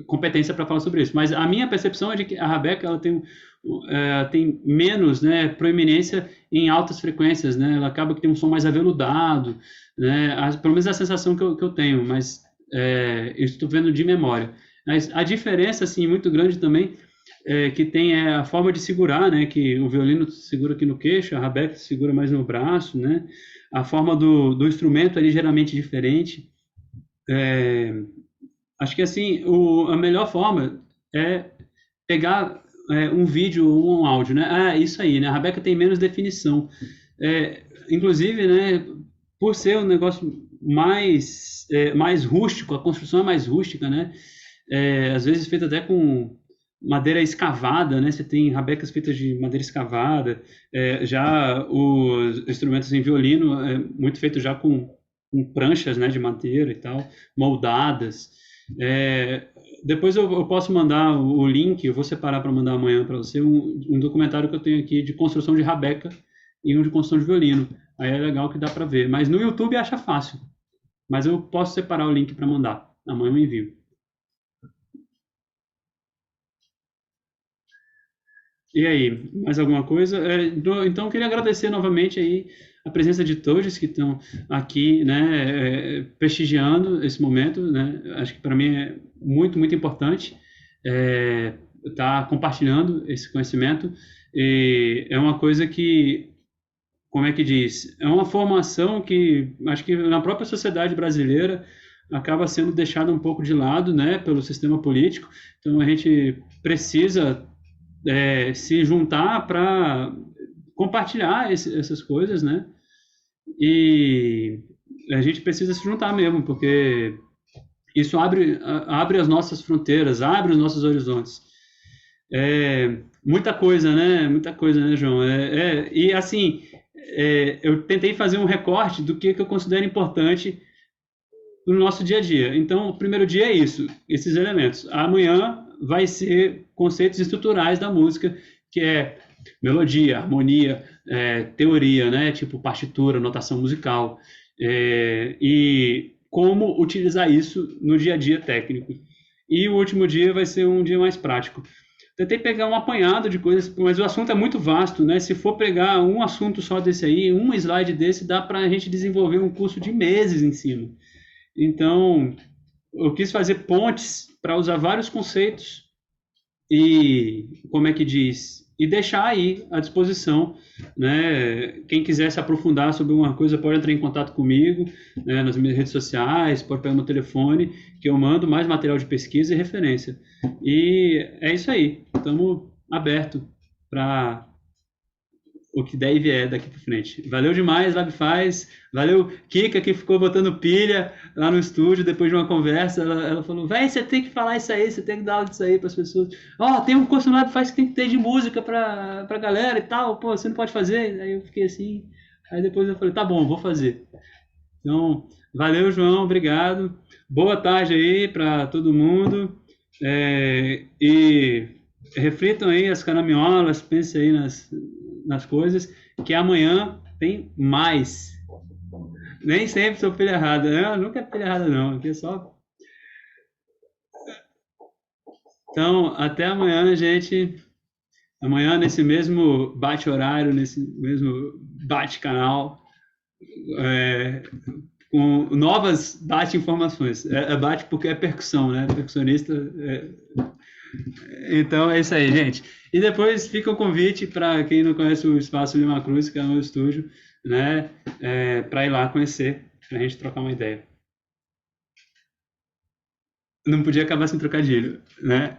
competência para falar sobre isso. Mas a minha percepção é de que a rabeca ela tem menos, né, proeminência em altas frequências, né? Ela acaba que tem um som mais aveludado, né? Pelo menos é a sensação que eu tenho, mas eu estou vendo de memória. Mas a diferença, assim, muito grande também que tem a forma de segurar, né? Que o violino segura aqui no queixo, a rabeca segura mais no braço, né? A forma do instrumento é ligeiramente diferente. Acho que assim a melhor forma é pegar um vídeo ou um áudio, né? Isso aí, né? A rabeca tem menos definição. Inclusive, né? Por ser um negócio mais rústico, a construção é mais rústica, né? Às vezes feita até com madeira escavada, né? Você tem rabecas feitas de madeira escavada. Já os instrumentos em violino muito feito já com pranchas, né? De madeira e tal, moldadas. Depois eu posso mandar o link, eu vou separar para mandar amanhã para você, um documentário que eu tenho aqui de construção de rabeca e um de construção de violino. Aí é legal que dá para ver. Mas no YouTube acha fácil. Mas eu posso separar o link para mandar. Amanhã eu envio. E aí, mais alguma coisa? Então, eu queria agradecer novamente aí a presença de todos que estão aqui, né, prestigiando esse momento, né? Acho que para mim é muito, muito importante estar compartilhando esse conhecimento. E é uma coisa que, como é que diz? É uma formação que acho que na própria sociedade brasileira acaba sendo deixada um pouco de lado, né, pelo sistema político. Então a gente precisa se juntar para compartilhar essas coisas, né? E a gente precisa se juntar mesmo, porque isso abre as nossas fronteiras, abre os nossos horizontes. Muita coisa, né, João? E assim, eu tentei fazer um recorte do que eu considero importante no nosso dia a dia. Então, o primeiro dia é isso, esses elementos. Amanhã vai ser conceitos estruturais da música, que é melodia, harmonia, teoria, né? Tipo partitura, notação musical, e como utilizar isso no dia a dia técnico. E o último dia vai ser um dia mais prático. Tentei pegar um apanhado de coisas, mas o assunto é muito vasto, né? Se for pegar um assunto só desse aí, um slide desse, dá para a gente desenvolver um curso de meses em cima. Então, eu quis fazer pontes para usar vários conceitos e, como é que diz, e deixar aí à disposição, né? Quem quiser se aprofundar sobre alguma coisa pode entrar em contato comigo, né, nas minhas redes sociais, pode pegar meu telefone, que eu mando mais material de pesquisa e referência. E é isso aí, estamos abertos para o que der e vier daqui para frente. Valeu demais, Labfaz. Valeu, Kika, que ficou botando pilha lá no estúdio depois de uma conversa. Ela falou: véi, você tem que falar isso aí, você tem que dar aula disso aí para as pessoas. Ó, tem um curso no Labfaz que tem que ter de música para galera e tal. Pô, você não pode fazer? Aí eu fiquei assim. Aí depois eu falei: tá bom, vou fazer. Então, valeu, João, obrigado. Boa tarde aí para todo mundo. E reflitam aí as caramiolas, pensem aí nas coisas, que amanhã tem mais. Nem sempre sou pilha errada. Eu nunca é pilha errada, não. Aqui é só. Então, até amanhã, gente. Amanhã, nesse mesmo bate-horário, nesse mesmo bate-canal, com novas bate-informações. Bate porque é percussão, né? Percussionista. Então, é isso aí, gente. E depois fica o convite para quem não conhece o Espaço Lima Cruz, que é o meu estúdio, né? Para ir lá conhecer, para a gente trocar uma ideia. Não podia acabar sem trocadilho, né?